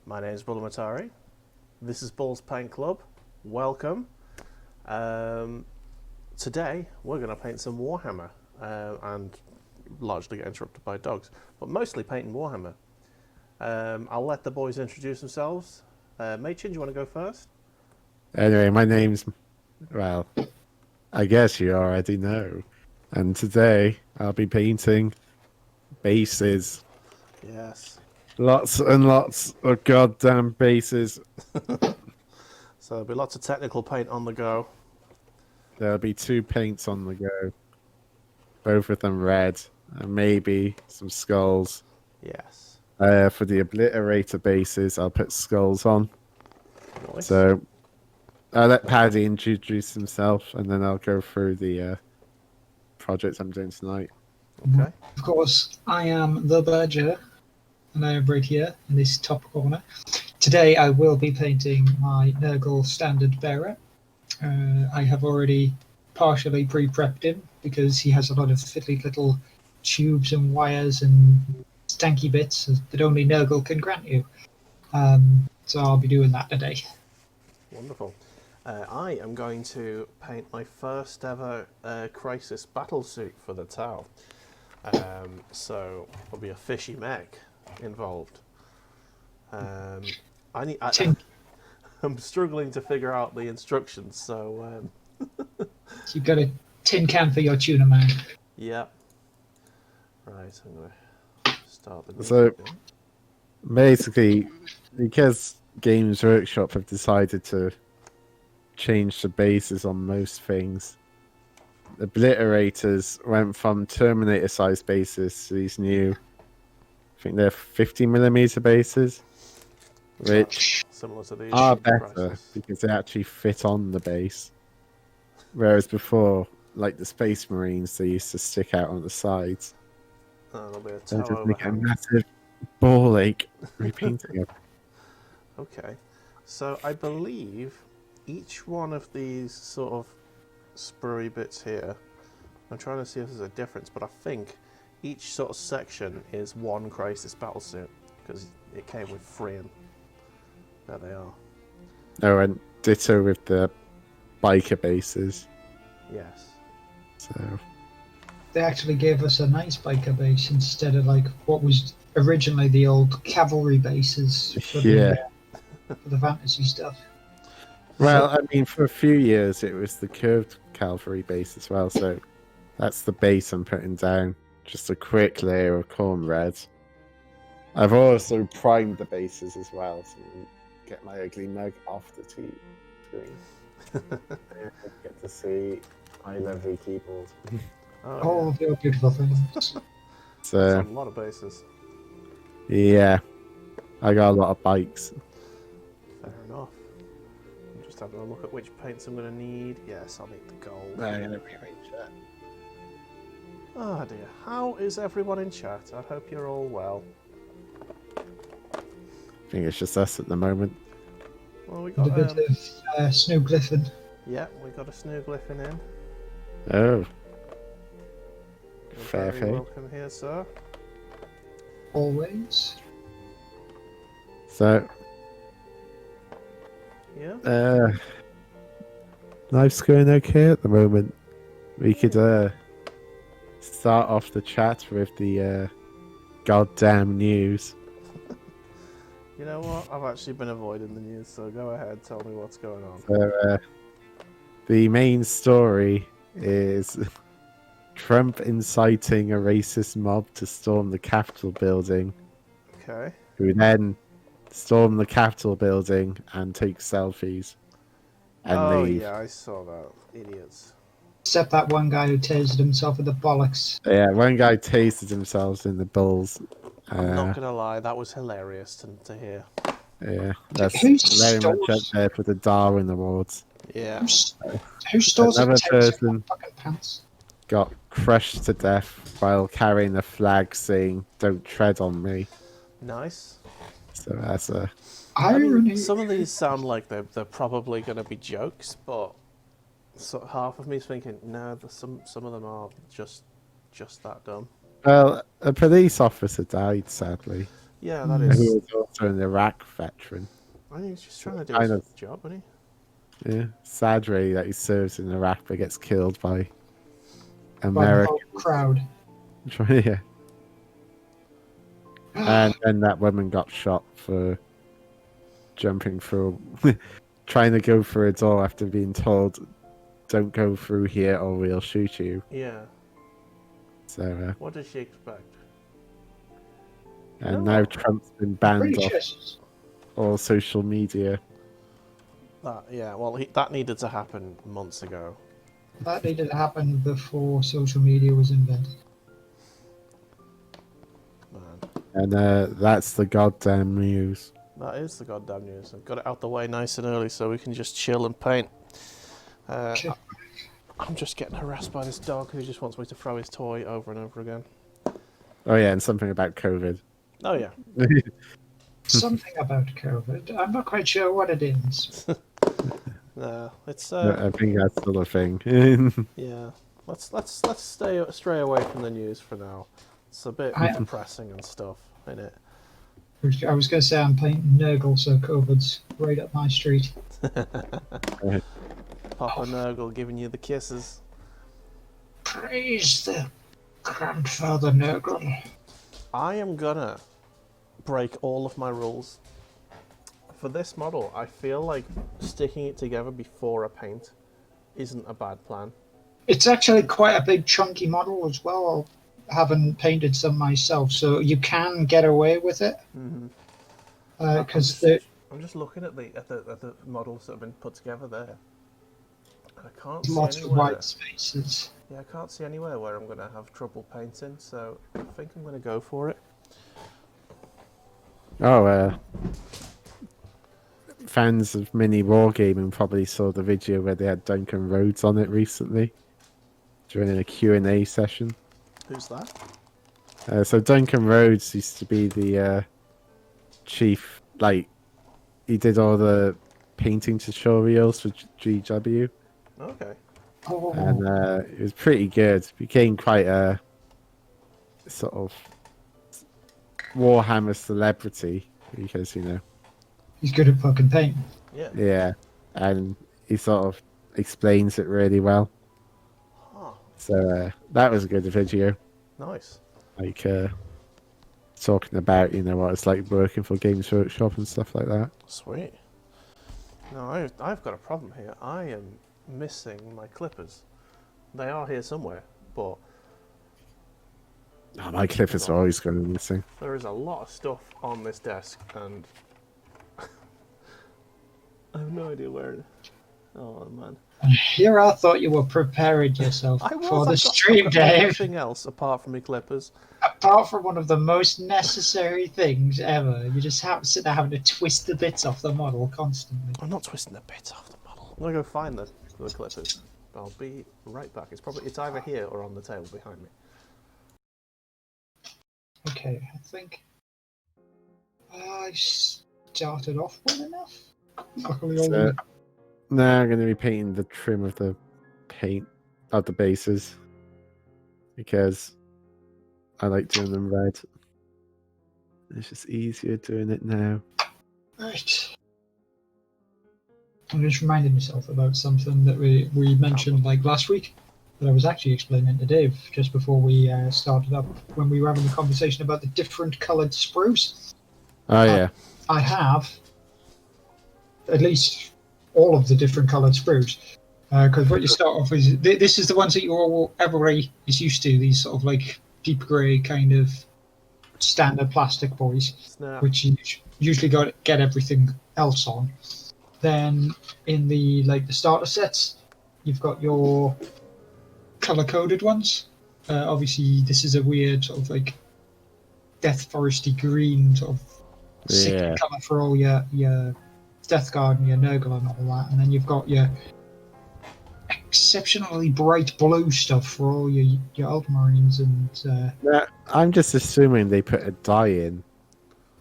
My name is Bulamatari. This is Bull's Paint Club. Welcome. Today we're going to paint some Warhammer and largely get interrupted by dogs, but mostly painting Warhammer. I'll let the boys introduce themselves. Machin, do you want to go first? Anyway, my name's, well, I guess you already know. And today I'll be painting bases. Yes. Lots and lots of goddamn bases. So there'll be lots of technical paint on the go. There'll be 2 paints on the go. Both of them red. And maybe some skulls. Yes. For the obliterator bases, I'll put skulls on. Nice. So I'll let Paddy introduce himself and then I'll go through the project I'm doing tonight. Okay. Of course, I am the Badger, and I am right here in this top corner. Today I will be painting my Nurgle standard bearer. I have already partially pre-prepped him because he has a lot of fiddly little tubes and wires and stanky bits that only Nurgle can grant you. So I'll be doing that today. Wonderful. I am going to paint my first ever crisis battle suit for the Tau. So there'll be a fishy mech involved. I'm struggling to figure out the instructions, so You've got a tin can for your tuna man. yeah. Right, I'm gonna start the So- music then. Basically, because Games Workshop have decided to change the bases on most things, the obliterators went from Terminator sized bases to these new, I think they're 50mm bases, which Similar to these are from better Crisis. because they actually fit on the base. Whereas before, like the Space Marines, they used to stick out on the sides. There'll be a So Tau just make a overhang. massive ball ache repainting it. Okay, so I believe each one of these sort of spurry bits here, I'm trying to see if there's a difference, but I think each sort of section is one Crisis battlesuit, because it came with 3 and there they are. Oh, and ditto with the biker bases. Yes. So They actually gave us a nice biker base instead of like what was originally the old cavalry bases for for the fantasy stuff. well, I mean, for a few years it was the curved cavalry base as well. So that's the base I'm putting down. Just a quick layer of corn red. I've also primed the bases as well, so get my ugly mug off the screen. Get to see my lovely keyboard. Oh, All of your beautiful things. That's So a lot of bases. yeah, I got a lot of bikes. Fair enough. I'm just having a look at which paints I'm going to need. Yes, I'll need the gold. I'm gonna rearrange that. Oh dear. How is everyone in chat? I hope you're all well. I think it's just us at the moment. Well, we And got a bit of snow glyphing. yeah, we got a Snooglyphin in. Oh, You're Fair, very fair. welcome here, sir. Always. so Yeah. life's going okay at the moment. We could start off the chat with the goddamn news. You know what? I've actually been avoiding the news, so go ahead, tell me what's going on. So the main story is Trump inciting a racist mob to storm the Capitol building, Okay. who then storm the Capitol building and take selfies and Oh leave. yeah, I saw that. Idiots. Except that one guy who tasered himself with the bollocks. Yeah, one guy tasted himself in the balls. I'm not gonna lie, that was hilarious to hear. Yeah, that's Who very much up stores- there for the Darwin Awards. Yeah. Who stores a Another taser in person- their fucking pants? Got crushed to death while carrying a flag saying "Don't tread on me." Nice. So that's a I Irony. mean, some of these sound like they're probably gonna be jokes, but so half of me's thinking, no, some of them are just that dumb. well, a police officer died sadly. Yeah, that Mm. Who is. was also an Iraq veteran. I think he's just trying to do Kind his of, job, isn't yeah. Sad really that he serves in Iraq but gets killed by By the America. whole crowd. Yeah. And then that woman got shot for jumping through, trying to go through a door after being told, "Don't go through here or we'll shoot you." he? Yeah. So, What does she expect? You know and now what? Trump's been I'm pretty banned off sure all social media. Yeah, well, that needed to happen months ago. that needed to happen before social media was invented. Man, And that's the goddamn news. that is the goddamn news. I've got it out the way nice and early so we can just chill and paint. Okay. I'm just getting harassed by this dog who just wants me to throw his toy over and over again. Oh yeah, and something about COVID. Oh, yeah. Something about COVID. I'm not quite sure what it is. No, it's I think that's still a thing. yeah. Let's stray away from the news for now. It's a bit I- depressing and stuff, isn't it? I was going to say I'm painting Nurgle, so COVID's right up my street. Papa Nurgle giving you the kisses. Praise the grandfather Nurgle. I am gonna break all of my rules. For this model, I feel like sticking it together before a paint isn't a bad plan. It's actually quite a big chunky model as well. I haven't painted some myself, so you can get away with it. Because I'm just looking at the models that have been put together there. I can't see lots of anywhere. white spaces. Yeah, I can't see anywhere where I'm gonna have trouble painting, so I think I'm gonna go for it. Oh, fans of mini wargaming probably saw the video where they had Duncan Rhodes on it recently during a Q&A session. Who's that? So Duncan Rhodes used to be the chief, like, he did all the painting tutorials for GW, Okay. Oh, and it was pretty good. Became quite a sort of Warhammer celebrity because, you know, he's good at fucking paint. Yeah. yeah, and he sort of explains it really well. Huh. So that was a good video. Nice. Like talking about, you know, what it's like working for Games Workshop and stuff like that. Sweet. No, I've got a problem here. I am missing my clippers. They are here somewhere, but Oh, my clippers are always going to be missing. there is a lot of stuff on this desk, and I have no idea where. Oh man. Here I thought you were preparing yourself I was. for the I've got stream, Dave. everything else apart from my clippers. Apart from one of the most necessary things ever, you just have to sit there having to twist the bits off the model constantly. I'm not twisting the bits off the model. I'm gonna go find the clippers. I'll be right back. It's either here or on the table behind me. Okay, I think I started off well enough. Luckily, So, now I'm going to be painting the trim of the paint of the bases because I like doing them red. It's just easier doing it now. right. I'm just reminding myself about something that we mentioned like last week that I was actually explaining to Dave just before we started up when we were having a conversation about the different coloured sprues. Oh yeah, I have at least all of the different coloured sprues. Because what you start off with, this is the ones that everybody is used to, these sort of like deep grey kind of standard plastic boys, Snap. which you usually get everything else on. Then in the starter sets, you've got your colour-coded ones. Obviously, this is a weird sort of like death foresty green sort of sickly colour for all your Deathguard and your Nurgle and all that. And then you've got your exceptionally bright blue stuff for all your Ultramarines and. I'm just assuming they put a dye in.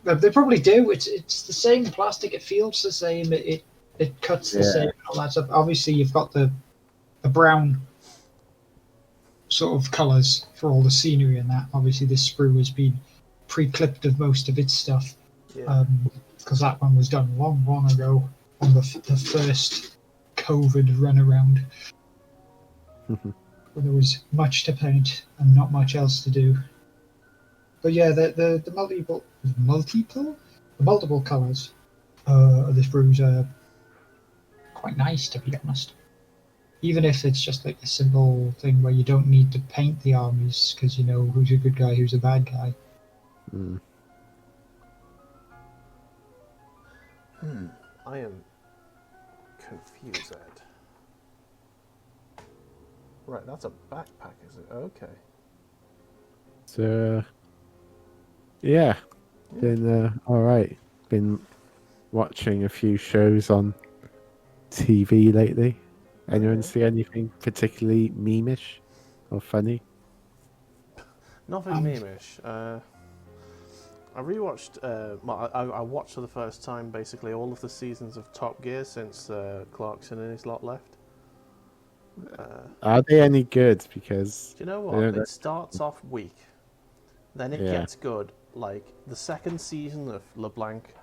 They probably do. It's the same plastic. It feels the same. It cuts the same. And all that stuff. Obviously, you've got the brown sort of colours for all the scenery and that. Obviously, this sprue has been pre-clipped of most of its stuff. Yeah. Because that one was done long ago on the first COVID run around. Where there was much to paint and not much else to do. But yeah, the multiple colours of this bruise are quite nice, to be honest. Even if it's just like a simple thing where you don't need to paint the armies because you know who's a good guy, who's a bad guy. I am confused. Right, that's a backpack, is it? Okay. So, yeah, been all right. Been watching a few shows on TV lately. Anyone see anything particularly memeish or funny? Nothing memeish. I rewatched. Well, I watched for the first time basically all of the seasons of Top Gear since Clarkson and his lot left. Are they any good? Because Do you know what? they don't- It starts off weak, then it Yeah. gets good. Like the second season of LeBlanc,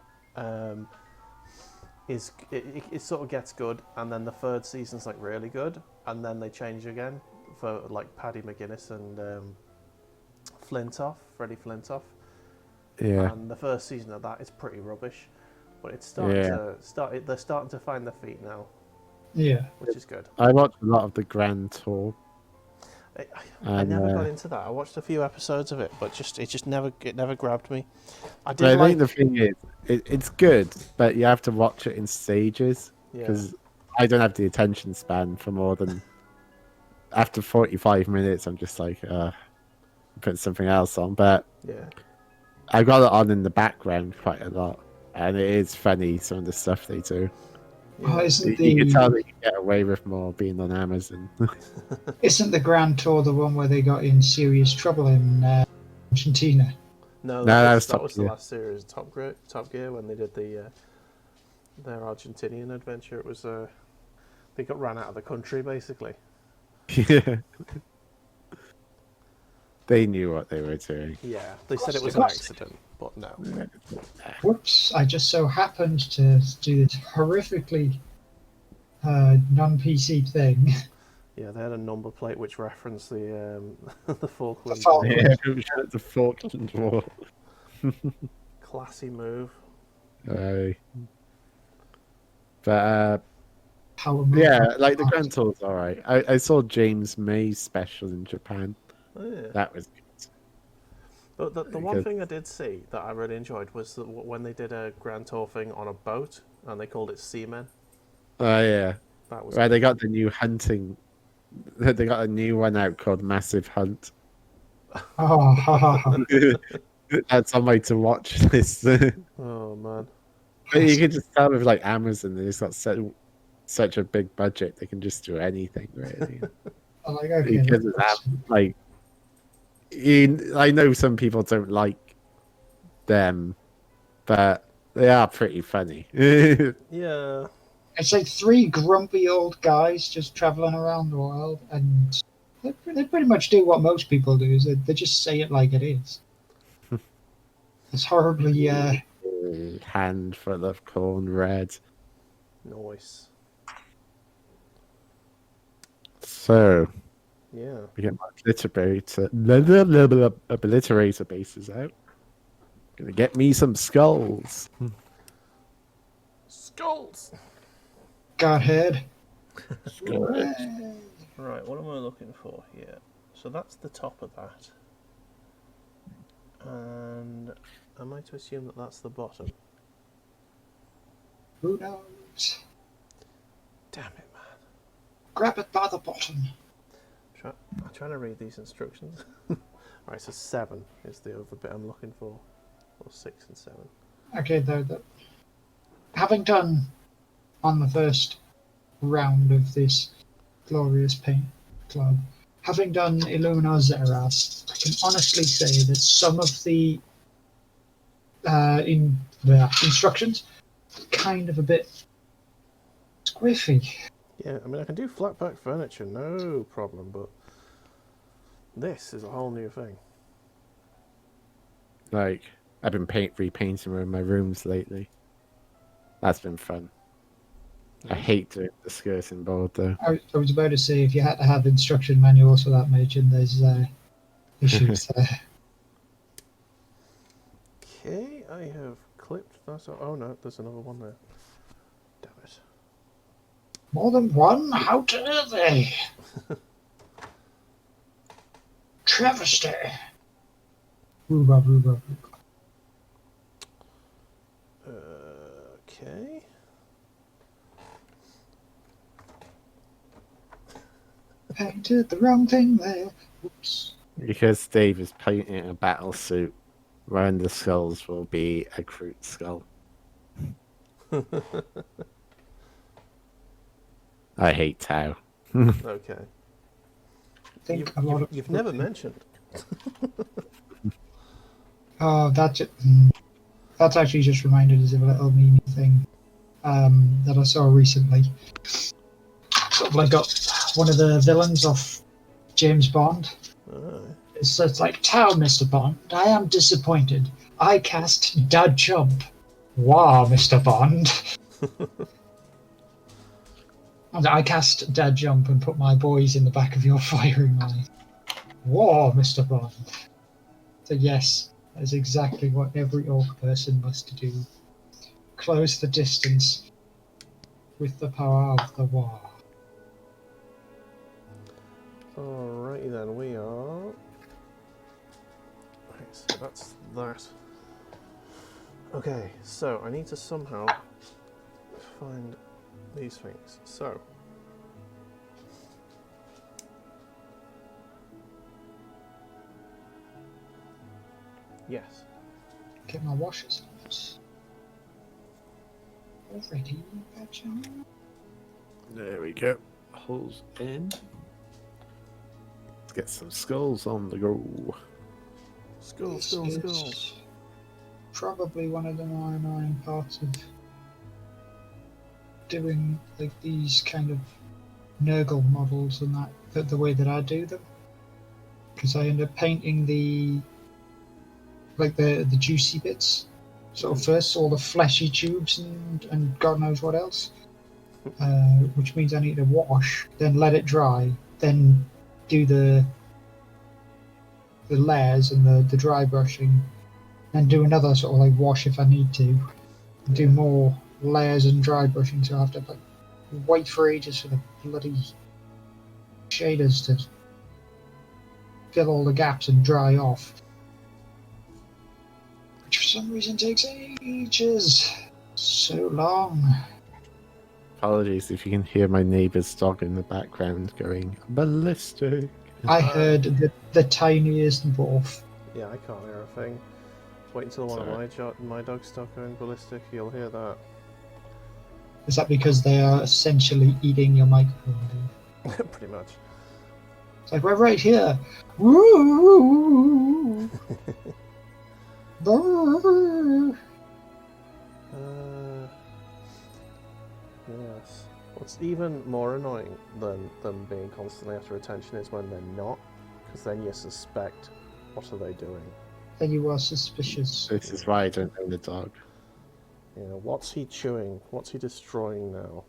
it sort of gets good, and then the third season's like really good, and then they change again for like Paddy McGuinness and Freddie Flintoff. yeah, And the first season of that is pretty rubbish, but it's starting they're starting to find their feet now, Yeah. which is good. I watched a lot of the Grand Tour. I never got into that. I watched a few episodes of it, but it never grabbed me. I But I did like think the thing is, it's good, but you have to watch it in stages because I don't have the attention span for more than after 45 minutes. I'm just like, put something else on. But yeah. I got it on in the background quite a lot, and it is funny some of the stuff they do. Oh, isn't You can tell the that you get away with more being on Amazon. isn't the Grand Tour the one where they got in serious trouble in Argentina? No, No, that that was was the Top Gear. last series, Top Gear, when they did their Argentinian adventure. It was they got ran out of the country basically. Yeah. They knew what they were doing. Yeah, they said it was an accident, but no. Whoops! I just so happened to do this horrifically non-PC thing. Yeah, they had a number plate which referenced the the Falkland The War. Falklands. Yeah, it was the Falkland War. Classy move. But Power move. yeah, like the Grand Tour's alright. I saw James May's special in Japan. Oh, yeah. That was good. But the one thing I did see that I really enjoyed was that when they did a Grand Tour thing on a boat and they called it Seamen. Oh yeah. That was Right, they got the new hunting. They got a new one out called Massive Hunt. Oh, ha, ha, ha. That's on my to watch list. Oh man. But you can just tell with like Amazon, they've got such a big budget, they can just do anything really. I'm like, okay, Because of that, like, I know some people don't like them, but they are pretty funny. Yeah. it's like three grumpy old guys just traveling around the world, and they pretty much do what most people do. Is they just say it like it is. It's horribly. Handful of cornbread. Nice. So Yeah. we get my obliterator bases out. Gonna get me some skulls. Skulls. Godhead. Right, what am I looking for here? So that's the top of that. And am I to assume that that's the bottom? Who knows? Damn it, man. Grab it by the bottom. I'm trying to read these instructions. Right, so 7 is the other bit I'm looking for. Or 6 and 7. Okay, having done on the first round of this glorious paint club, having done Illumina Zeras, I can honestly say that some of the instructions are kind of a bit squiffy. Yeah, I mean, I can do flat pack furniture, no problem, but this is a whole new thing. Like, I've been repainting in my rooms lately. That's been fun. I hate doing the skirting board though. I was about to say, if you had to have instruction manuals for that, Machin, there's issues there. Okay, I have clipped that. Oh no, there's another one there. Damn it. More than one? How dare they? Travesty. Rhubarb, rhubarb, rhubarb. Okay. Painted the wrong thing there. Oops. Because Dave is painting a battle suit, one of the skulls will be a Groot skull. I hate Tau. Okay. I think a lot of You've never mentioned. Oh, that's actually just reminded us of a little meme thing that I saw recently. Sort of like one of the villains of James Bond. It's like, Tau, Mr. Bond, I am disappointed. I cast Dad Jump. Wow, Mr. Bond. And I cast Dad Jump and put my boys in the back of your firing line. Wow, Mr. Bond. So yes, that's exactly what every orc person must do. Close the distance with the power of the war. Alrighty then, we are. Okay, so that's that. Okay, so I need to somehow find these things. So. Yes. Get my washers out. Already, Badger. There we go. Holes in. Let's get some skulls on the go. Skulls. It's probably one of the more annoying parts of doing like these kind of Nurgle models and that the way that I do them, because I end up painting the juicy bits sort of first, all the fleshy tubes and God knows what else, which means I need to wash, then let it dry, then do the layers and the dry brushing, and do another sort of like wash if I need to, do more layers and dry brushing, so I have to like wait for ages for the bloody shaders to fill all the gaps and dry off, which for some reason takes ages. So long. Apologies if you can hear my neighbour's dog in the background going ballistic. I heard the tiniest dwarf. Yeah, I can't hear a thing. Wait until one of my dogs start going ballistic, you'll hear that. Is that because they are essentially eating your microphone? Pretty much. It's like, we're right here. Woo! Yes. What's even more annoying than them being constantly after attention is when they're not, because then you suspect, what are they doing? Then you are suspicious. This is why I don't own a dog. You know, what's he chewing? What's he destroying now?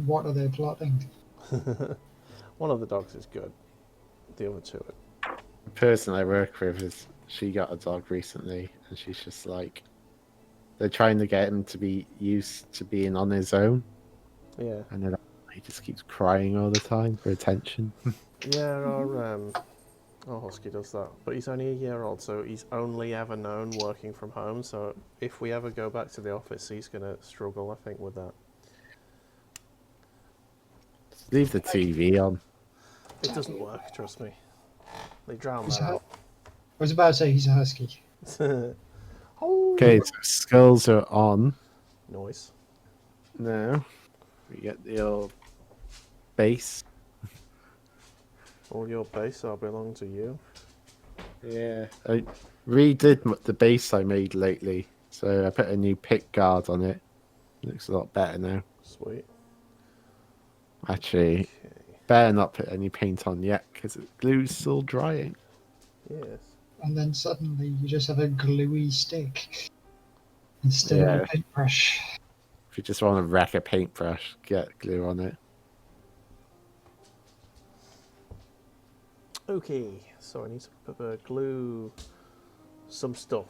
What are they plotting? One of the dogs is good. The other two are... The person I work with she got a dog recently, and she's just like, they're trying to get him to be used to being on his own. Yeah. And then he just keeps crying all the time for attention. Yeah, our husky does that, but he's only a year old, so he's only ever known working from home. So if we ever go back to the office, he's gonna struggle, I think, with that. Leave the TV on. It doesn't work, trust me. They drown that out. I was about to say he's a husky. Okay, so skulls are on. Noise. Now we get the old base. All your base are belong to you. Yeah, I redid the base I made lately, so I put a new pick guard on it. Looks a lot better now. Sweet. Actually, better not put any paint on yet because the glue's still drying. Yes. and then suddenly you just have a gluey stick instead of Yeah. a paintbrush. If you just want to wreck a paintbrush, get glue on it. Okay, so I need to glue some stuff.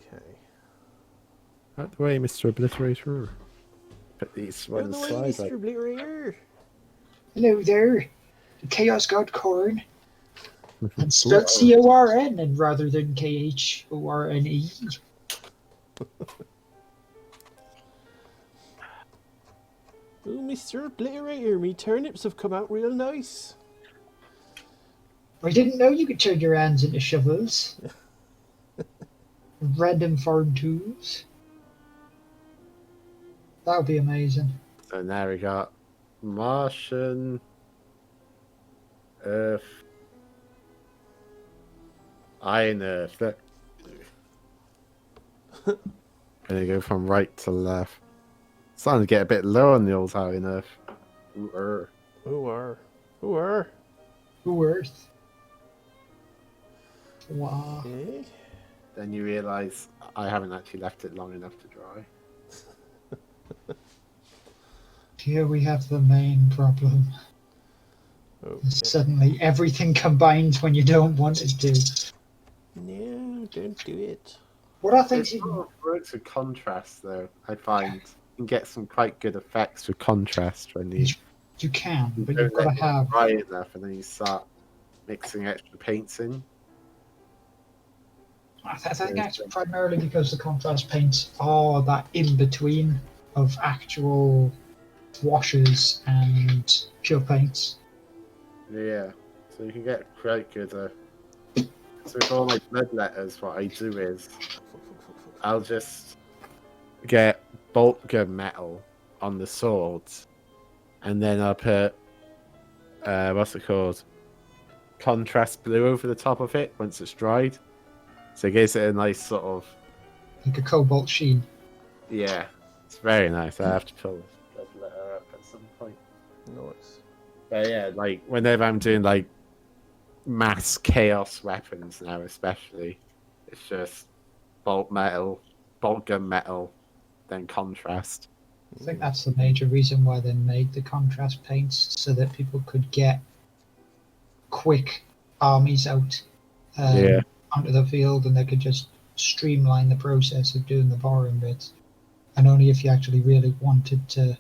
Okay. Out the way, Mr. Obliterator. Put these Out one the way, side. Mr. Obliterator. Hello there, Chaos God Corn. And spelled Whoa. CORN and rather than KHORNE. Oh, Mr. Obliterator, me turnips have come out real nice. I didn't know you could turn your hands into shovels. Random farm tools. That would be amazing. So now we got Martian, Earth, Iron Earth. Look. And they go from right to left. Starting to get a bit low on the old Iron Earth. Ooh, Who are? Who Earth? Wow. Okay. Then you realise I haven't actually left it long enough to dry. Here we have the main problem. Okay. Suddenly everything combines when you don't want it to. No, don't do it. What are things It you sort of works with contrast, though. I find you can get some quite good effects with contrast when you can, but don't you've got to let it have. dry enough, and then you start mixing extra paints in. I think that's primarily because the contrast paints are that in between of actual washes and pure paints. Yeah, so you can get quite good. So with all my bloodletters, what I do is I'll just get bolt gun metal on the swords, and then I'll put what's it called? Contrast blue over the top of it once it's dried. So it gives it a nice sort of Like a cobalt sheen. yeah. It's very nice. I have to pull this bloodletter up at some point. Nice. But yeah, like whenever I'm doing like mass chaos weapons now, especially, it's just bolt gun metal, then contrast. I think that's the major reason why they made the contrast paints, so that people could get quick armies out Yeah. onto the field, and they could just streamline the process of doing the boring bits. And only if you actually really wanted to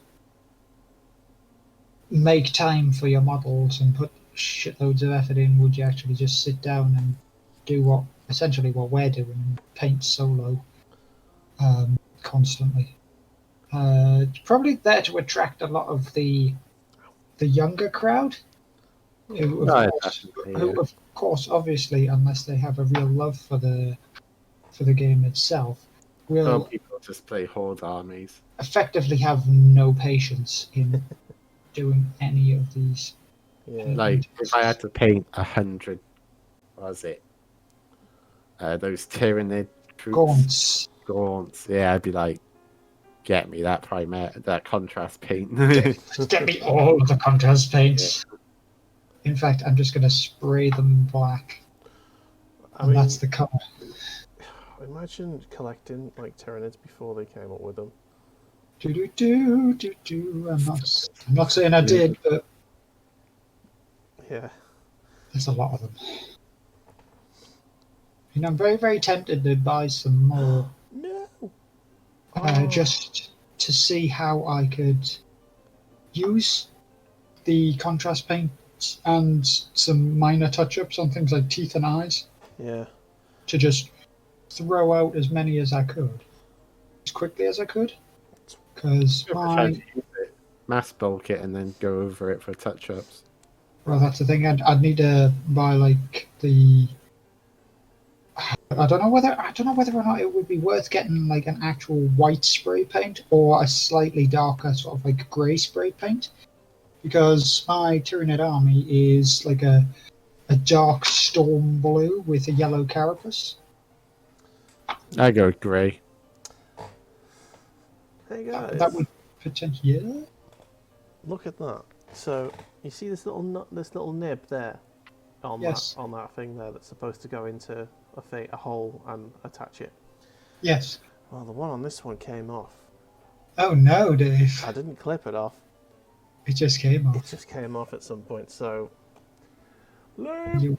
make time for your models and put shitloads of effort in would you actually just sit down and do what we're doing and paint solo constantly. It's probably there to attract a lot of the younger crowd who of course obviously, unless they have a real love for the game itself, will people just play horde armies. effectively have no patience in doing any of these. Yeah. Like if I had to paint 100, what was it? Those Tyranid troops. Gaunts. Yeah, I'd be like, get me that that contrast paint. Get me all of the contrast paints. Yeah. In fact, I'm just going to spray them black. I mean, that's the color. Imagine collecting like Tyranids before they came up with them. I'm not saying I did, but yeah, there's a lot of them. You know, I'm very, very tempted to buy some more. No. Just to see how I could use the contrast paints and some minor touch-ups on things like teeth and eyes. Yeah. To just throw out as many as I could, as quickly as I could, because mass bulk it and then go over it for touch-ups. Well, that's the thing. I'd need to buy like the. I don't know whether or not it would be worth getting like an actual white spray paint or a slightly darker sort of like grey spray paint, because my Tyranid army is like a dark storm blue with a yellow carapace. I go grey. Hey guys, that would potentially. Yeah. Look at that. So you see this little nib there. on Yes. that thing there that's supposed to go into a hole and attach it. Yes. Well, the one on this one came off. Oh no, Dave. I didn't clip it off. It just came It off. just came off at some point. So, You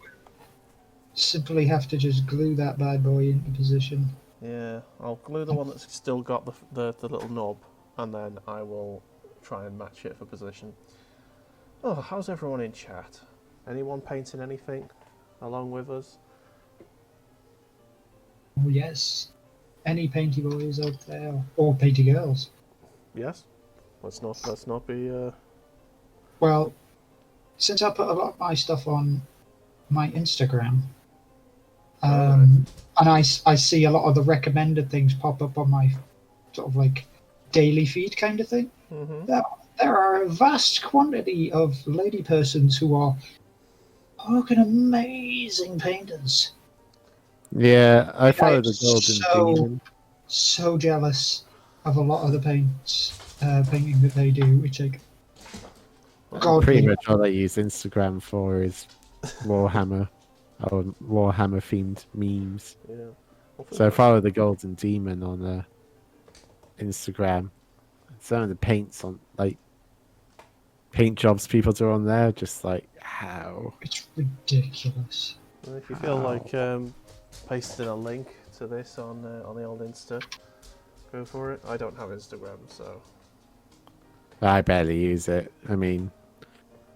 simply have to just glue that bad boy into position. yeah, I'll glue the one that's still got the little knob, and then I will try and match it for position. Oh, how's everyone in chat? Anyone painting anything along with us? Oh yes. Any painty boys out there, or painty girls? Yes. Let's not be. Well, since I put a lot of my stuff on my Instagram, and I see a lot of the recommended things pop up on my sort of like daily feed kind of thing. Mm-hmm. There are a vast quantity of lady persons who are fucking amazing painters. Yeah, I follow I'm the Golden Demon. so jealous of a lot of the painting that they do, which like Pretty godly. much all I use Instagram for is Warhammer or Warhammer themed memes. Yeah. Well, So I follow the Golden Demon on Instagram. Some of the paints on like paint jobs people do on there, just like how. It's ridiculous. if you feel like pasting a link to this on the old Insta, go for it. I don't have Instagram, so I barely use it. I mean,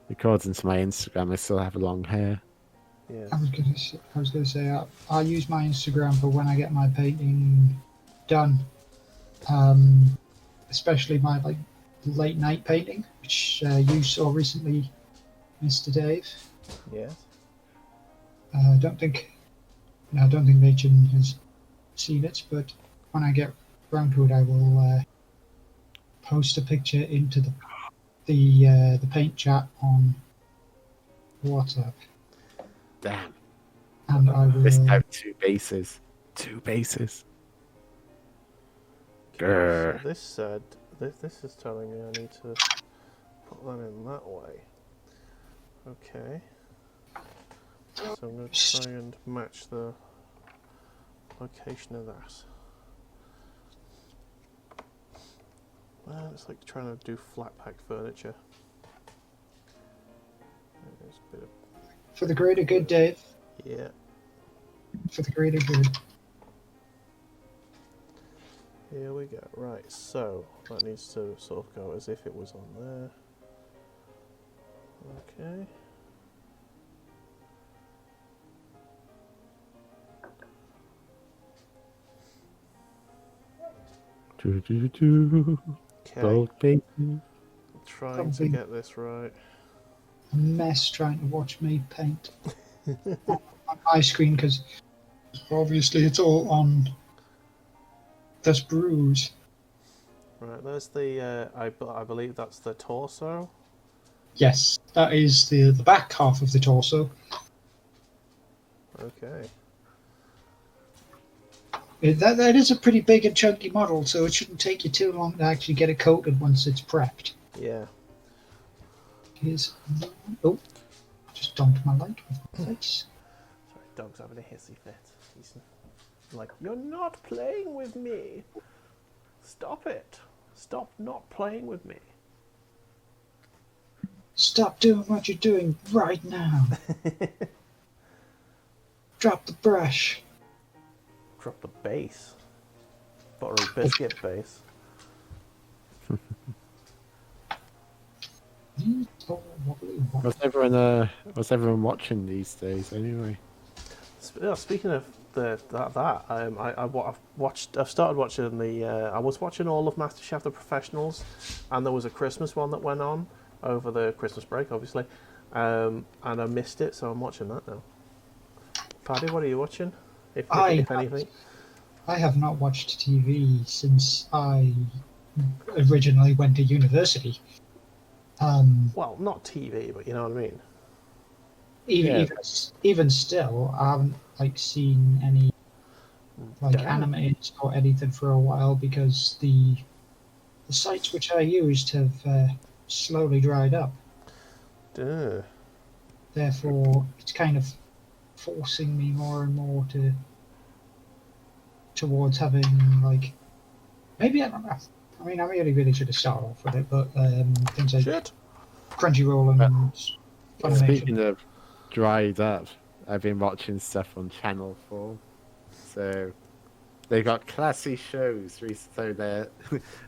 according to my Instagram, I still have long hair. yeah. I was gonna say I use my Instagram for when I get my painting done, especially my like late night painting, which you saw recently, Mr. Dave. Yes. I don't think Machin has seen it, but when I get round to it, I will post a picture into the paint chat on WhatsApp, Damn. and I Missed will. out 2 bases. 2 bases. Grr. So this said this is telling me I need to put them in that way. Okay. So I'm going to try and match the location of that. It's like trying to do flat pack furniture. There's a bit of, For the greater good, Dave. yeah. For the greater good. Here we go. Right, so that needs to sort of go as if it was on there. Okay. Okay. Gold bases. Trying to Something. get this right. A mess trying to watch me paint on my screen because obviously it's all on this bruise. Right, there's the. I believe that's the torso. Yes, that is the back half of the torso. Okay. That is a pretty big and chunky model, so it shouldn't take you too long to actually get it coated once it's prepped. Yeah. Here's just dunked my light with my face. Sorry, dog's having a hissy fit. He's like, you're not playing with me. Stop it. Stop not playing with me. Stop doing what you're doing right now. Drop the brush. Drop the base. Buttery biscuit base. Oh, wobbly, wobbly. What's everyone watching these days anyway? Speaking of I've started watching I was watching all of MasterChef The Professionals, and there was a Christmas one that went on over the Christmas break, obviously, and I missed it, so I'm watching that now. Paddy, what are you watching? If anything, I have not watched TV since I originally went to university. Well, not TV, but you know what I mean. Even still, I haven't seen any Damn. animes or anything for a while because the sites which I used have slowly dried up. Duh. Therefore, it's kind of forcing me more and more towards having like maybe I don't know. I mean, I really, really should have started off with it, but things like Shit. Crunchyroll and Funimation. Speaking of dried up, I've been watching stuff on Channel 4. So they got classy shows. So the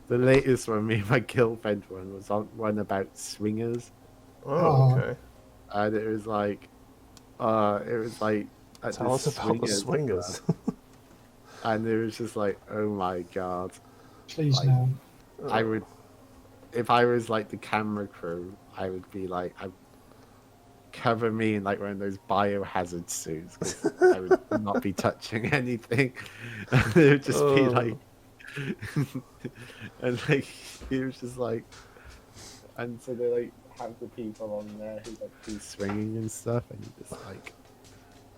latest one, me and my girlfriend one, was on one about swingers, Oh, Oh. okay. and it was like at Tell us this about the swingers. club, and it was just like, oh my god, Please like, no. I would, if I was like the camera crew, I would be like, I cover me in like one of those biohazard suits, 'cause I would not be touching anything. And it would just be like, and like it was just like, and so they like have the people on there who like do swinging and stuff, and you just like,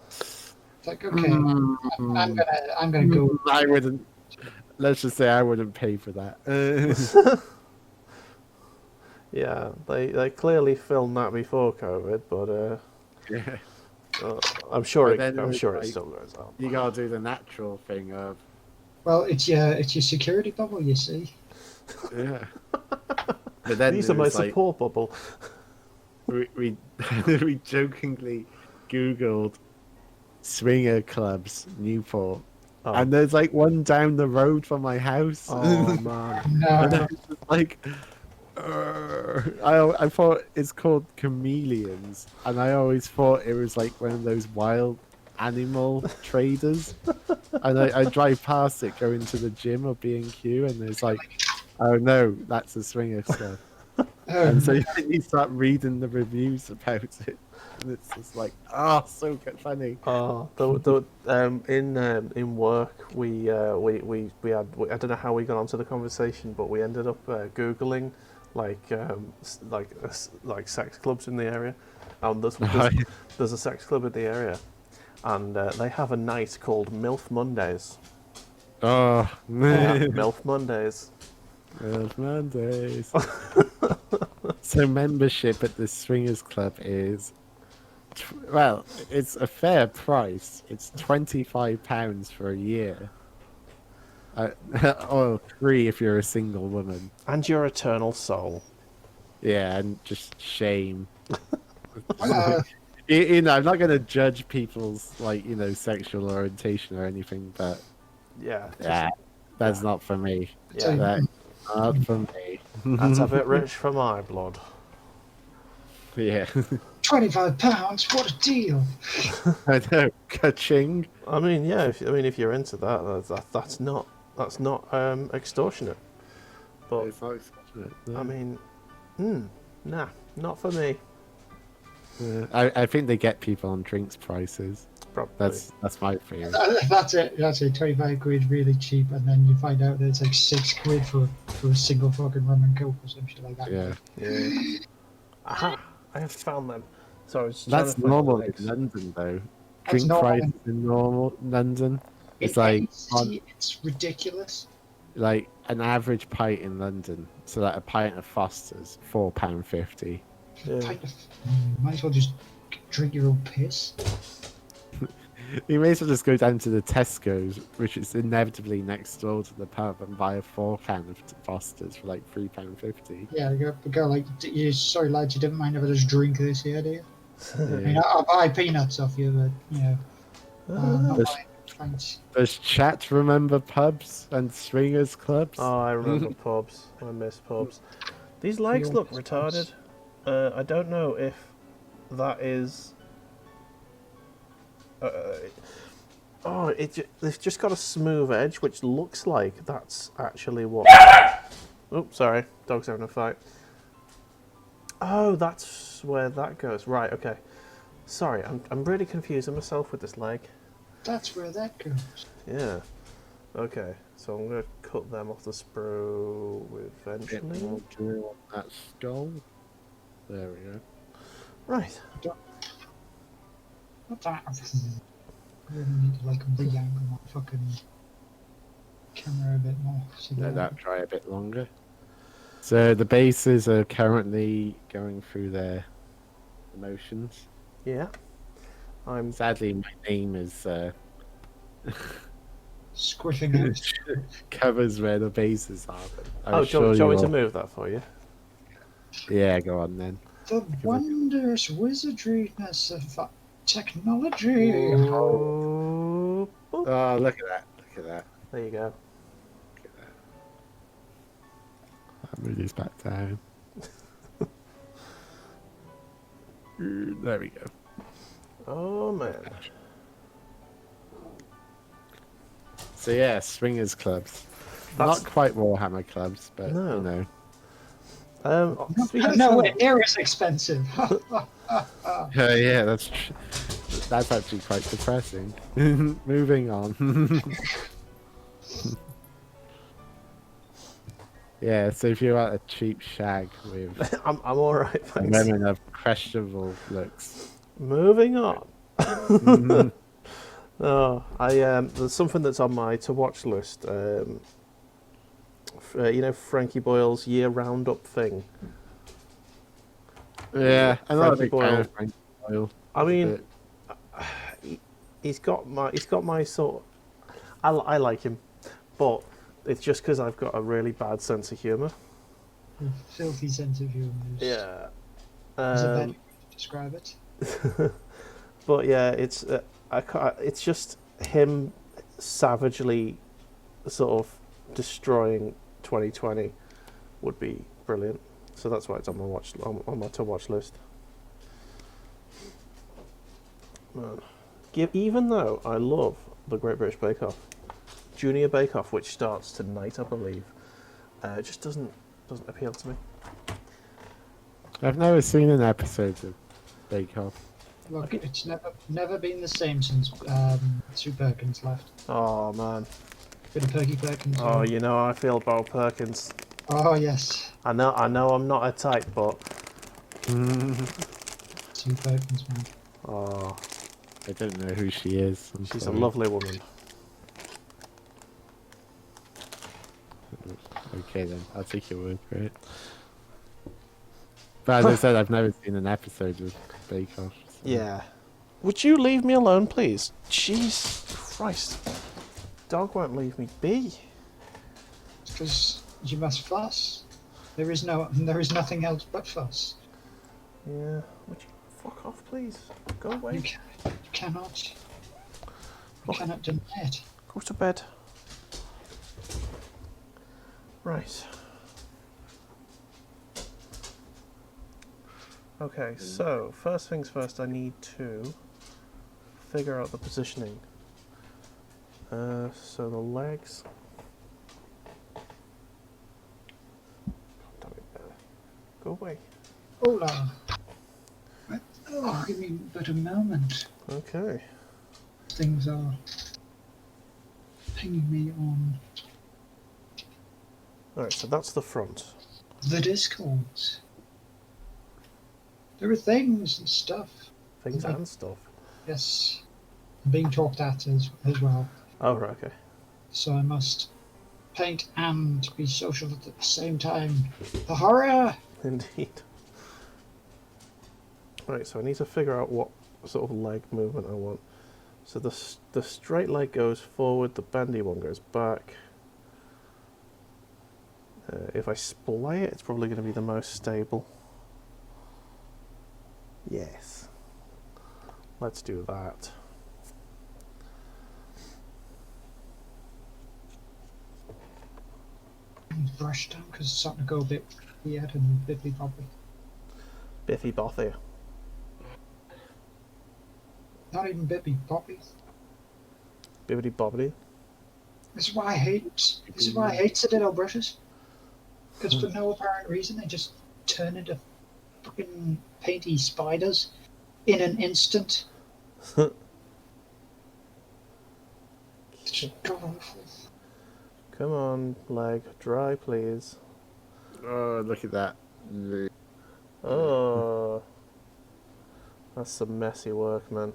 It's like okay, I'm gonna go. I wouldn't. Let's just say I wouldn't pay for that. Yeah, they clearly filmed that before COVID, but Yeah. I'm sure But it then it I'm was sure it like- still goes on. You gotta do the natural thing of, Well, it's your security bubble, you see. yeah. But then These there are my was, like, support bubble. we we jokingly Googled swinger clubs Newport, Oh, and there's like one down the road from my house. oh man. And No, I was just like, I thought it's called chameleons, and I always thought it was like one of those wild animal traders. And I drive past it going to the gym or B&Q, and it's like, oh no, that's a swinger club. And so you start reading the reviews about it, and it's just like, so funny. Oh, in work we had I don't know how we got onto the conversation, but we ended up googling like sex clubs in the area, and there's a sex club in the area, and they have a night called MILF Mondays. Oh, Yeah, MILF Mondays. It's Mondays. So membership at the swingers club is, well, it's a fair price. It's £25 for a year, or free if you're a single woman. And your eternal soul. Yeah, and just shame. Uh, You know, I'm not going to judge people's sexual orientation or anything, but Yeah. yeah, that's not for me. Yeah. That's not for me. That's a bit rich for my blood. Yeah, £25, what a deal! I know. Ka-ching. I mean, yeah. If you're into that, that's not extortionate. But It's not extortionate, no. I mean, nah, not for me. Yeah, I think they get people on drinks prices. Probably. That's my fear. That's it. 25 quid, really cheap, and then you find out that it's like 6 quid for a single fucking rum and coke or some shit like that. Yeah, Yeah. Aha! I have found them. Sorry, I was trying that's to find normal the in links. London though. That's Drink normal prices in normal London. It's In like any city, it's ridiculous. like an average pint in London. So like a pint of Foster's, £4.50. Yeah. Kind of, might as well just drink your own piss. You may as well just go down to the Tesco's, which is inevitably next door to the pub, and buy a 4 can of Foster's for like £3.50. Yeah, go like, sorry lads, you didn't mind if I just drink this here, do you? I mean, Yeah. I'll buy peanuts off you, but, you know, I'm not There's- buying pints. Does chat remember pubs and swingers clubs? Oh, I remember pubs. I miss pubs. These legs all look miss retarded. I don't know if that is. They've just got a smooth edge, which looks like that's actually what. Oops, sorry, dog's having a fight. Oh, that's where that goes. Right, okay. Sorry, I'm really confusing myself with this leg. That's where that goes. Yeah. Okay, so I'm gonna cut them off the sprue Bit eventually. more drill on that skull. There we go. Right. What that? I really need to like re-angle my fucking camera a bit more. So Let that dry a bit longer. So the bases are currently going through their emotions. Yeah. I'm. Sadly, my name is Squiffing out. covers where the bases are. But I'm Oh, sure do you want me to will. move that for you? Yeah, go on then. The wondrous wizardryness of technology. Ooh, boop. Oh, look at that! Look at that! There you go. Look at that! I'll move these back down. There we go. Oh man. So yeah, swingers clubs. That's- Not quite Warhammer clubs, but No. you know. Speaking of Nowhere some- near as expensive. Yeah, that's actually quite depressing. Moving on. Yeah, so if you want a cheap shag with I'm all right. Thanks. women of questionable looks, Moving on. Mhm. Oh, there's something that's on my to watch list. You know Frankie Boyle's year roundup thing. Yeah, I'm not a Frankie big fan of Frankie Boyle. I mean, but he's got my sort. I like him, but it's just because I've got a really bad sense of humour. Filthy sense of humour. Yeah. Is a better way to describe it? But yeah, it's just him savagely sort of destroying 2020 would be brilliant. So that's why it's on my to watch list. Man. Even though I love the Great British Bake Off, Junior Bake Off, which starts tonight, I believe, it just doesn't appeal to me. I've never seen an episode of Bake Off. Look, it's never been the same since Sue Perkins left. Oh man. Bit of Perky Perkins. Oh, you know how I feel about Perkins. Oh yes. I know I'm not a type, but Sue Perkins, man. oh, I don't know who she is. she's sorry. a lovely woman. Okay then, I'll take your word for it. But as I said, I've never seen an episode of Bake Off. So. Yeah. Would you leave me alone, please? Jesus Christ. Dog won't leave me be. Because you must fuss. There is nothing else but fuss. Yeah. Would you fuck off, please? Go away. You cannot. You Okay. cannot deny it. Go to bed. Right. Okay, so first things first, I need to figure out the positioning. So the legs. Damn it, go away. Hola. Oh, give me but a moment. Okay. Things are pinging me on Alright, so that's the front. the Discords. There are things and stuff. Things Like- and stuff. Yes. I'm being talked at as well. Oh, right, okay. So I must paint and be social at the same time. The horror! Indeed. Right, so I need to figure out what sort of leg movement I want. So the straight leg goes forward, the bendy one goes back. If I splay it, it's probably going to be the most stable. Yes. Let's do that. Brush down because it's starting to go a bit weird and bippy boppy. Biffy Bothy. Not even bippy boppy. Bibbidi Bobbidi. This is why I hate Citadel brushes. Because for no apparent reason they just turn into fucking painty spiders in an instant. It's just god awful. Come on, leg. Dry, please. Oh, look at that. Oh. That's some messy work, man.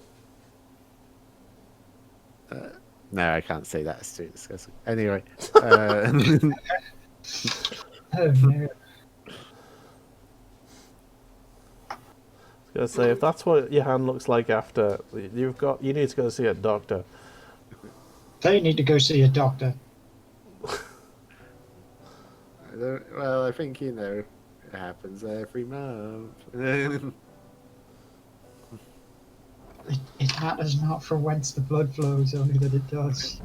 No, I can't say that. It's too disgusting. Anyway. Oh no. I was Gonna say, if that's what your hand looks like after, you need to go see a doctor. They need to go see a doctor. Well, I think it happens every month. It matters not from whence the blood flows, only that it does.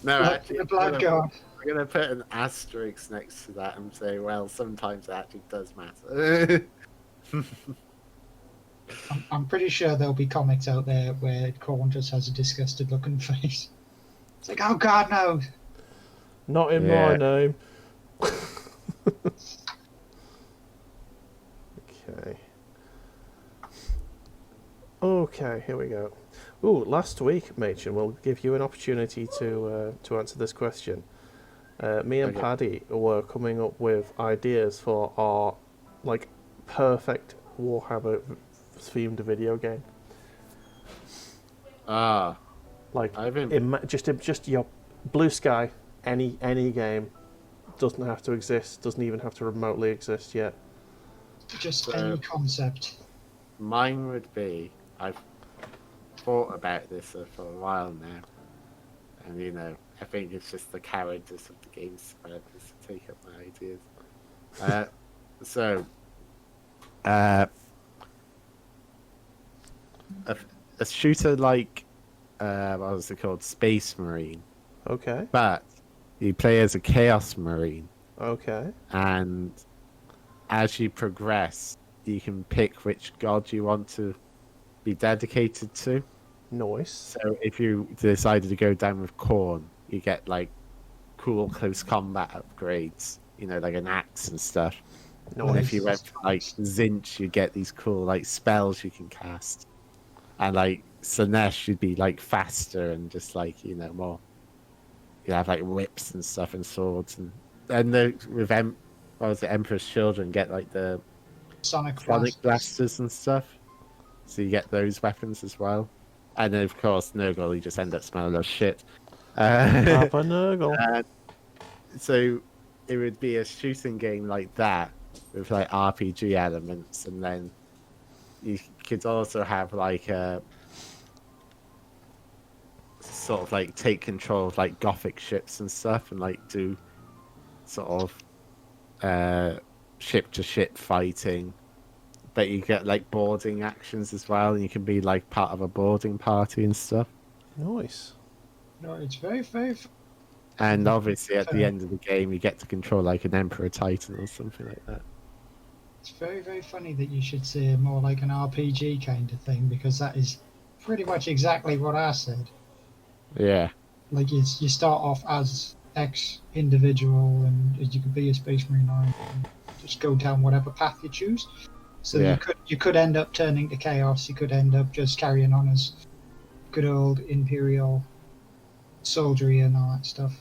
No, Like actually, the blood god. I'm gonna put an asterisk next to that and say, well, sometimes it actually does matter. I'm pretty sure there'll be comics out there where Corn just has a disgusted looking face. It's like, oh god, no! Not in my name. Okay. Okay, here we go. Ooh, last week, Machin, we'll give you an opportunity to answer this question. Me and Paddy were coming up with ideas for our perfect Warhammer themed video game. Just your blue sky, any game, doesn't have to exist, doesn't even have to remotely exist yet. Just any concept. Mine would be, I've thought about this for a while now, and I think it's just the characters of the game's developers to take up my ideas. A shooter like what was it called, Space Marine, Okay. but you play as a Chaos Marine. Okay. And as you progress, you can pick which god you want to be dedicated to. Nice. So if you decided to go down with Khorne, you get cool close combat upgrades, like an axe and stuff. Nice. And if you went for Zinch, you get these cool spells you can cast. And Slanesh, you'd be faster and just more. You have whips and stuff and swords, and with Emperor's Children, get the Sonic blasters and stuff. So you get those weapons as well. And then of course Nurgle, you just end up smelling of shit. Papa Nurgle. So it would be a shooting game like that with RPG elements, and then you could also have a sort of take control of Gothic ships and stuff, and do sort of ship to ship fighting. But you get boarding actions as well, and you can be part of a boarding party and stuff. Nice. No, it's very, very. And obviously, at the end of the game, you get to control an Emperor Titan or something like that. It's very, very funny that you should say more like an RPG kind of thing, because that is pretty much exactly what I said. Yeah. You start off as X individual, and you could be a Space Marine and just go down whatever path you choose. So you could end up turning to Chaos. You could end up just carrying on as good old Imperial soldiery and all that stuff.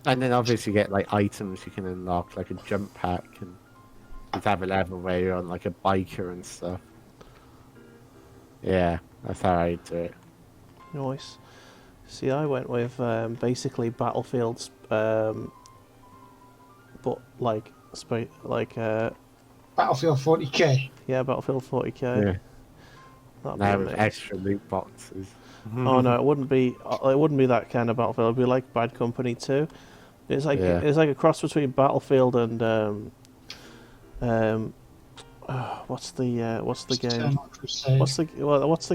And then obviously you get items you can unlock, a jump pack, and you'd have a level where you're on a biker and stuff. Yeah, that's how I do it. Nice. See, I went with basically Battlefields, but Battlefield 40k. Yeah, Battlefield 40k. Yeah. That'd Now be with amazing. extra loot boxes. Oh no, it wouldn't be. It wouldn't be that kind of Battlefield. It'd be like Bad Company 2. It's it's like a cross between Battlefield and what's the game? What's the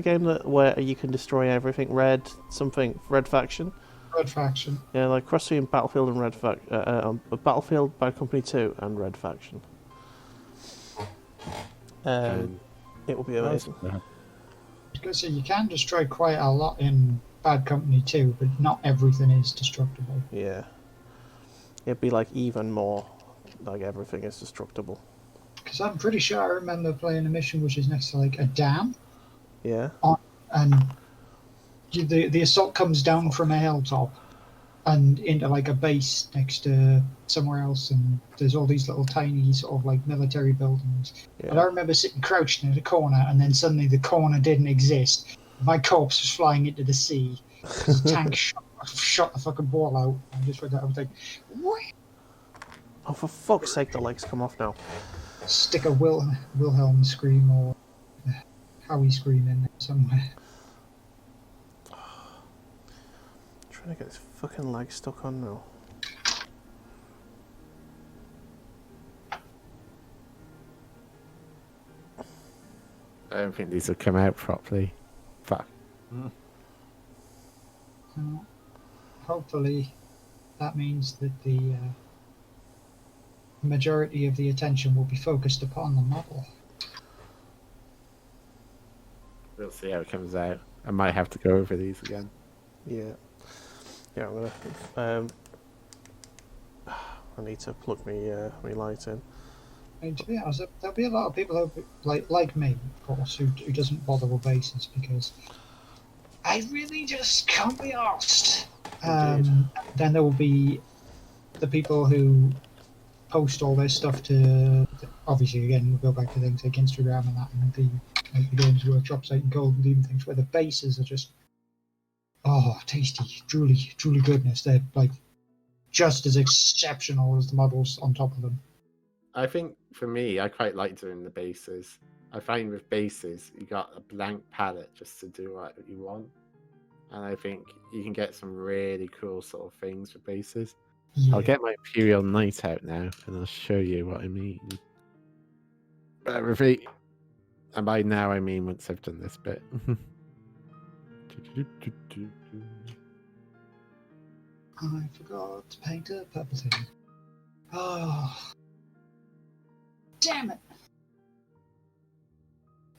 game where you can destroy everything? Red Faction. Red Faction. Yeah, cross between Battlefield and Battlefield, Bad Company 2, and Red Faction. It will be amazing. Because you can destroy quite a lot in Bad Company 2, but not everything is destructible. Yeah. It'd be even more everything is destructible. Because I'm pretty sure I remember playing a mission which is next to a dam. Yeah. And the assault comes down from a hilltop and into a base next to somewhere else, and there's all these little tiny sort of military buildings. Yeah. And I remember sitting crouched in a corner, and then suddenly the corner didn't exist. My corpse was flying into the sea. The tank shot the fucking ball out. I just read that. I was like, what? Oh, for fuck's sake, the legs come off now. stick a Wilhelm scream or Howie scream in there somewhere. Trying to get this fucking leg stuck on now. I don't think these will come out properly. Fuck. Hopefully, that means that the majority of the attention will be focused upon the model. We'll see how it comes out. I might have to go over these again. Yeah. Yeah, I'm gonna. I need to plug me light in. I mean, to be honest, there'll be a lot of people who, like me, of course, who doesn't bother with bases because I really just can't be arsed. Then there will be the people who post all their stuff to, obviously, again, we'll go back to things like Instagram and that, and the Games Workshop site and Golden Demon things, where the bases are just, tasty, truly goodness. They're like just as exceptional as the models on top of them. I think for me, I quite like doing the bases. I find with bases, you got a blank palette just to do what you want. And I think you can get some really cool sort of things with bases. Yeah. I'll get my Imperial Knight out now, and I'll show you what I mean. Repeat. And by now, I mean once I've done this bit. I forgot to paint a purple thing. Oh, damn it!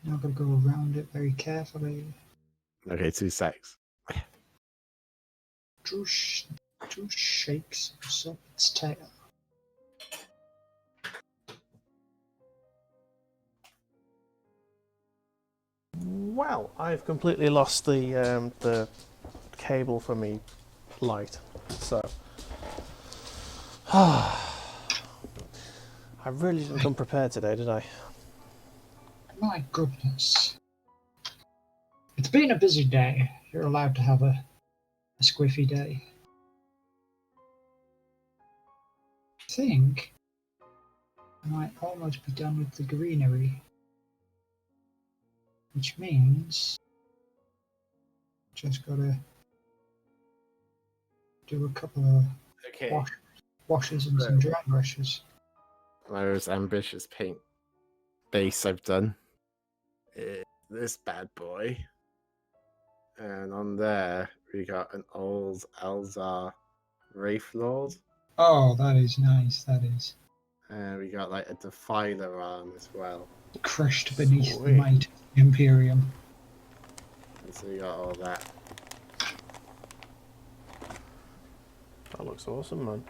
Now I've got to go around it very carefully. Okay, 2 secs. Drew shakes its tail. Well, I've completely lost the cable for me light, so I really didn't come prepared today, did I? My goodness. It's been a busy day. You're allowed to have a squiffy day. I think I might almost be done with the greenery. Which means just gotta do a couple of Okay. washes and some dry brushes. My most ambitious paint base I've done is this bad boy. And on there, we got an old Elzar Wraith Lord. Oh, that is nice, that is. And we got like a Defiler arm as well. Crushed beneath the Sweet. might of the Imperium. And so we got all that. That looks awesome, man.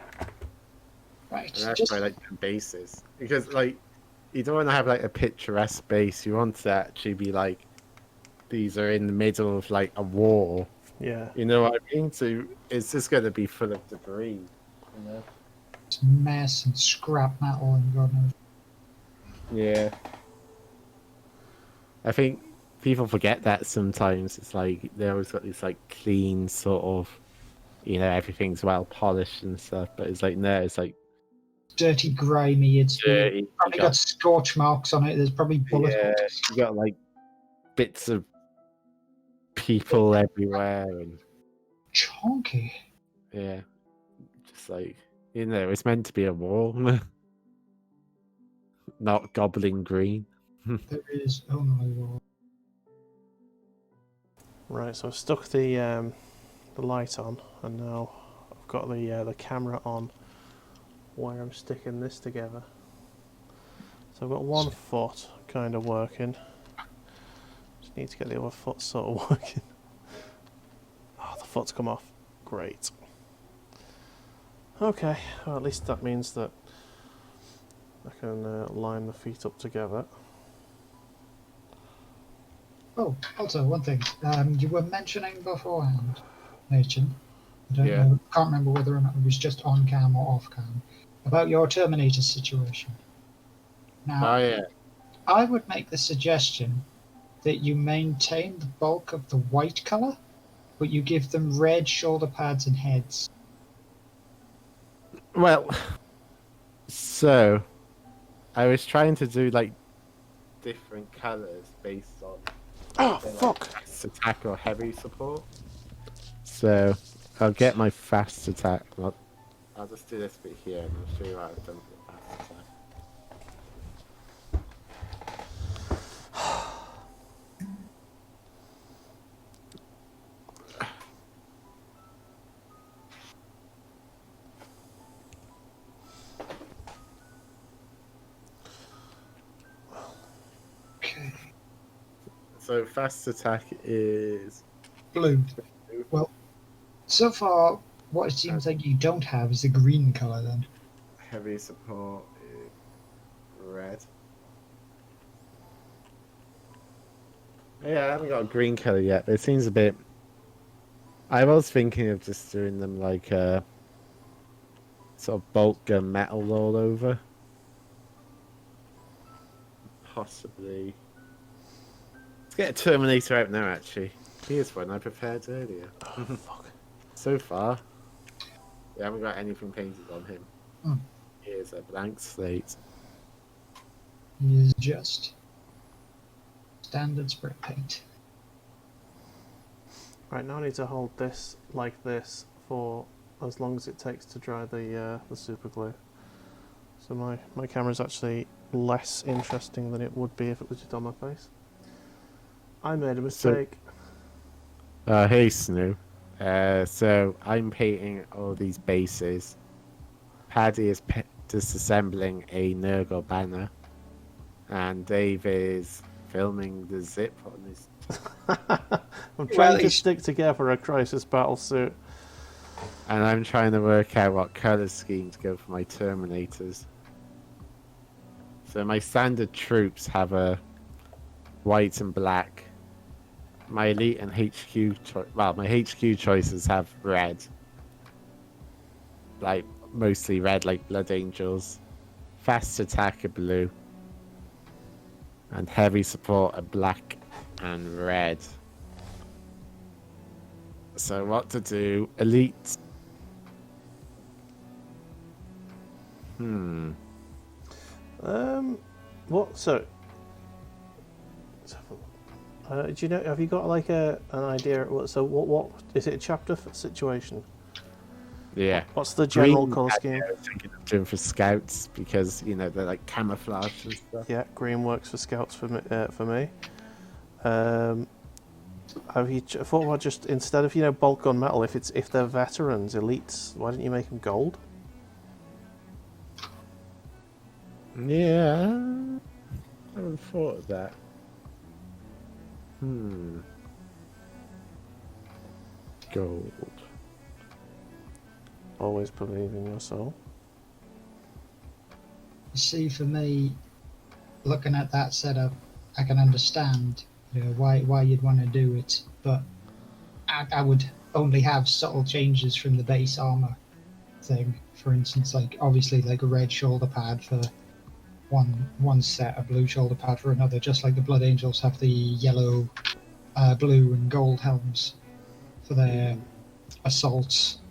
Right, And that's just why I like the bases. Because like you don't want to have like a picturesque base, you want to actually be like these are in the middle of like a war. Yeah. You know what I mean? So it's just gonna be full of debris, you know? mess and scrap metal and God knows. Yeah. I think people forget that sometimes. It's like they always got this like clean sort of, you know, everything's well polished and stuff. But it's like no, it's like Dirty, grimy. It's dirty. probably got scorch marks on it. There's probably bullet holes. You got like bits of people everywhere, and Chonky. yeah, just like you know, it's meant to be a wall, not goblin green. There is only one. Right, so I've stuck the light on, and now I've got the camera on where I'm sticking this together. So I've got one foot kind of working. Just need to get the other foot sort of working. Oh, the foot's come off. Great. Okay, well at least that means that I can line the feet up together. Oh, also one thing. You were mentioning beforehand, Machin. I don't Yeah. know. Can't remember whether or not it was just on cam or off cam about your Terminator situation. Now, Oh yeah, I would make the suggestion that you maintain the bulk of the white color, but you give them red shoulder pads and heads. well, so I was trying to do like different colors based on Oh, their, fuck! like, fast attack or heavy support. So I'll get my fast attack. I'll just do this bit here and I'll show you what I've done for the fast attack. Okay. So fast attack is Blue. Well, so far, what it seems like you don't have is the green color then. heavy support is red. Yeah, I haven't got a green color yet, but it seems a bit. I was thinking of just doing them like sort of bolt gun metal all over. Possibly. Let's get a Terminator out now, actually. Here's one I prepared earlier. Oh, fuck. So far, we haven't got anything painted on him. Hmm. Here's a blank slate. It is just standard spray paint. Right, now I need to hold this like this for as long as it takes to dry the super glue. So my camera's actually less interesting than it would be if it was just on my face. I made a mistake. Hey, Snoo. So I'm painting all these bases. Paddy is disassembling a Nurgle banner. And Dave is filming the zip on his... I'm trying to stick together a crisis battle suit. And I'm trying to work out what colour scheme to go for my Terminators. So my standard troops have a white and black. My elite and HQ my HQ choices have red. Like mostly red, like Blood Angels. Fast attack are blue. And heavy support are black and red. So what to do? Elite. What? So, do you know? Have you got like an idea? So, what is it? A chapter situation? Yeah. What's the general Green, colour scheme? I was thinking of doing for scouts because they're like camouflage and stuff. Yeah, green works for scouts for me. Have you thought about just instead of bolt gun metal, if they're veterans, elites, why don't you make them gold? Yeah, I haven't thought of that. Gold. Always believe in your soul. You see, for me, looking at that setup, I can understand why you'd want to do it, but I would only have subtle changes from the base armor thing. For instance, like obviously like a red shoulder pad for one set, a blue shoulder pad for another, just like the Blood Angels have the yellow, blue and gold helms for their assaults,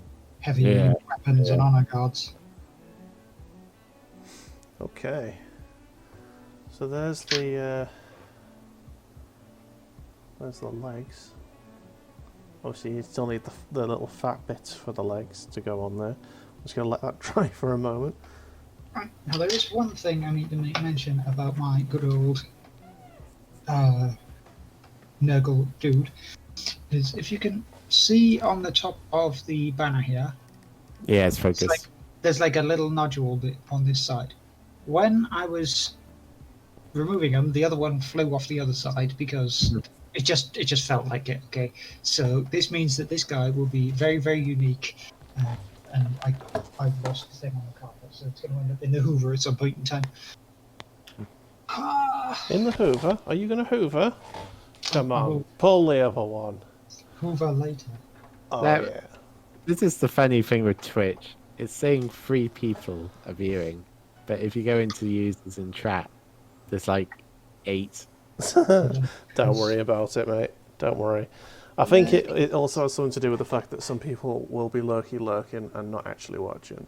heavy weapons and honor guards. Okay. So there's the legs. Obviously, you still need the little fat bits for the legs to go on there. I'm just going to let that dry for a moment. Right. Now, there is one thing I need to make mention about my good old Nurgle dude. Is if you can see on the top of the banner here, Yeah, it's focused. there's like a little nodule bit on this side. When I was removing them, the other one flew off the other side because it just felt like it. Okay, so this means that this guy will be very, very unique, and I lost the thing on the carpet, so it's going to end up in the Hoover at some point in time. In the Hoover? Are you going to Hoover? Come I on, will pull the other one. Hoover later. Oh, yeah. This is the funny thing with Twitch. It's saying 3 people are viewing, but if you go into users and chat, there's like 8. Don't worry about it, mate. Don't worry. I think it also has something to do with the fact that some people will be lurking and not actually watching.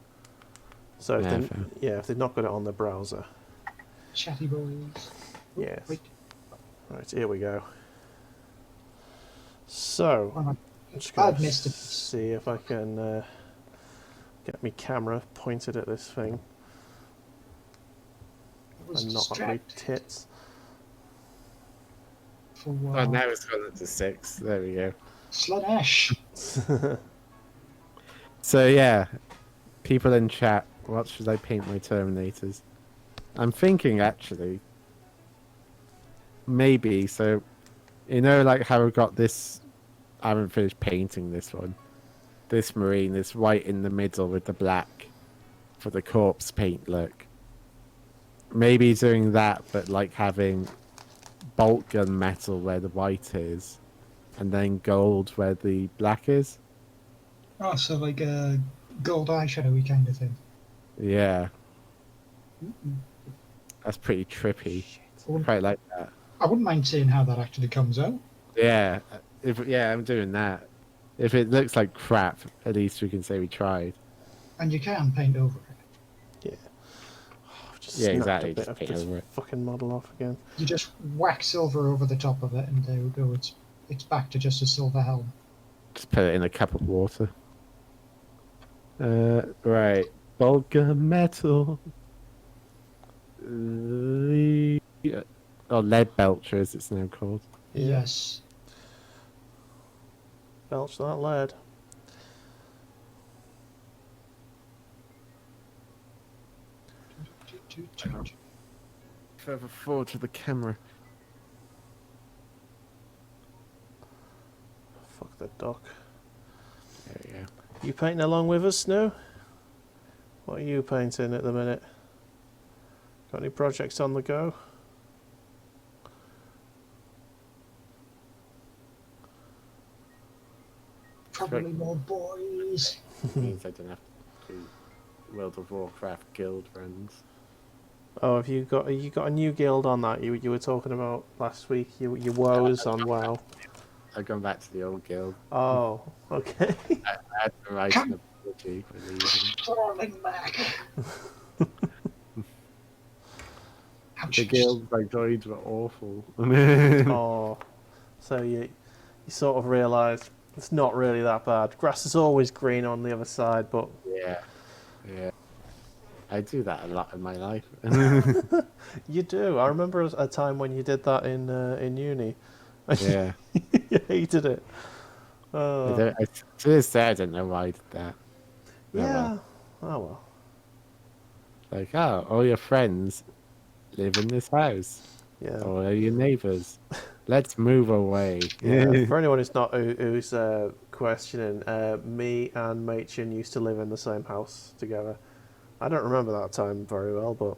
So if they've not got it on their browser, Chatty boys. Yes. Wait, Right, here we go. So, what am I'm just I've gonna missed it. see if I can get my camera pointed at this thing I was and not at my distracted tits. for a Oh, while. now it's gone up to 6. There we go. Slanesh. So yeah, people in chat, what should I paint my Terminators? I'm thinking actually, maybe, so, you know, like how I got this, I haven't finished painting this one. This Marine, this white in the middle with the black for the corpse paint look. Maybe doing that, but like having bolt gun metal where the white is, and then gold where the black is. Oh, so like a gold eyeshadowy kind of thing. Yeah, Mm-mm. that's pretty trippy. I wouldn't, Quite like that. I wouldn't mind seeing how that actually comes out. Yeah, I'm doing that. If it looks like crap, at least we can say we tried. And you can paint over it. Yeah. I've just Yeah, snapped exactly, a bit just of paint this over it. fucking model off again. You just whack silver over the top of it, and there we go. It's back to just a silver helm. Just put it in a cup of water. Right. Bulgur metal. Oh, lead belcher, as it's now called. Yeah. Yes. Belch that lead. Further forward to the camera. Fuck the dock. There we go. You painting along with us, Snow? What are you painting at the minute? Got any projects on the go? Probably more boys. Means I don't have to do World of Warcraft guild runs. Oh, have you got a new guild on that you were talking about last week? Your woes on WoW. I've gone back to the old guild. Oh, okay. I had to write an apology for leaving. Darling Mac. The guilds I joined were awful. Oh, so you sort of realised it's not really that bad. Grass is always green on the other side, but Yeah. I do that a lot in my life. you do. I remember a time when you did that in uni. Yeah. You hated it. To this day, I don't know why I did that. Oh, Yeah. well. Oh well. Like, oh, all your friends live in this house. Yeah. All are your neighbours. Let's move away. Yeah. For anyone who's questioning, me and Machin used to live in the same house together. I don't remember that time very well, but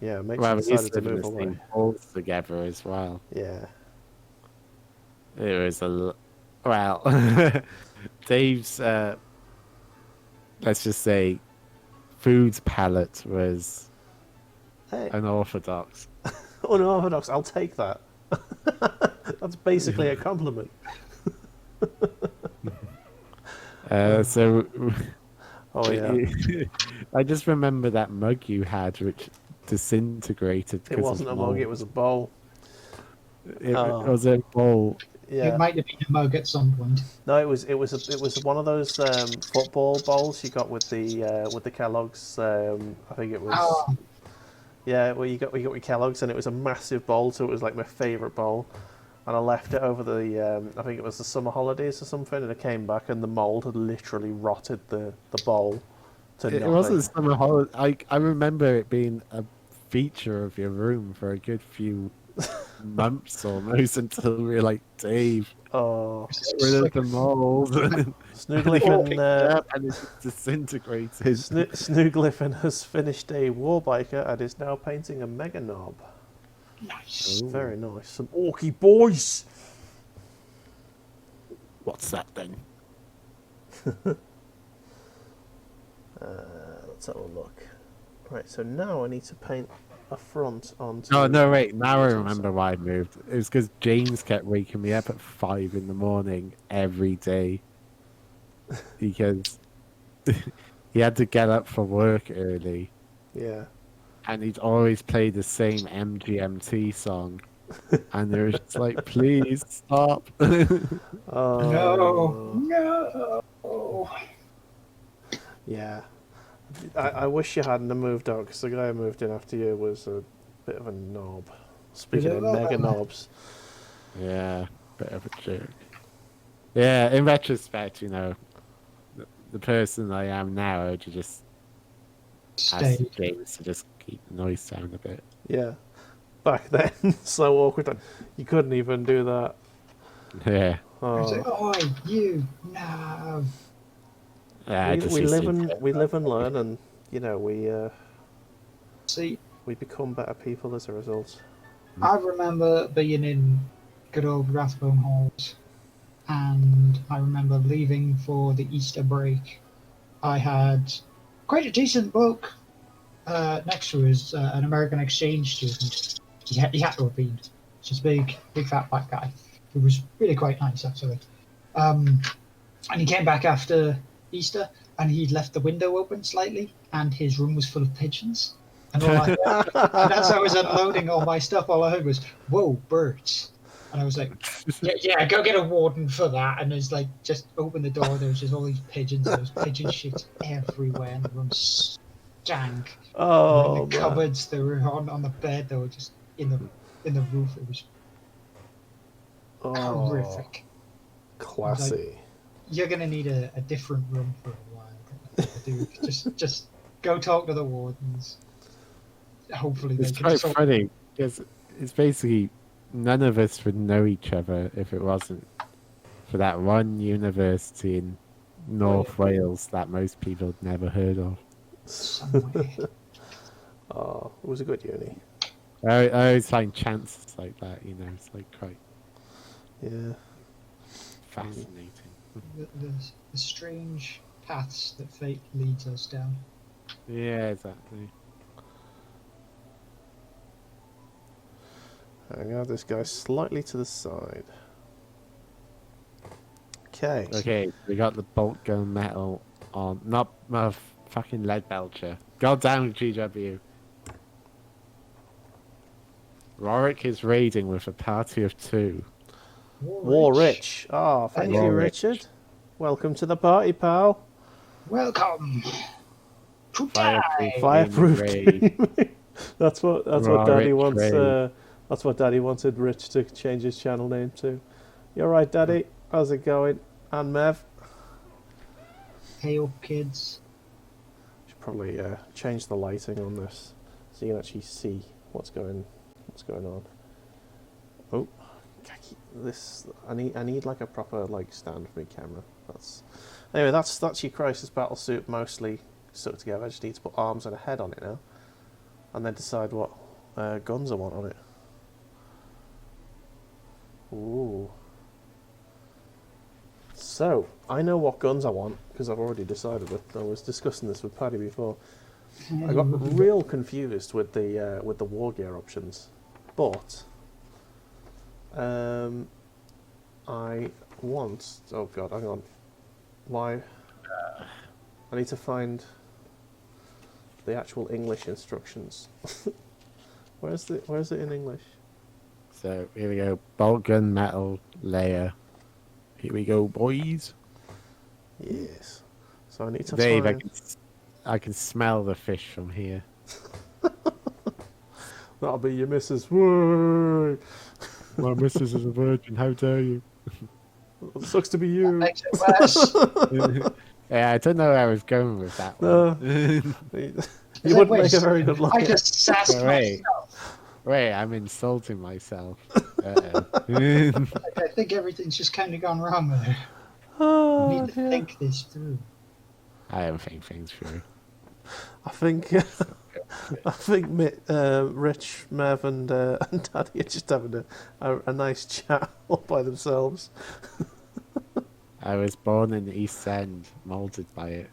yeah, Machin Well, we used decided to to live in move the away. same halls together as well. Yeah. It was well, Dave's, let's just say, food palate was Hey, unorthodox. unorthodox. I'll take that. That's basically a compliment. So Oh yeah. I just remember that mug you had, which disintegrated. It wasn't a mug. It was a bowl. It was a bowl. Yeah. It might have been a mug at some point. No, it was one of those football bowls you got with the Kellogg's. I think it was. Oh, Yeah, well, you got your Kellogg's, and it was a massive bowl, so it was like my favourite bowl. And I left it over the, I think it was the summer holidays or something, and I came back, and the mould had literally rotted the bowl to It nothing. wasn't summer holiday. I remember it being a feature of your room for a good few months almost until we were like, Dave, Oh, get rid of the mold. Snoogliffin, and it just disintegrated. Snoogliffin has finished a Warbiker and is now painting a Mega Knob. nice. Ooh. Very nice. Some orky boys. What's that then? Let's have a look. Right, so now I need to paint a front onto. No, wait. Now I remember why I moved. It was because James kept waking me up at 5 in the morning every day because he had to get up for work early. Yeah. and he'd always play the same MGMT song, and they were just like, "Please stop." No, Oh, no. yeah. I wish you hadn't have moved out because the guy who moved in after you was a bit of a knob. Speaking of mega knobs. Yeah, bit of a jerk. Yeah, in retrospect, the person I am now, I would just ask Stay. James to just keep the noise down a bit. Yeah. Back then, so awkward. Like, you couldn't even do that. Yeah, I was like, Oh. "Oi, you, no." yeah, I We, just we used live to. and learn, and See, we become better people as a result. I remember being in good old Rathbone Halls, and I remember leaving for the Easter break. I had quite a decent bloke next to us, an American exchange student. He had to have been just big fat black guy who was really quite nice actually. And he came back after Easter, and he'd left the window open slightly, and his room was full of pigeons. And all I heard, and as I was unloading all my stuff, all I heard was, "Whoa, birds!" And I was like, "Yeah, go get a warden for that." And it's like, just open the door. There was just all these pigeons. And there was pigeon shit everywhere, and the room stank. They were in Oh the man. cupboards. They were on the bed. They were just in the roof. It was Oh, horrific. classy. You're gonna need a different room for a while, dude. Just go talk to the wardens. Hopefully they It's can quite sort. funny because it's basically none of us would know each other if it wasn't for that one university in North Wales that most people had never heard of. Somewhere. Oh, it was a good uni. I always find chances like that, it's like quite Yeah. fascinating. The strange paths that fate leads us down. Yeah, exactly. Hang on, this guy slightly to the side. Okay. Okay, we got the bolt gun metal on, not my fucking lead belcher. God damn GW. Rorick is raiding with a party of 2. Warrich. Oh, thank you, Warrich. Richard. Welcome to the party, pal. Welcome. Fireproof. Fireproof raid. gaming. That's what Rorick Daddy wants. raid. That's what Daddy wanted Rich to change his channel name to. You're right, Daddy. How's it going? And Mev. Hey up, kids. Should probably change the lighting on this so you can actually see what's going on. Oh, this I need like a proper stand for my camera. That's your Crisis Battle suit mostly stuck together. I just need to put arms and a head on it now, and then decide what guns I want on it. Ooh. So I know what guns I want because I've already decided it. I was discussing this with Paddy before. I got real confused with the war gear options, but I want. Oh God, hang on. Why? I need to find the actual English instructions. Where's it in English? So here we go. Bolt gun metal layer. Here we go, boys. Yes. So I need to Dave, find. I can smell the fish from here. That'll be your missus. Whoa! My missus is a virgin. How dare you? It sucks to be you. Makes it worse. Yeah, I don't know where I was going with that one. You wouldn't make a very good I liar. just sassed Wait. myself. Wait, I'm insulting myself. I think everything's just kind of gone wrong there. Oh, You need to dear. think this through. I don't think things through. I think Rich, Mev, and Daddy are just having a nice chat all by themselves. I was born in the East End, molded by it.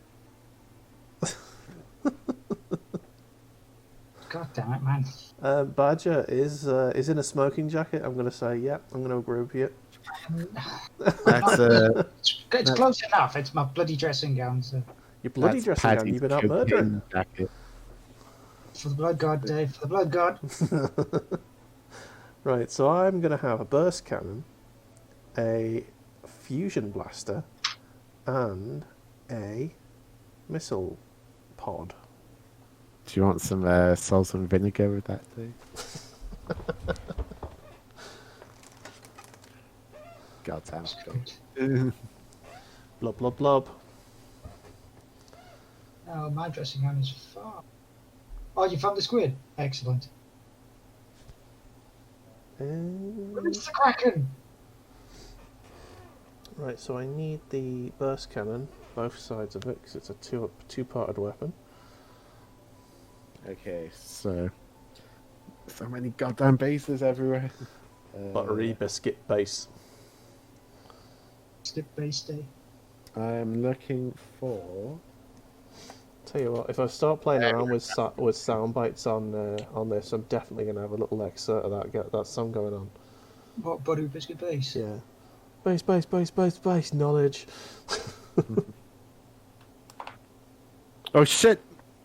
God damn it, man. Badger is in a smoking jacket. I'm going to say, yep. I'm going to agree with you. That's It's close enough. It's my bloody dressing gown. So Your bloody dressing gown. You've been out murdering. Jacket. For the blood god, Dave. For the blood god. Right, so I'm going to have a burst cannon, a fusion blaster, and a missile pod. Do you want some salt and vinegar with that, too? God damn it. Blub, blub, blub. Oh, my dressing gown is far. Oh, you found the squid. Excellent. It's the Kraken. Right, so I need the burst cannon, both sides of it, because it's a two-parted weapon. Okay, so many goddamn bases everywhere. Buttery biscuit base. Skip base day. I'm looking for. Tell you what, if I start playing around with sound bites on this, I'm definitely gonna have a little excerpt of that. Get that song going on. What, buttery biscuit base? Yeah. Base, knowledge. Oh shit!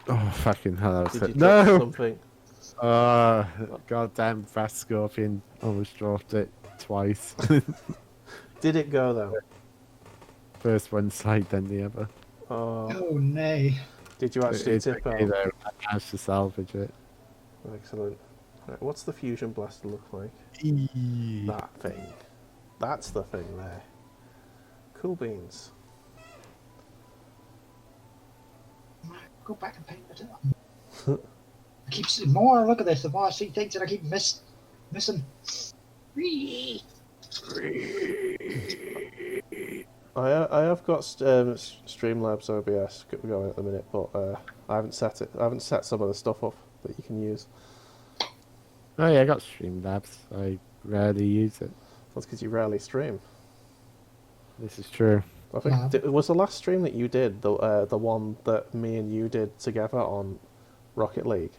Oh fucking hell! That was Did it. you drop No! something? Goddamn fast scorpion almost dropped it twice. Oh, Did it go though? First one side, then the other. Oh, nay. Did you actually It's tip okay, out? though. I managed to salvage it. Excellent. Right, what's the fusion blaster look like? Eee. That thing. That's the thing there. Cool beans. Go back and paint it up. I keep seeing more I look at this, the more I see things that I keep missing. Whee! I have got Streamlabs OBS going at the minute, but I haven't set it. I haven't set some of the stuff up that you can use. Oh yeah, I got Streamlabs. I rarely use it. That's because you rarely stream. This is true. I think Yeah. was the last stream that you did the one that me and you did together on Rocket League.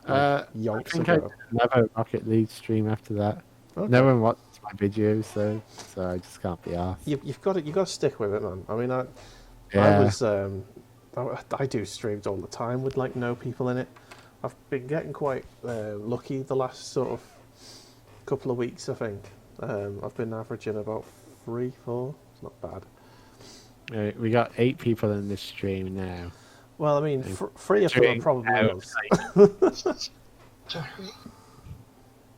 I Yonks think I did ago. another Rocket League stream after that. Okay. No one watched my videos, so I just can't be asked. You've got to stick with it, man. I mean, I Yeah. was I do streams all the time with like no people in it. I've been getting quite lucky the last sort of couple of weeks. I think I've been averaging about 3, 4. It's not bad. We got 8 people in this stream now. Well, I mean, 3 of them are probably us.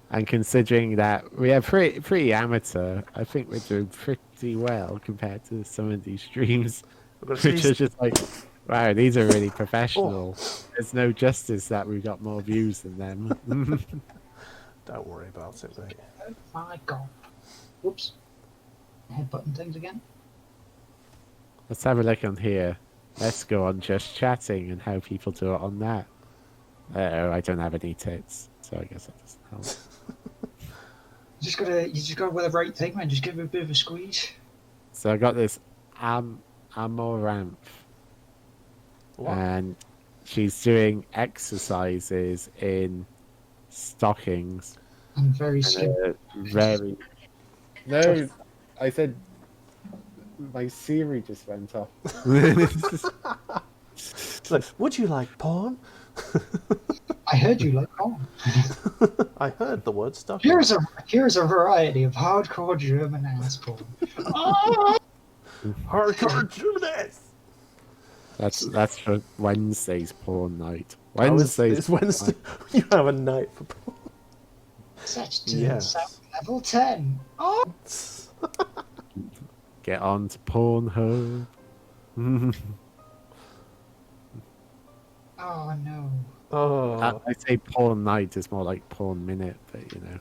And considering that we are pretty amateur, I think we're doing pretty well compared to some of these streams, which are just like, wow, these are really professional. There's no justice that we've got more views than them. Don't worry about it, mate. Oh my god. Whoops. Headbutton things again. Let's have a look on here. Let's go on just chatting and how people do it on that. I don't have any tits, so I guess that doesn't help. You just gotta wear the right thing, man. Just give it a bit of a squeeze. So I got this Amaranth, What? and she's doing exercises in stockings. I'm very slim. Very. No, I said my Siri just went off. It's like, would you like porn? I heard you like porn. I heard the word stuff. Here's a variety of hardcore German ass porn. Hardcore Judas. That's for Wednesday's porn night. It's Wednesday. You have a night for porn. Such to Yes. level 10. Oh, Get on to Pornhub. oh no. Oh, I say porn night is more like porn minute, but you know.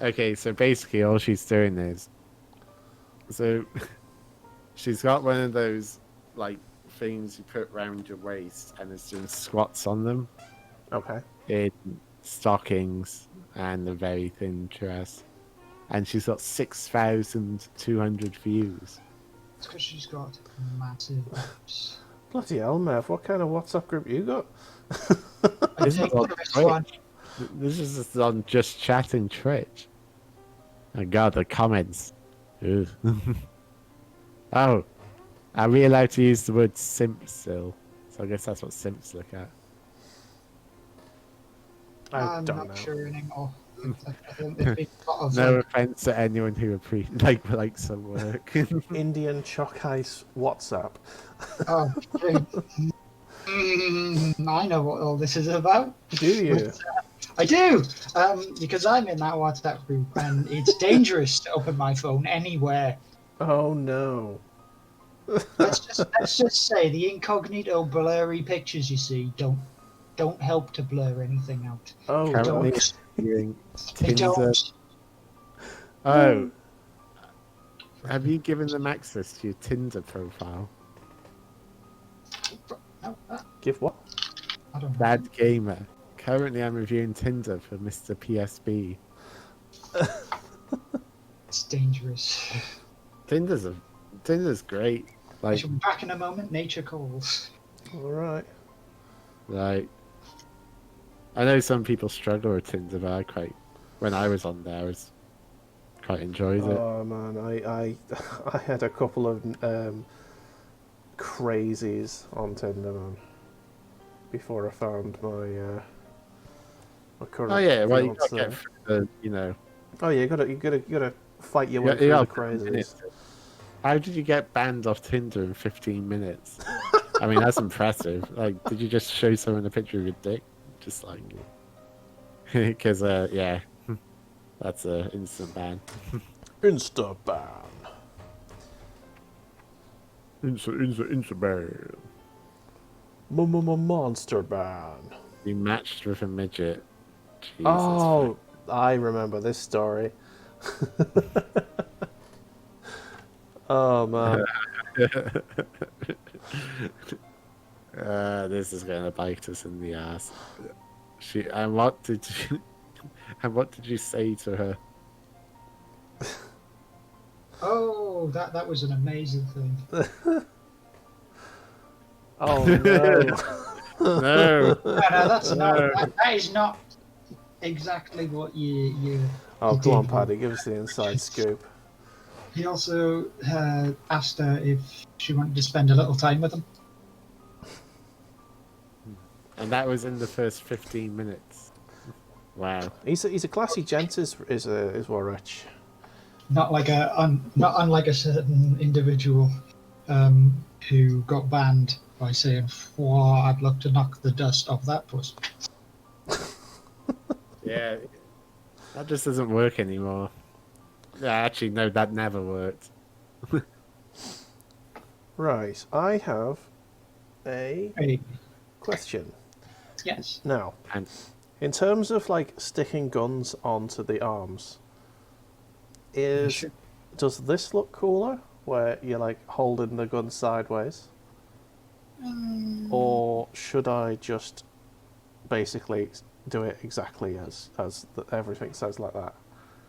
Okay, so basically all she's doing is, so she's got one of those like things you put round your waist and it's doing squats on them okay. in stockings and a very thin dress. And she's got 6,200 views. It's because she's got massive abs. Bloody hell, Mev. What kind of WhatsApp group you got? I This is think on the best Twitch. one. This is just on Just Chatting Twitch. Oh god, the comments. Ugh. Oh, are we allowed to use the word simp still? So I guess that's what simps look at. I I'm don't not know. sure anymore. I think there's been a lot of No like, offense to anyone who likes some work. Indian chalk ice WhatsApp. oh, shit. I know what all this is about. Do you? I do, because I'm in that WhatsApp group, and it's dangerous to open my phone anywhere. Oh no. Let's just say the incognito blurry pictures you see don't help to blur anything out. Oh They Currently no. don't. doing They Tinder. don't. Oh, have you given them access to your Tinder profile? No, Give what? I don't know. Bad gamer. Currently, I'm reviewing Tinder for Mr. PSB. It's dangerous. Tinder's great. I Like, shall be back in a moment. Nature calls. All right. like, I know some people struggle with Tinder, but when I was on there, I quite enjoyed it. Oh man, I had a couple of crazies on Tinder, man. Before I found my current Oh yeah, well, you fiance. gotta get through the. Oh yeah, you gotta fight your way You through the gotta put a minute. crazies. How did you get banned off Tinder in 15 minutes? I mean, that's impressive. Like, did you just show someone a picture of your dick? Just like, because yeah, that's a instant ban. Insta ban. Instant ban. Monster ban. You matched with a midget. Jesus. Oh, I remember this story. Oh man. This is gonna bite us in the ass. And what did you? And what did you say to her? Oh, that was an amazing thing. Oh no. No. No, that's No. not. That is not exactly what you. Oh you come on, did. Paddy, give us the inside scoop. He also asked her if she wanted to spend a little time with him. And that was in the first 15 minutes. Wow. He's a classy gent, is Warrich. Not not unlike a certain individual who got banned by saying, "Wow, I'd love to knock the dust off that puss." Yeah. That just doesn't work anymore. Yeah, actually, no, that never worked. Right, I have a Hey, question. yes. Now, And in terms of like sticking guns onto the arms, Sure. does this look cooler where you're like holding the gun sideways? Or should I just basically do it exactly as everything says like that?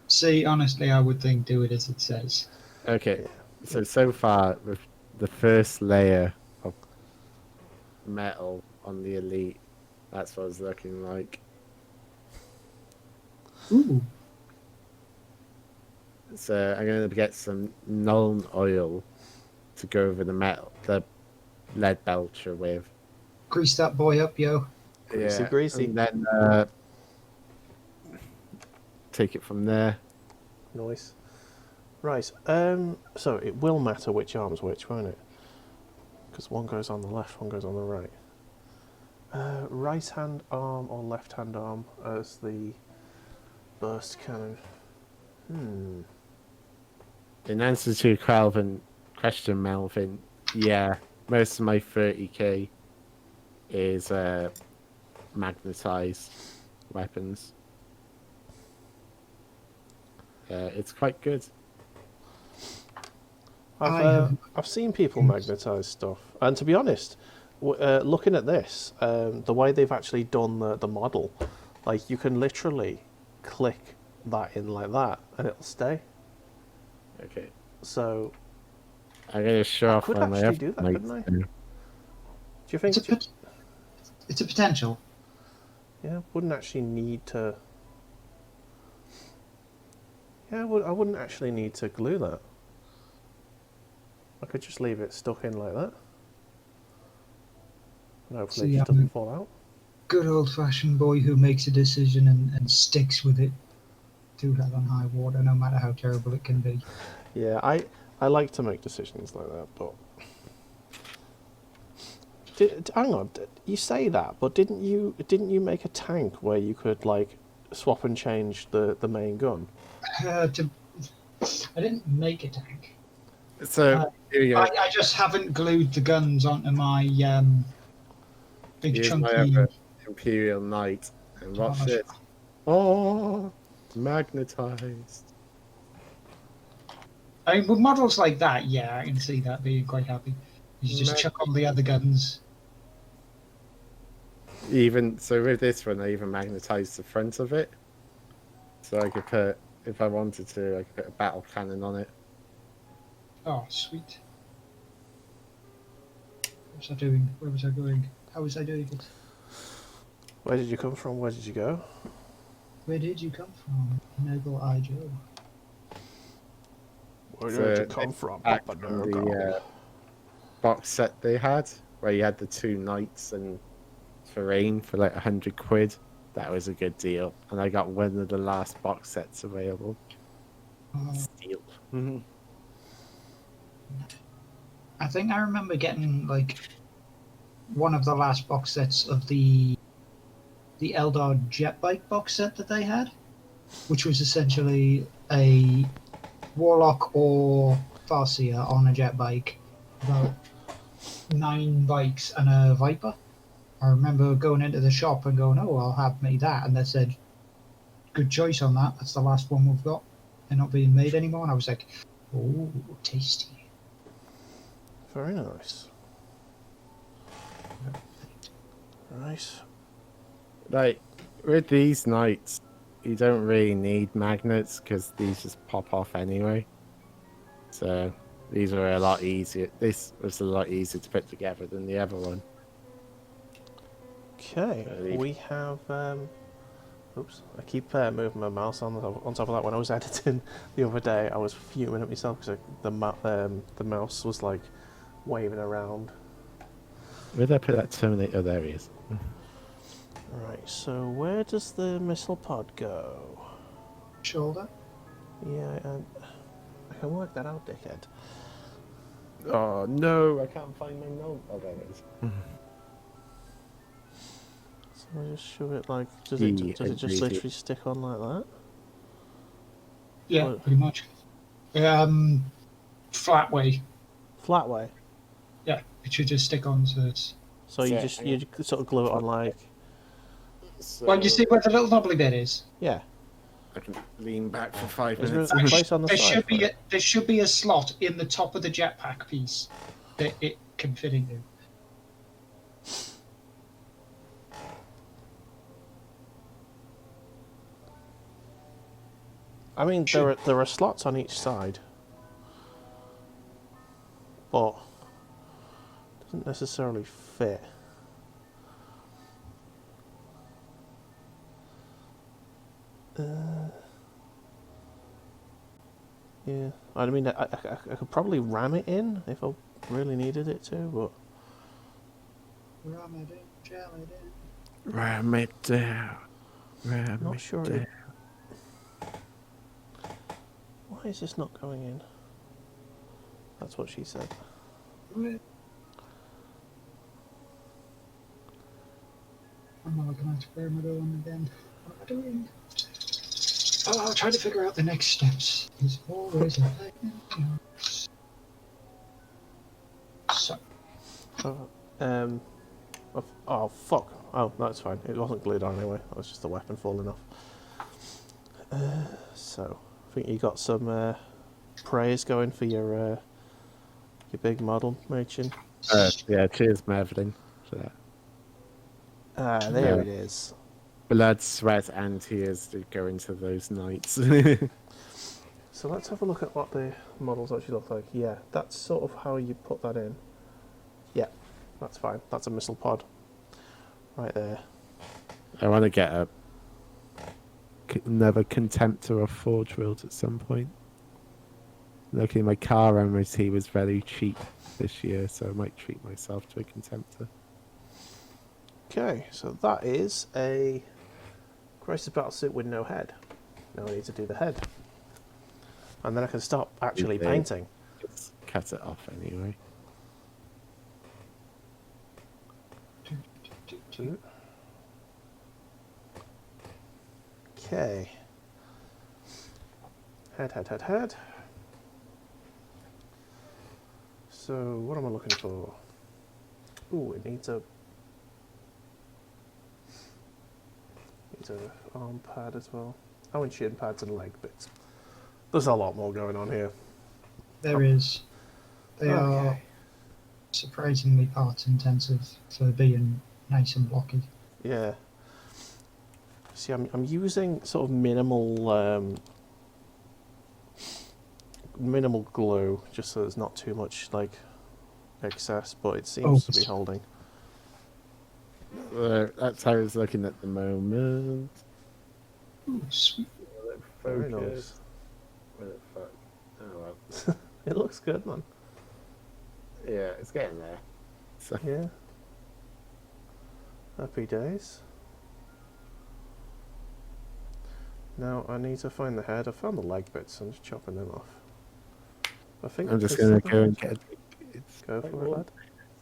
See, honestly, I would think do it as it says. okay, Yeah. so far, with the first layer of metal on the Elite, that's what it's looking like. Ooh. So I'm going to get some Nuln oil to go over the lead belcher with. Grease that boy up, yo. Greasy. And then take it from there. Nice. Right. So it will matter which arm's which, won't it? Because one goes on the left, one goes on the right. Right hand arm or left hand arm as the burst cannon. In answer to your question, Melvin, yeah, most of my 30k is magnetized weapons. It's quite good. I've seen people magnetize stuff, and to be honest, looking at this, the way they've actually done the model, like you can literally click that in like that, and it'll stay. Okay, So I'm gonna show I off could one of my actually do other that, couldn't I? Do you think? It's a potential. Yeah, wouldn't actually need to. Yeah, I wouldn't actually need to glue that. I could just leave it stuck in like that. And hopefully it See, just I'm doesn't a fall out. good old-fashioned boy who makes a decision and sticks with it through hell and high water, no matter how terrible it can be. Yeah, I like to make decisions like that, but hang on, you say that, but didn't you make a tank where you could like swap and change the main gun? I didn't make a tank. So here you go. I just haven't glued the guns onto my big Here's my chunky. other Imperial Knight. And watch it. Oh, magnetized. I mean, with models like that, yeah, I can see that being quite happy. You just chuck all the other guns. Even so, with this one, I even magnetized the front of it, so I could put, if I wanted to, I could put a battle cannon on it. Oh, sweet. What was I doing? Where was I going? How was I doing it? Where did you come from? Where did you go? Where did you come from, Noble I Joe? Where So did you come from, back Papa from Nurgle? the box set they had, where you had the 2 knights and terrain for like £100. That was a good deal, and I got one of the last box sets available. Steal. I think I remember getting like one of the last box sets of the Eldar jet bike box set that they had, which was essentially a Warlock or Farseer on a jet bike, about 9 bikes and a Viper. I remember going into the shop and going, "Oh, I'll have me that," and they said, "Good choice on that. That's the last one we've got. They're not being made anymore." And I was like, "Oh, tasty." Very nice. Right. Like with these knights, you don't really need magnets because these just pop off anyway. So these are a lot easier. This was a lot easier to put together than the other one. Okay, we have. Oops, I keep moving my mouse on top of that. When I was editing the other day, I was fuming at myself because the mouse was like waving around. Where did I put that Terminator? There he is. Right, so where does the missile pod go? Shoulder. Yeah, I can work that out, dickhead. Oh no, I can't find my note. Oh, there it is. So I just shove it like. Does it just literally stick on like that? Yeah, Or pretty much. Flat way. flat way. Yeah, it should just stick on so it's. So you sort of glue it on like. So, Well, you see where the little knobbly bit is. Yeah. I can lean back for 5 Is there minutes. a place on the side? There should be a slot in the top of the jetpack piece that it can fit into. I mean, there are slots on each side, but it doesn't necessarily fit. Yeah, I mean, I could probably ram it in if I really needed it to, but Ram it in, jam it in. Ram it down. I'm not sure. Why is this not going in? That's what she said. I'm not looking at experimental one again. What am I doing? Oh, I'll try to figure out the next steps. There's always a thing. So. Oh fuck! Oh, no, it's fine. It wasn't glued on anyway. That was just the weapon falling off. So, I think you got some praise going for your big model, Machin. Yeah, cheers, Mervyn, for that. There it is. Blood, sweat, and tears did go into those nights. So let's have a look at what the models actually look like. Yeah, that's sort of how you put that in. Yeah, that's fine. That's a missile pod. Right there. I want to get another Contemptor or Forge World at some point. Looking at my car MOT was very cheap this year, so I might treat myself to a Contemptor. Okay, so that is a crisis battlesuit with no head. Now I need to do the head. And then I can start actually Okay. painting. Just cut it off anyway. Okay. Head. So, what am I looking for? Ooh, it needs a arm pad as well. Oh, and shin pads and leg bits. There's a lot more going on here. There is. They are Okay. surprisingly part intensive for being nice and blocky. Yeah. See, I'm using sort of minimal glue, just so there's not too much like excess, but it seems to be holding. That's how it's looking at the moment. Ooh, sweet. Very nice. Where the fuck? Oh well. It looks good, man. Yeah, it's getting there. So, Yeah. Happy days. Now I need to find the head. I found the leg bits. I'm just chopping them off. I think I'm just there's gonna something go and else. get. It's Go quite for it, warm lad.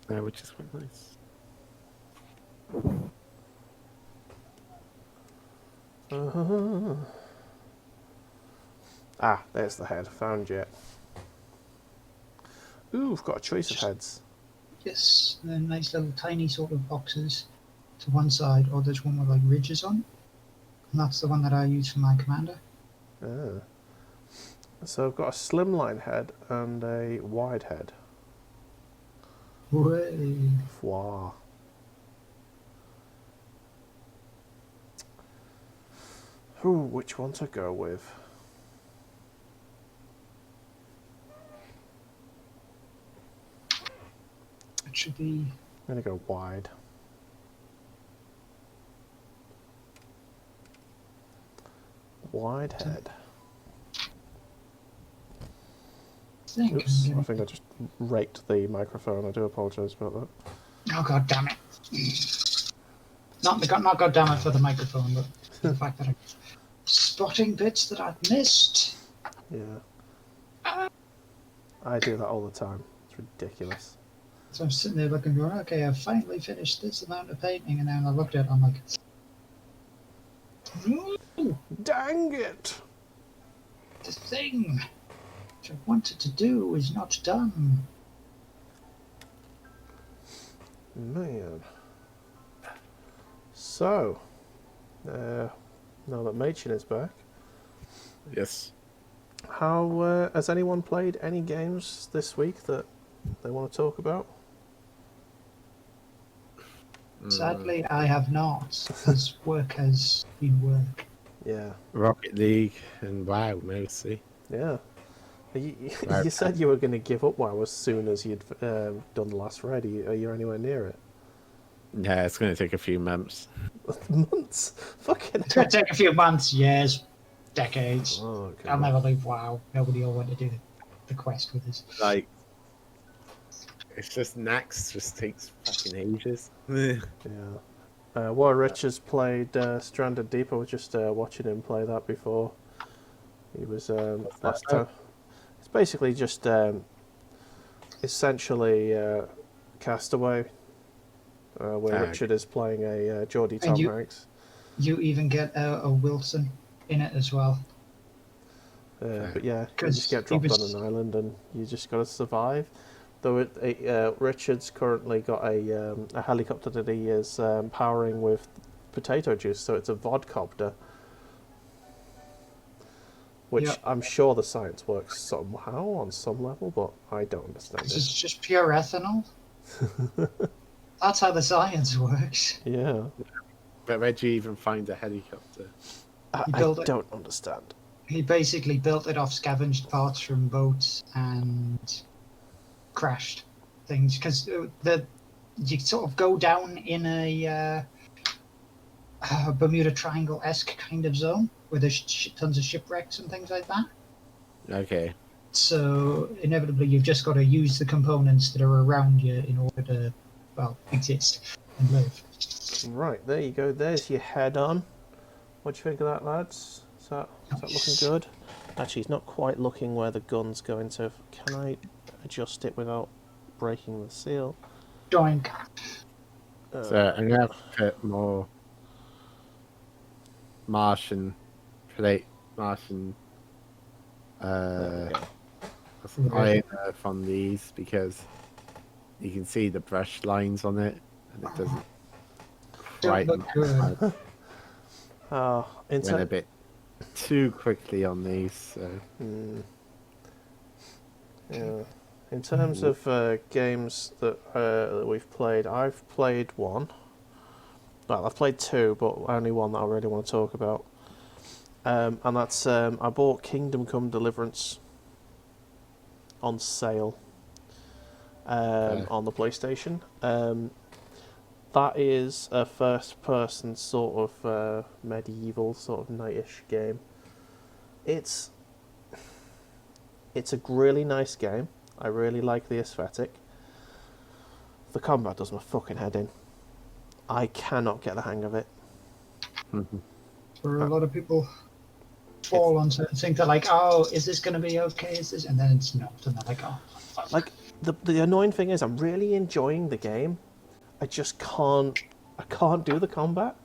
now, which is quite nice. Ah, there's the head. Found it. Ooh, we've got a choice of heads. Yes, they're nice little tiny sort of boxes to one side, or there's one with like ridges on. And that's the one that I use for my commander. Ah. So I've got a slimline head and a wide head. Way. Wow. Ooh, which one to go with? It should be. I'm gonna go wide. Wide head. Oops, I think I just raked the microphone. I do apologise about that. Oh god damn it! Not god damn it for the microphone, but for the fact that I'm spotting bits that I've missed. Yeah. I do that all the time. It's ridiculous. So I'm sitting there looking, going, okay, I've finally finished this amount of painting, and then I looked at it, I'm like, no, Dang it! the thing which I wanted to do is not done. Man. So, now that Machin is back, Yes. how has anyone played any games this week that they want to talk about? Sadly, I have not, because work has been work. Yeah. Rocket League and WoW mostly. Yeah. You, Right. you said you were going to give up WoW as soon as you'd done the last raid. Are you anywhere near it? Yeah, it's going to take a few months. Months? Fucking It's hell. going to take a few months, years, decades. Oh, okay. I'll never leave WoW. Nobody will want to do the quest with us. Like, it's just Nax just takes fucking ages. Yeah. While Richards played Stranded Deep, I was just watching him play that before. He was last time. It's basically just essentially Castaway, where Richard is playing a Geordie Tom Hanks. You even get a Wilson in it as well. But yeah, you just get dropped on an island and you just got to survive. Though Richard's currently got a helicopter that he is powering with potato juice, so it's a vodcopter. Which I'm sure the science works somehow on some level, but I don't understand it. It's just pure ethanol. That's how the science works. Yeah. But where'd you even find a helicopter? I don't understand. He basically built it off scavenged parts from boats and crashed things, because you sort of go down in a Bermuda Triangle-esque kind of zone where there's tons of shipwrecks and things like that. Okay. So inevitably you've just got to use the components that are around you in order to, well, exist. and live. Right, there you go. There's your head on. What do you think of that, lads? Is that looking good? Actually, it's not quite looking where the gun's going to. Can I adjust it without breaking the seal? Doink. So I'm gonna have to put more Martian Martian There we go. iron earth on these because you can see the brush lines on it and it doesn't Don't quite look good. went a bit too quickly on these. So yeah. In terms of games that we've played, I've played one. Well, I've played two, but only one that I really want to talk about. And that's I bought Kingdom Come Deliverance on sale on the PlayStation. That is a first-person sort of medieval sort of knightish game. It's a really nice game. I really like the aesthetic. The combat does my fucking head in. I cannot get the hang of it. For a lot of people fall on certain things. They're like, "Oh, is this going to be okay? Is this?" And then it's not, and they're like, "Oh." Fuck. Like the annoying thing is, I'm really enjoying the game. I just can't. I can't do the combat.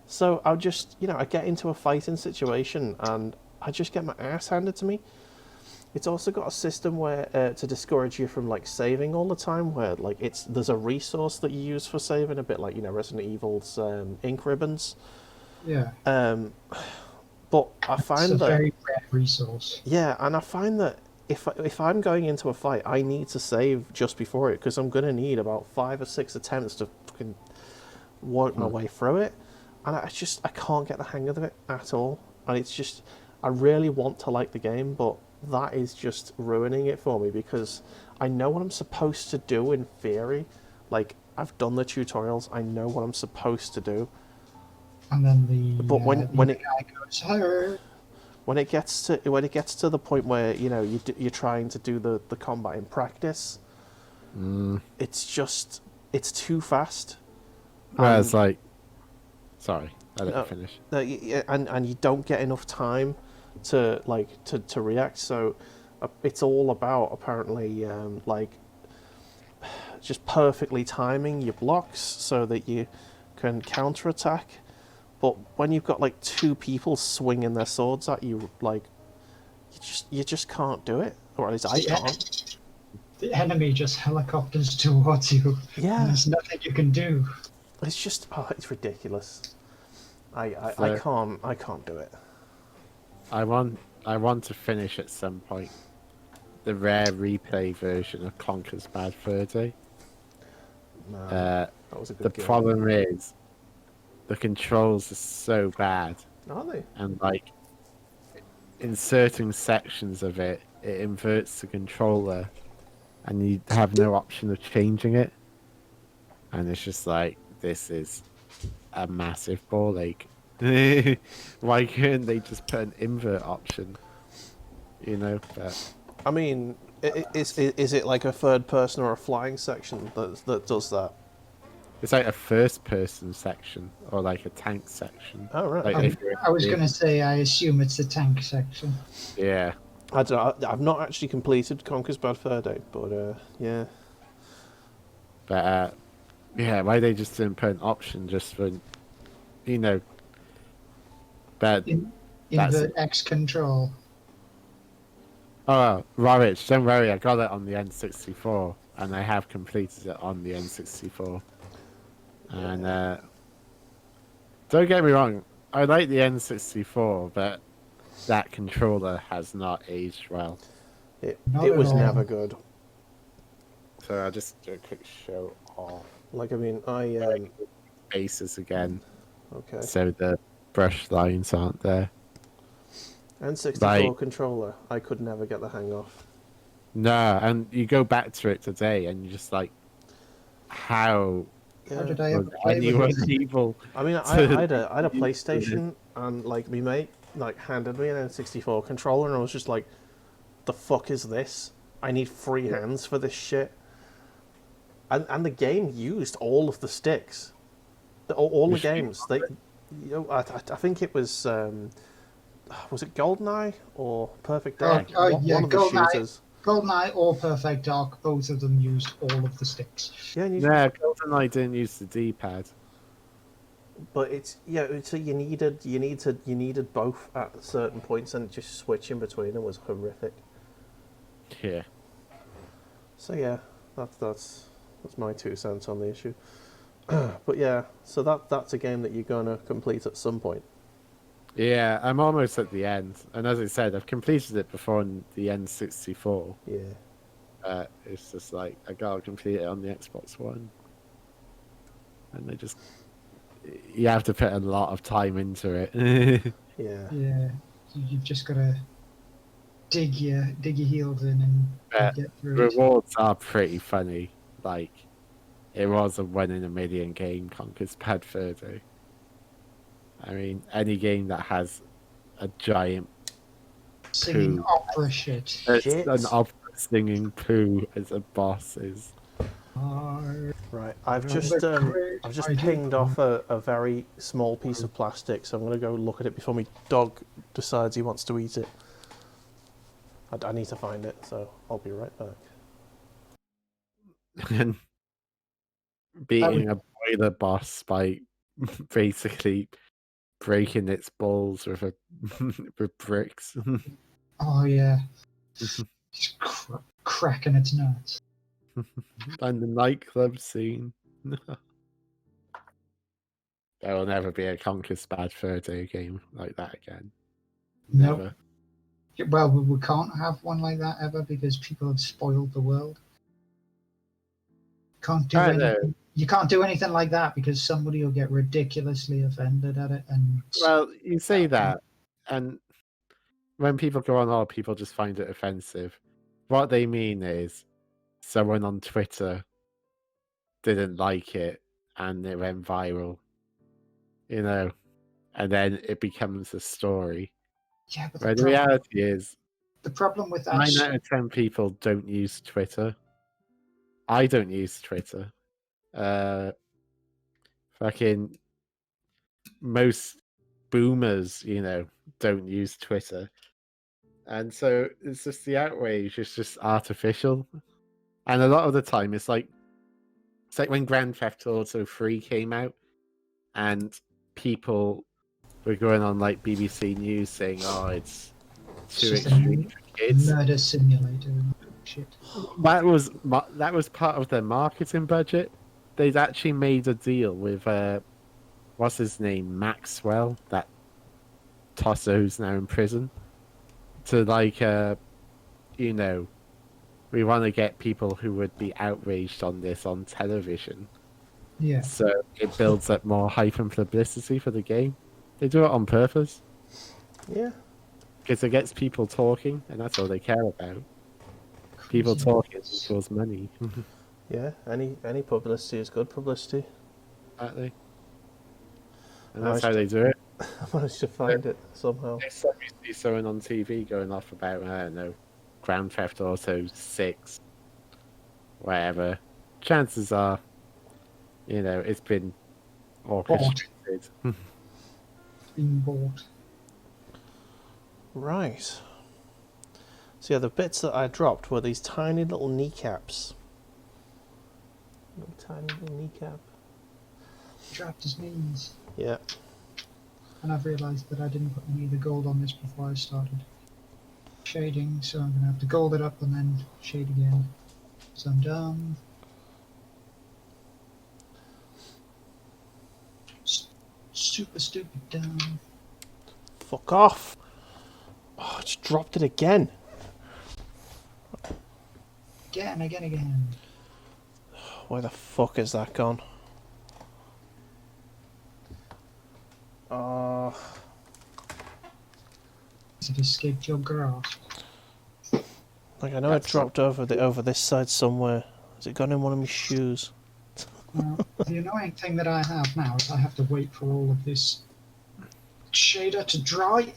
So I'll just, I get into a fighting situation and I just get my ass handed to me. It's also got a system where to discourage you from like saving all the time, where like there's a resource that you use for saving, a bit like Resident Evil's ink ribbons. Yeah. But I find it's a that very rare resource. yeah, and I find that if I'm going into a fight, I need to save just before it because I'm gonna need about 5 or 6 attempts to fucking work my way through it, and I can't get the hang of it at all. And it's just I really want to like the game, but that is just ruining it for me because I know what I'm supposed to do in theory. Like I've done the tutorials, I know what I'm supposed to do. And then But when it guy goes, "Her." when it gets to the point where you're trying to do the combat in practice, it's too fast. whereas like, sorry, I didn't finish. And you don't get enough time to react. So it's all about apparently just perfectly timing your blocks so that you can counterattack. But when you've got like two people swinging their swords at you, like you just can't do it, or at least I can't. The enemy just helicopters towards you. Yeah. And there's nothing you can do. It's just it's ridiculous. I can't do it. I want to finish at some point the rare replay version of Conker's Bad Fur Day. Man, that was a good The game. problem is the controls are so bad, Are they? and like in certain sections of it, it inverts the controller, and you have no option of changing it. And it's just like, this is a massive ball ache. Why couldn't they just put an invert option? But I mean, is it like a third person or a flying section that does that? it's like a first-person section or like a tank section. Oh right. Like I was going to say, I assume it's the tank section. yeah. I don't know. I've not actually completed Conker's Bad Fur Day, but yeah. But yeah, why they just didn't put an option just for, but Invert X control. oh, Rorich, don't worry, I got it on the N64, and I have completed it on the N64. And don't get me wrong, I like the N64, but that controller has not aged well. It Not was at all. never good. So I'll just do a quick show off Like I mean, bases again, okay. so the brush lines aren't there. N64 Like- controller, I could never get the hang of. No, and you go back to it today, and you're just like, how How Yeah. did I ever was play anyone with it? able? I mean, I had a PlayStation, and like my mate like handed me an N64 controller, and I was just like, "The fuck is this? I need free hands for this shit." and the game used all of the sticks. All the games. I think it was it GoldenEye or Perfect Dark? Yeah, One of the shooters. GoldenEye or Perfect Dark, both of them used all of the sticks. Yeah, Yeah, GoldenEye didn't use the D-pad. but so you needed both at certain points, and just switching between them was horrific. Yeah. So yeah, that's my 2 cents on the issue. But yeah, so that's a game that you're gonna complete at some point. Yeah, I'm almost at the end. And as I said, I've completed it before in the N64. Yeah. It's just like, I gotta complete it on the Xbox One. And you have to put a lot of time into it. Yeah. Yeah, you've just got to dig your heels in and get through it. Rewards are pretty funny. Like, it was a 1 in a million game, Conker's Bad Fur Day. I mean, any game that has a giant Singing poo, opera shit. Shit. an opera singing poo as a boss is. Right, I've Well, just they're great. pinged off a very small piece of plastic, so I'm gonna go look at it before my dog decides he wants to eat it. I need to find it, so I'll be right back. And beating a boiler boss by basically breaking its balls with with bricks. Oh yeah, just cracking its nuts. And the nightclub scene. There will never be a Conker's Bad Fur Day game like that again. Nope. Never. Well, we can't have one like that ever because people have spoiled the world. Can't do anything. You can't do anything like that because somebody will get ridiculously offended at it. And Well, you say that, and when people go on, oh, people just find it offensive. What they mean is someone on Twitter didn't like it and it went viral, and then it becomes a story. yeah, but Where the reality is, the problem with that 9 out of 10 people don't use Twitter. I don't use Twitter. Fucking most boomers, don't use Twitter. And so it's just the outrage is just artificial. And a lot of the time it's like when Grand Theft Auto 3 came out and people were going on like BBC News saying, oh, it's too extreme for kids. Murder simulator and shit. That was part of their marketing budget. They'd actually made a deal with what's his name, Maxwell, that tosser who's now in prison, to we want to get people who would be outraged on this on television. Yeah. So it builds up more hype and publicity for the game. They do it on purpose. Yeah. Because it gets people talking, and that's all they care about. People talking equals money. Yeah, any publicity is good publicity. Exactly. And that's how they do it. I managed to find it somehow. Next time you see someone on TV going off about, I don't know, Grand Theft Auto 6, whatever, chances are, it's been orchestrated. Being bought. Right. So yeah, the bits that I dropped were these tiny little kneecaps. Tiny little kneecap. Dropped his knees. Yeah. And I've realised that I didn't put any of the gold on this before I started shading, so I'm going to have to gold it up and then shade again. So I'm done. Super stupid dumb. Fuck off. Oh, I just dropped it again. Again. Where the fuck is that gone? Has it escaped your grasp? Like I know it dropped over this side somewhere. Has it gone in one of my shoes? Well, the annoying thing that I have now is I have to wait for all of this shader to dry,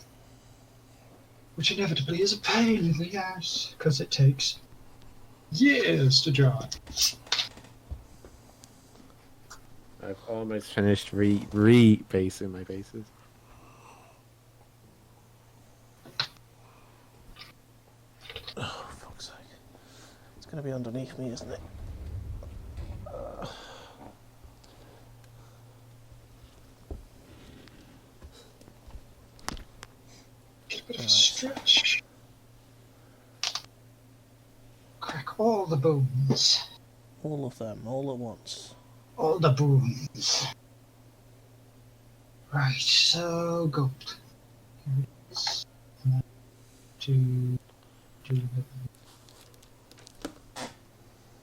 which inevitably is a pain in the ass because it takes years to dry. I've almost finished re-basing my bases. Oh, fuck's sake. It's going to be underneath me, isn't it? Just a bit of a stretch. Crack all the bones. All of them, all at once. All the bones. Right, so gold. Here it is. And then to do the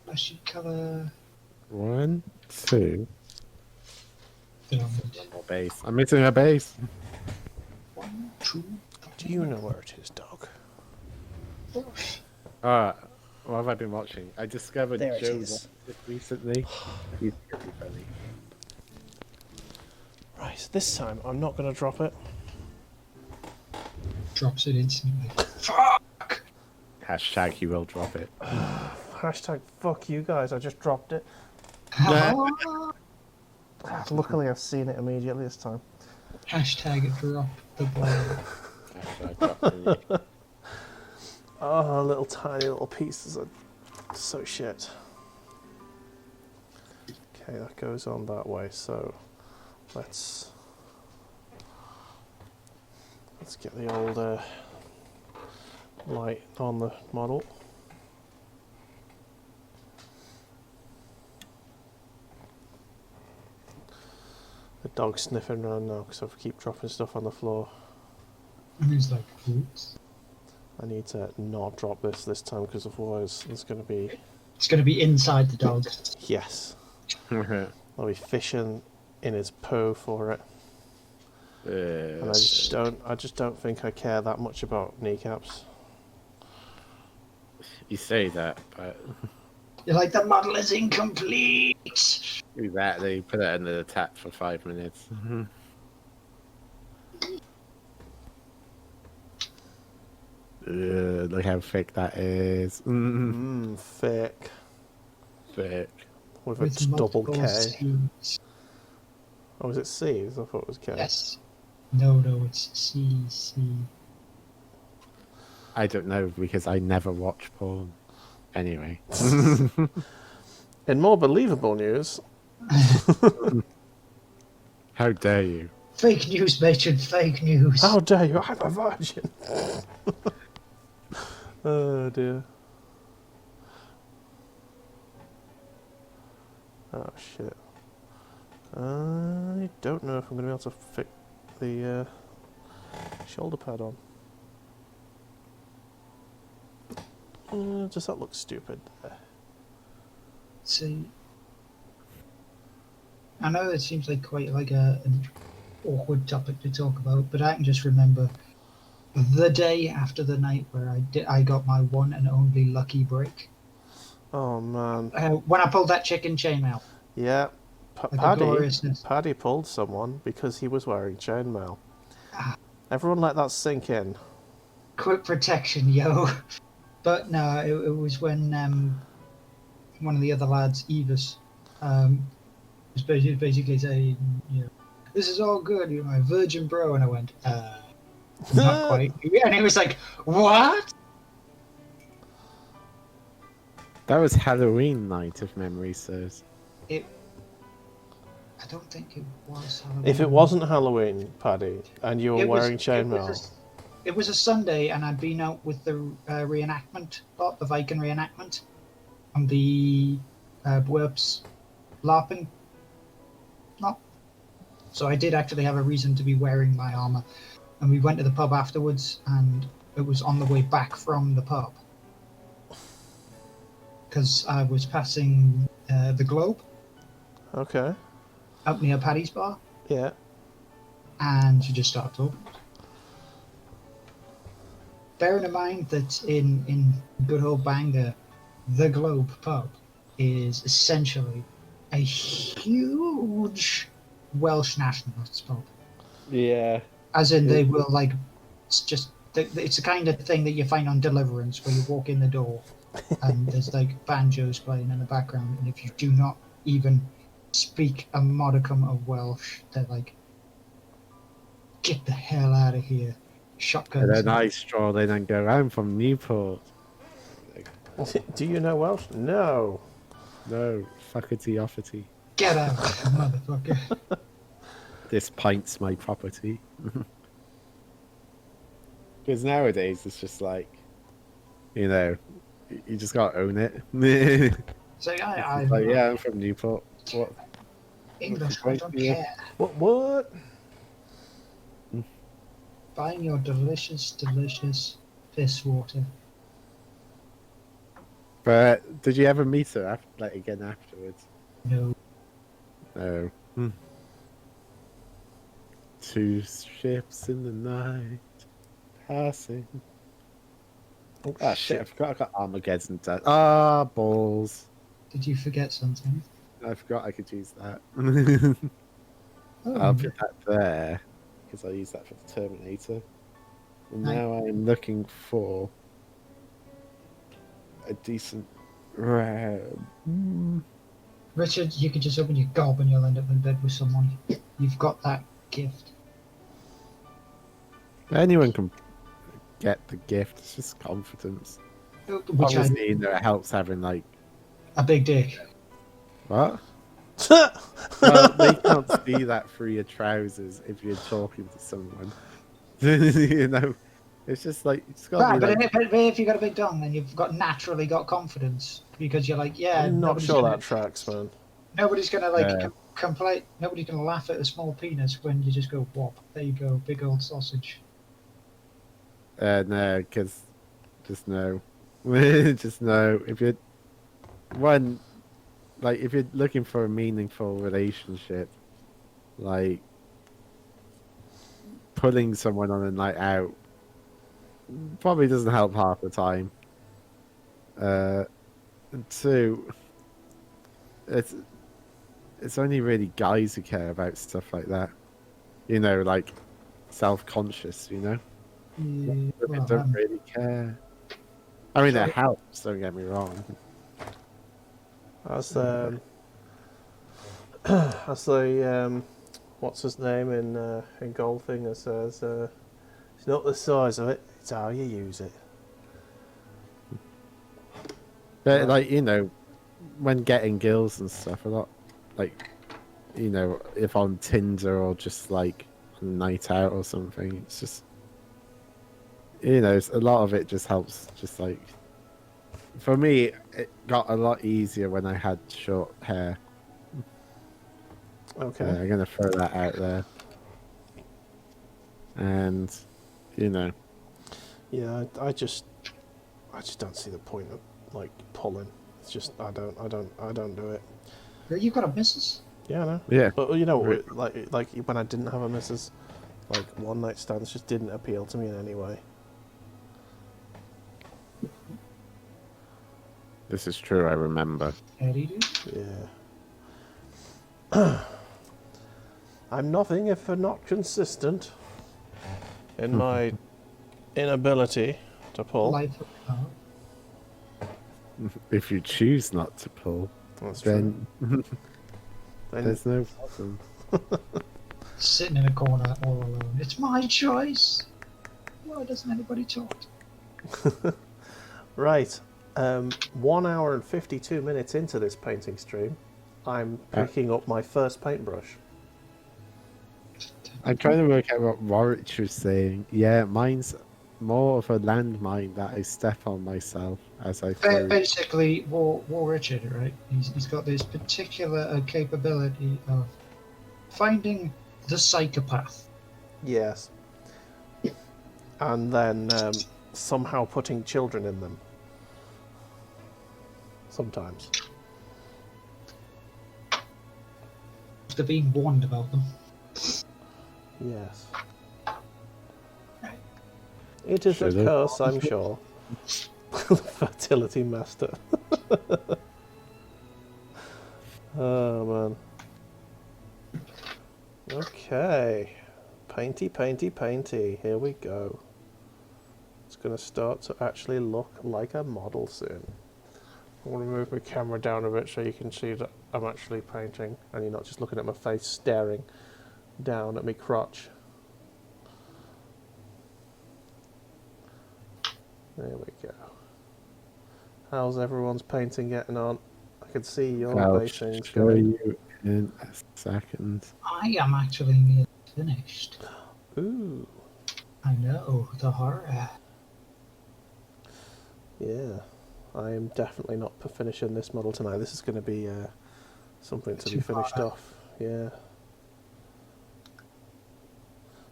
fleshy colour. 1, 2. Filament. One more base. I'm missing a base. 1, 2, Do you know where it is, dog? 4. What have I been watching? I discovered There it Joe is. Watson recently. He's pretty funny. Right, this time I'm not going to drop it. Drops it instantly. Fuck! Hashtag he will drop it. Hashtag fuck you guys, I just dropped it. Luckily I've seen it immediately this time. Hashtag drop the ball. Hashtag drop the Oh, little tiny little pieces are so shit. Okay, that goes on that way, so let's get the old light on the model. The dog's sniffing around now because I keep dropping stuff on the floor. And he's like, oops. I need to not drop this time because otherwise it's going to be... It's going to be inside the dog. Yes. knife. I'll be fishing in his poo for it. And I just don't think I care that much about kneecaps. You say that, but You're like, the model is incomplete. exactly. Put it under the tap for 5 minutes. Look how thick that is. Thick. Thick. With With a double multiple K. C's. Oh, was it C's? I thought it was K. Yes. No, it's C. I don't know because I never watch porn. Anyway. In more believable news... How dare you? Fake news, Machin, fake news. How dare you? I'm a virgin! Oh dear. Oh shit. I don't know if I'm going to be able to fit the shoulder pad on. Does that look stupid there? See, I know it seems like quite like an awkward topic to talk about, but I can just remember the day after the night where I got my one and only lucky break. Oh man. When I pulled that chicken chain out. Yeah. Like the gloriousness. Paddy pulled someone because he was wearing chainmail. Ah. Everyone let that sink in. Quick protection, yo. But no, it was when one of the other lads, Evis, was basically saying, you know, this is all good, you're my virgin bro. And I went, not quite. And he was like, what? That was Halloween night, if memory serves. I don't think it was Halloween. If it wasn't Halloween, Paddy, and you were wearing chainmail... It was a Sunday, and I'd been out with the reenactment lot, the Viking reenactment, and the Bwerps LARPing lot. So I did actually have a reason to be wearing my armour. And we went to the pub afterwards, and it was on the way back from the pub. Because I was passing the Globe. Okay. Out near Paddy's bar. Yeah. And she just started talking. Bearing in mind that in good old Bangor, the Globe pub is essentially a huge Welsh nationalists pub. Yeah. As in, they will like, it's the kind of thing that you find on Deliverance, where you walk in the door and there's like banjos playing in the background, and if you do not even speak a modicum of Welsh, they're like, get the hell out of here. And Shotguns. then I stroll in and go, I'm from Newport. Like, Do you know Welsh? No. no, fuckity offity. Get out, motherfucker. This pint's my property. Because nowadays it's just like, you know, you just gotta own it. So It's like, yeah, I'm from Newport. What? English, I Right, don't yeah. care. What? Buying your delicious, delicious piss water. But did you ever meet her again afterwards? No. No. Two ships in the night passing. Oh, Ah shit! I forgot I got Armageddon dead. Ah, balls! Did you forget something? I forgot I could use that. Oh, I'll put that there because I use that for the Terminator. And Right. now I'm looking for a decent ram. Richard, you could just open your gob and you'll end up in bed with someone. You've got that gift. Anyone can get the gift. It's just confidence. Which Obviously, you know, it helps having like a big dick. what? Well, they can't see that through your trousers if you're talking to someone. You know, it's just like it's got to Right, be like. but if you've got a big dong, then you've naturally got confidence because you're like, yeah, I'm not nobody's sure gonna, that tracks, man. nobody's gonna like Yeah. complain. Nobody's gonna laugh at a small penis when you just go whop. There you go, big old sausage. No, because just no, just no. If you're one, like if you're looking for a meaningful relationship, like pulling someone on a night out probably doesn't help half the time. And two, it's only really guys who care about stuff like that. You know, like self-conscious. You know, Yeah, women well, don't really care. I mean, Sure. it helps. Don't get me wrong. As as the what's his name in golfing that says, it's not the size of it, it's how you use it. But Right. like you know, when getting girls and stuff, a lot like you know, if on Tinder or just like on a night out or something, it's just you know, a lot of it just helps. Just like for me, it got a lot easier when I had short hair. Okay. I'm gonna throw that out there, and you know, Yeah, I just don't see the point of like pulling. It's just I don't do it. You've got a missus. Yeah, I know. yeah, But you know, Re- like when I didn't have a missus, like one night stands just didn't appeal to me in any way. this is true. I remember. How do you do? Yeah. I'm nothing if not consistent in my inability to pull. Life. Oh. If you choose not to pull, That's true. then Then there's no problem. Sitting in a corner all alone. It's my choice. Why doesn't anybody talk? right, 1 hour and 52 minutes into this painting stream, I'm picking up my first paintbrush. I'm trying to work out what Warwick was saying. Yeah, mine's more of a landmine that I step on myself as I throw. Basically, War Richard, right? He's got this particular capability of finding the psychopath. Yes. And then somehow putting children in them. Sometimes. After being warned about them. Yes. It is Should a it? curse, I'm sure. Fertility master. Oh, man. Okay. Painty, painty, painty. Here we go. It's going to start to actually look like a model soon. I want to move my camera down a bit so you can see that I'm actually painting and you're not just looking at my face staring down at my crotch. There we go. How's everyone's painting getting on? I can see your I'll basing's show going. you in a second. I am actually nearly finished. Ooh, I know, the horror. yeah. I am definitely not finishing this model tonight. This is going to be something to be finished off. Yeah.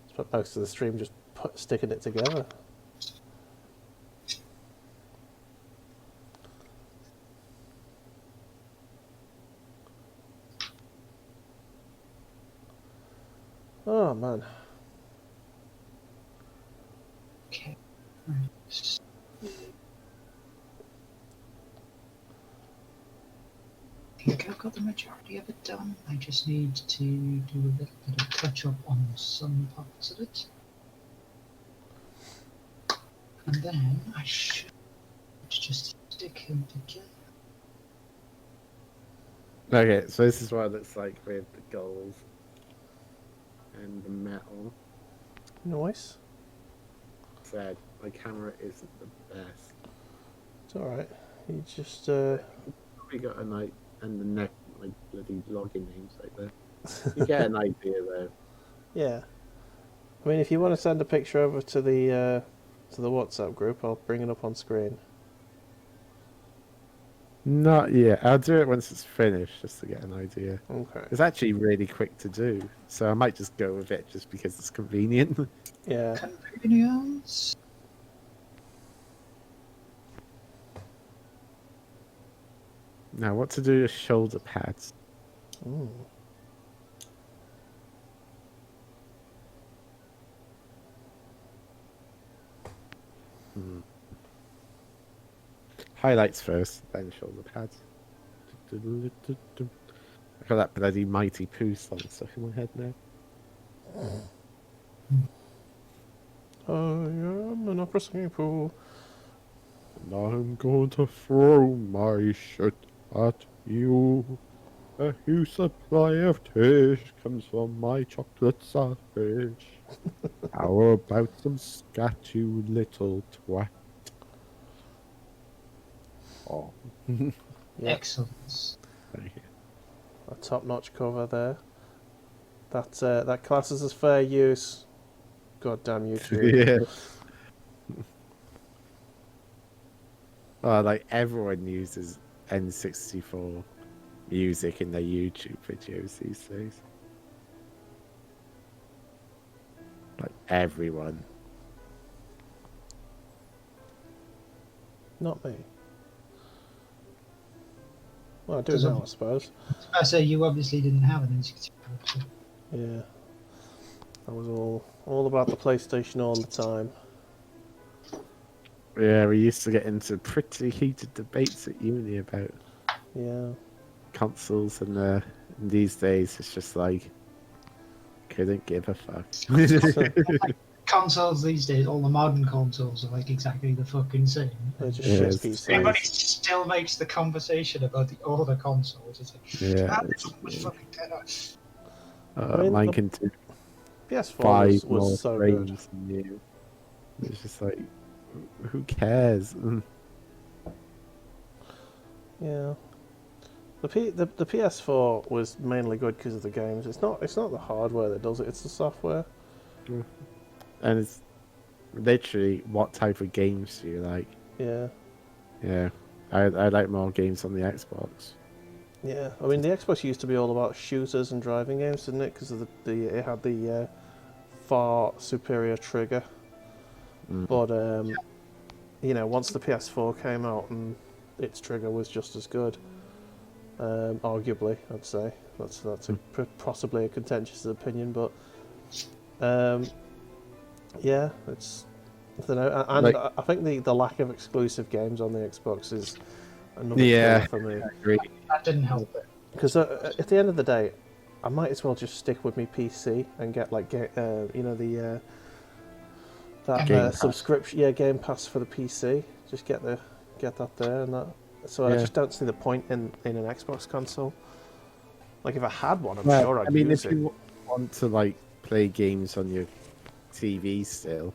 Spent most of the stream just sticking it together. Oh man. Okay. I think I've got the majority of it done. I just need to do a little bit of touch up on some parts of it. And then I should just stick them together. Okay, so this is what it looks like with the gold and the metal. Nice. Said my camera isn't the best. It's alright. You just We got a night and the neck like bloody login names like that. You get an idea though. yeah. I mean, if you want to send a picture over to the WhatsApp group, I'll bring it up on screen. Not yet. I'll do it once it's finished just to get an idea. Okay. It's actually really quick to do, so I might just go with it just because it's convenient. Yeah. Convenience. Now, what to do with shoulder pads? Ooh. Highlights first, then shoulder pads. I got that bloody Mighty Pooh song stuck in my head now. I am an opera singing pool. And I'm going to throw my shit at you. A huge supply of tish comes from my chocolate savage. How about some scat, you little twat? Oh, Yep. Excellent. thank you. A top-notch cover there. That classes as fair use. Goddamn YouTube. Yeah. Oh, like everyone uses N64 music in their YouTube videos these days. Like everyone. Not me. Well, I do Does now, it- I suppose. I say you obviously didn't have an N64. So. Yeah. That was all about the PlayStation all the time. Yeah, we used to get into pretty heated debates at uni about Yeah. consoles, and these days it's just like couldn't give a fuck. Consoles these days, all the modern consoles are like exactly the fucking same. They're just Yeah, shit it's pieces. Everybody still makes the conversation about the older consoles. It's like, Yeah, this one was fucking better. I mean, mine the can do PS4 five more was so good. frames than you. It's just like, who cares? Yeah. The PS4 was mainly good because of the games. It's not the hardware that does it. It's the software. And it's literally what type of games do you like? Yeah. Yeah, I like more games on the Xbox. Yeah. I mean, the Xbox used to be all about shooters and driving games, didn't it? Because of it had the far superior trigger. Mm. But you know, once the PS4 came out, and its trigger was just as good. Arguably, I'd say that's possibly a contentious opinion, but yeah, it's I don't know, and Like- I think the lack of exclusive games on the Xbox is another Yeah, killer for me. I agree. That didn't help it. Because at the end of the day, I might as well just stick with my PC and get like you know the that Game Pass. subscription, yeah, Game Pass for the PC. Just get that there, and So I Yeah. just don't see the point in an Xbox console. Like if I had one, I'm Well, sure I I'd mean, use if it. you want to like play games on your TV still,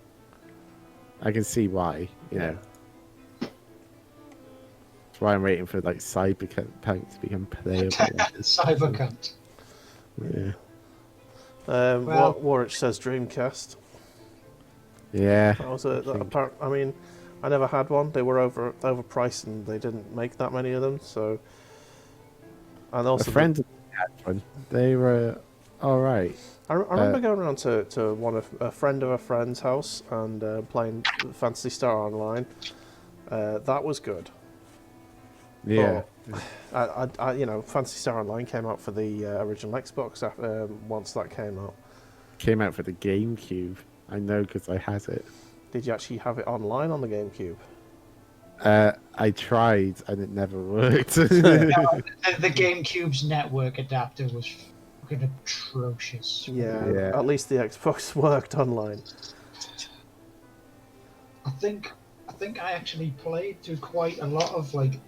I can see why. You know, that's why I'm waiting for like Cyberpunk to become playable. Cybercunt. Yeah. Well, Warwick says Dreamcast. Yeah. That was I a think apart. I mean, I never had one. They were overpriced and they didn't make that many of them. So, and a also friend of mine had one. They were all right. I remember going around to a friend of a friend's house and playing Fantasy Star Online. That was good. Yeah. But Fantasy Star Online came out for the original Xbox once that came out. Came out for the GameCube. I know because I had it. Did you actually have it online on the GameCube? I tried and it never worked. the GameCube's network adapter was fucking atrocious. Yeah, at least the Xbox worked online. I think I actually played through quite a lot of like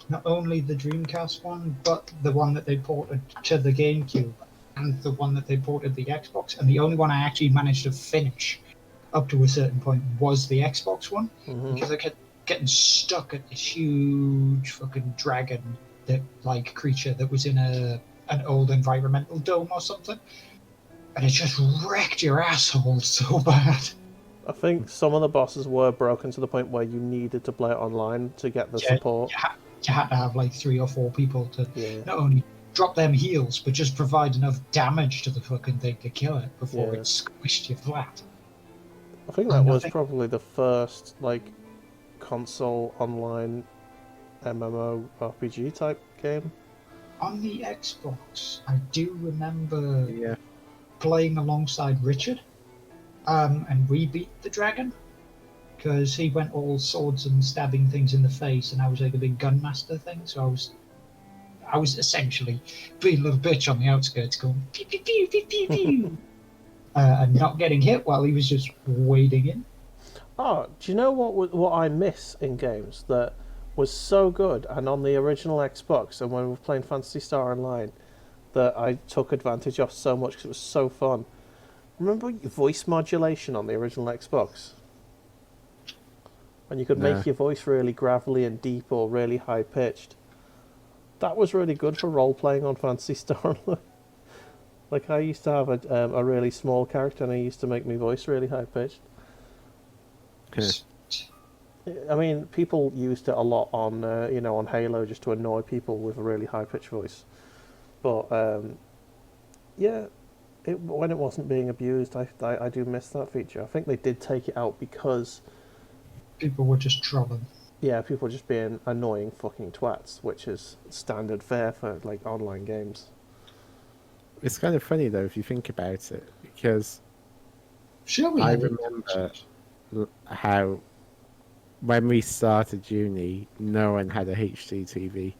not only the Dreamcast one, but the one that they ported to the GameCube and the one that they ported the Xbox. And the only one I actually managed to finish up to a certain point was the Xbox one, because I kept getting stuck at this huge fucking dragon that like creature that was in an old environmental dome or something, and it just wrecked your asshole so bad. I think some of the bosses were broken to the point where you needed to play it online to get the support. You had to have like 3 or 4 people to Yeah. not only drop them heals, but just provide enough damage to the fucking thing to kill it before it squished you flat. I think that was probably the first like console online MMO RPG type game. On the Xbox, I do remember Yeah. playing alongside Richard, and we beat the dragon because he went all swords and stabbing things in the face, and I was like a big gunmaster thing. So I was essentially being a little bitch on the outskirts, going pew pew pew pew pew pew, and not getting hit while he was just wading in. Oh, do you know what I miss in games that was so good and on the original Xbox and when we were playing Phantasy Star Online that I took advantage of so much because it was so fun? Remember voice modulation on the original Xbox? And you could make your voice really gravelly and deep or really high pitched. That was really good for role playing on Phantasy Star Online. Like I used to have a really small character and I used to make my voice really high pitched. I mean, people used it a lot on on Halo just to annoy people with a really high pitched voice. But when it wasn't being abused, I do miss that feature. I think they did take it out because people were just trolling. Yeah, people were just being annoying fucking twats, which is standard fare for like online games. It's kind of funny though if you think about it, because I remember how when we started uni, no one had a HD TV.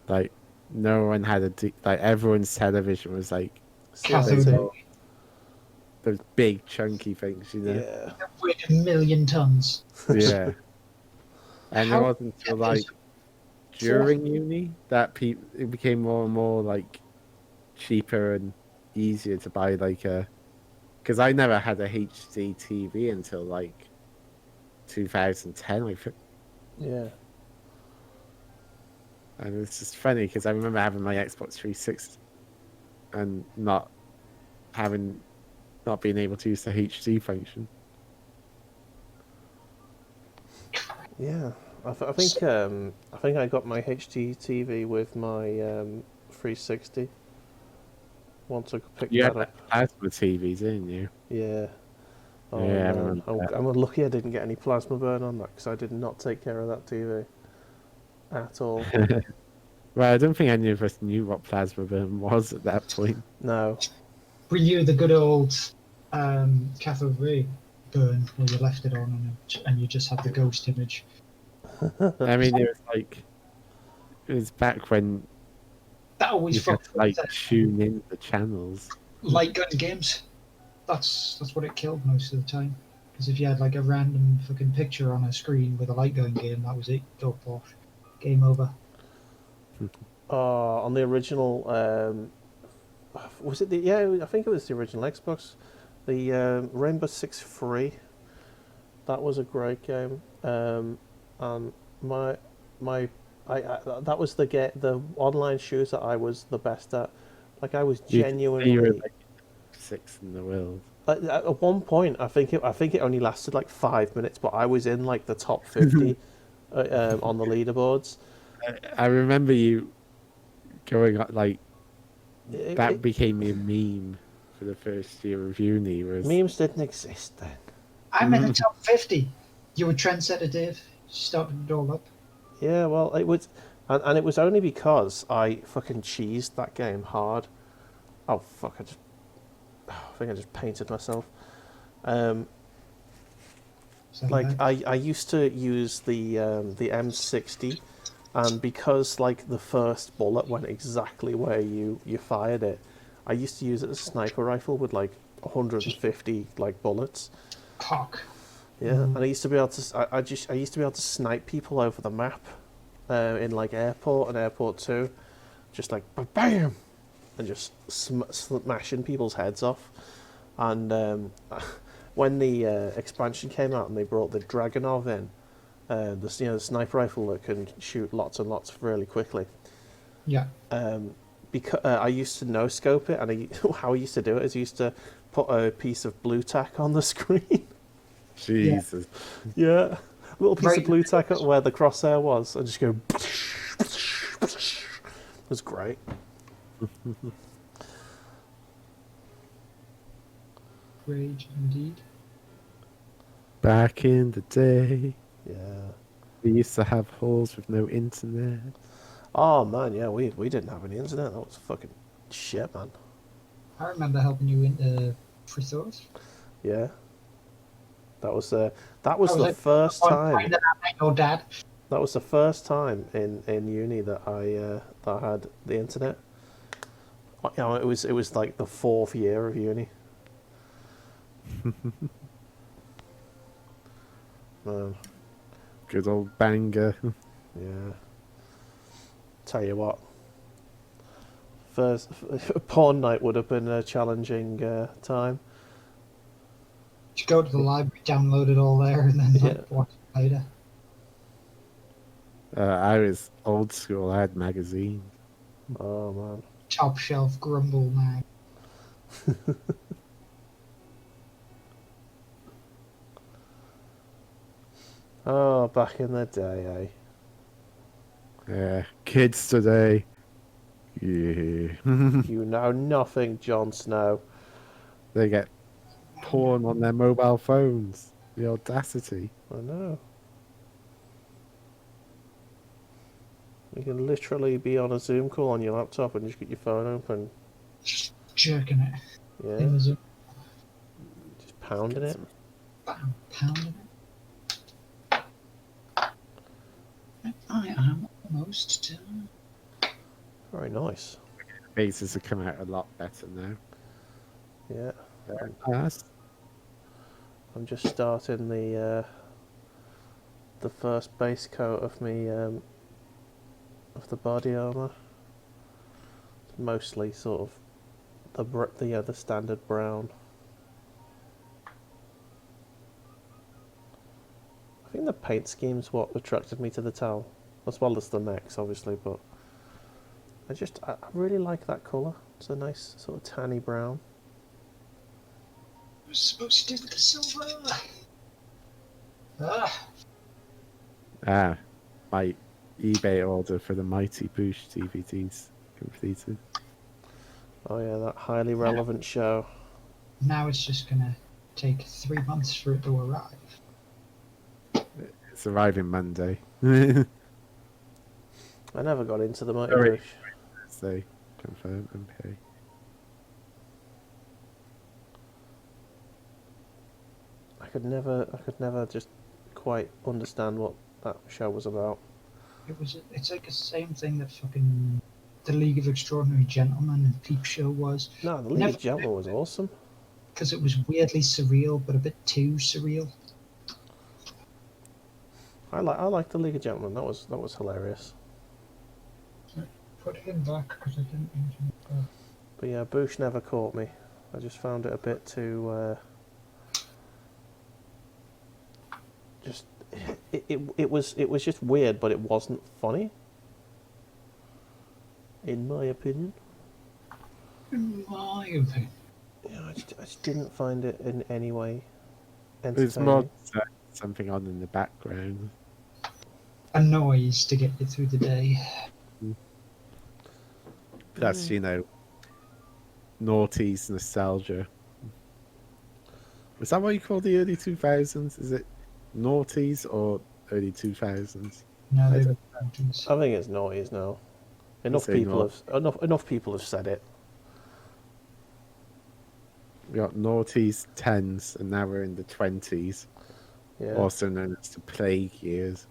Like, no one had like everyone's television was like cathode, those big chunky things, you know. Yeah, weighed 1,000,000 tons. Yeah, and it wasn't until like during uni that it became more and more like cheaper and easier to buy like because I never had a HD TV until like 2010, I think. yeah. And it's just funny because I remember having my Xbox 360 and not being able to use the HD function. Yeah, I think I got my HD TV with my 360. Once I picked that up. Plasma TVs, didn't you? Yeah. Oh Yeah, man, I'm lucky I didn't get any plasma burn on that because I did not take care of that TV at all. Well, I don't think any of us knew what plasma burn was at that point. No. We knew the good old cathode ray burn where you left it on and you just had the ghost image. I mean, it was back when that always you had to, like tune in the channels. Light gun games. That's what it killed most of the time. Because if you had like a random fucking picture on a screen with a light going game, that was it. Dog wash. Game over. On the original, was it the? Yeah, I think it was the original Xbox. The Rainbow Six Free. That was a great game. And my that was the online shoes that I was the best at. Like I was You were genuinely. like 6th in the world. At one point, I think it only lasted like 5 minutes, but I was in like the top 50 on the leaderboards. I remember you going up, like, It, that it, became a meme for the first year of uni. Was memes didn't exist then. I'm in the top 50. You were trendsetter, Dave. Started it all up. Yeah, well, it was, and it was only because I fucking cheesed that game hard. Oh fuck! I think I just painted myself. So, Like I used to use the M60, and because like the first bullet went exactly where you fired it, I used to use it as a sniper rifle with like 150 like bullets. cock. Yeah, and I used to be able to. I used to be able to snipe people over the map, in like airport and airport 2, just like bam, and just smashing people's heads off. And when the expansion came out and they brought the Dragonov in, the sniper rifle that can shoot lots and lots really quickly. Yeah. Because I used to no scope it, and how I used to do it is I used to put a piece of blue tack on the screen. Jesus. Yeah, a little piece Right. of blue tack up where the crosshair was, and just go. It was great. Rage indeed. Back in the day, Yeah. we used to have halls with no internet. Oh man, yeah, we didn't have any internet. That was fucking shit, man. I remember helping you into free throws. Yeah. That was the like, first time. Your dad. That was the first time in uni that I had the internet. You know, it was like the 4th year of uni. Man, Good old banger. yeah. Tell you what. First porn night would have been a challenging time. You go to the library, download it all there, and then Yeah. watch it later. I was old school. I had magazines. Oh man. Top shelf grumble mag. Oh, back in the day, Kids today. Yeah. You know nothing, Jon Snow. They get porn on their mobile phones. The audacity. I know. You can literally be on a Zoom call on your laptop and just get your phone open. Just jerking it. Yeah, In the Zoom. just pounding it. Bam, pounding it. I am almost done. Very nice. Bases have come out a lot better now. Yeah. I'm just starting the first base coat of me of the body armor. Mostly sort of the standard brown. I think the paint scheme's what attracted me to the towel, as well as the necks, obviously. But I really like that colour. It's a nice sort of tanny brown. I was supposed to do with the silver. My eBay order for the Mighty Boosh DVDs completed. Oh yeah, that highly relevant show. Now it's just gonna take 3 months for it to arrive. It's arriving Monday. They I never got into the Mighty Boosh. confirm and pay. I could never just quite understand what that show was about. It's like the same thing that fucking the League of Extraordinary Gentlemen and Peep Show was. No, the League of Gentlemen was awesome. because it was weirdly surreal, but a bit too surreal. I like the League of Gentlemen. That was hilarious. Put him back because I didn't mean to. But yeah, Boosh never caught me. I just found it a bit too. Just it was just weird, but it wasn't funny. In my opinion. In my opinion. Yeah, I just didn't find it in any way It's more entertaining. something on in the background. A noise to get you through the day. That's, noughties nostalgia. Is that what you call the early 2000s? Is it noughties or early 2000s? No, I they d- were mountains. I think it's noise now. Enough say people naught. have enough people have said it. We got noughties, tens, and now we're in the 20s, Yeah. also known as the plague years.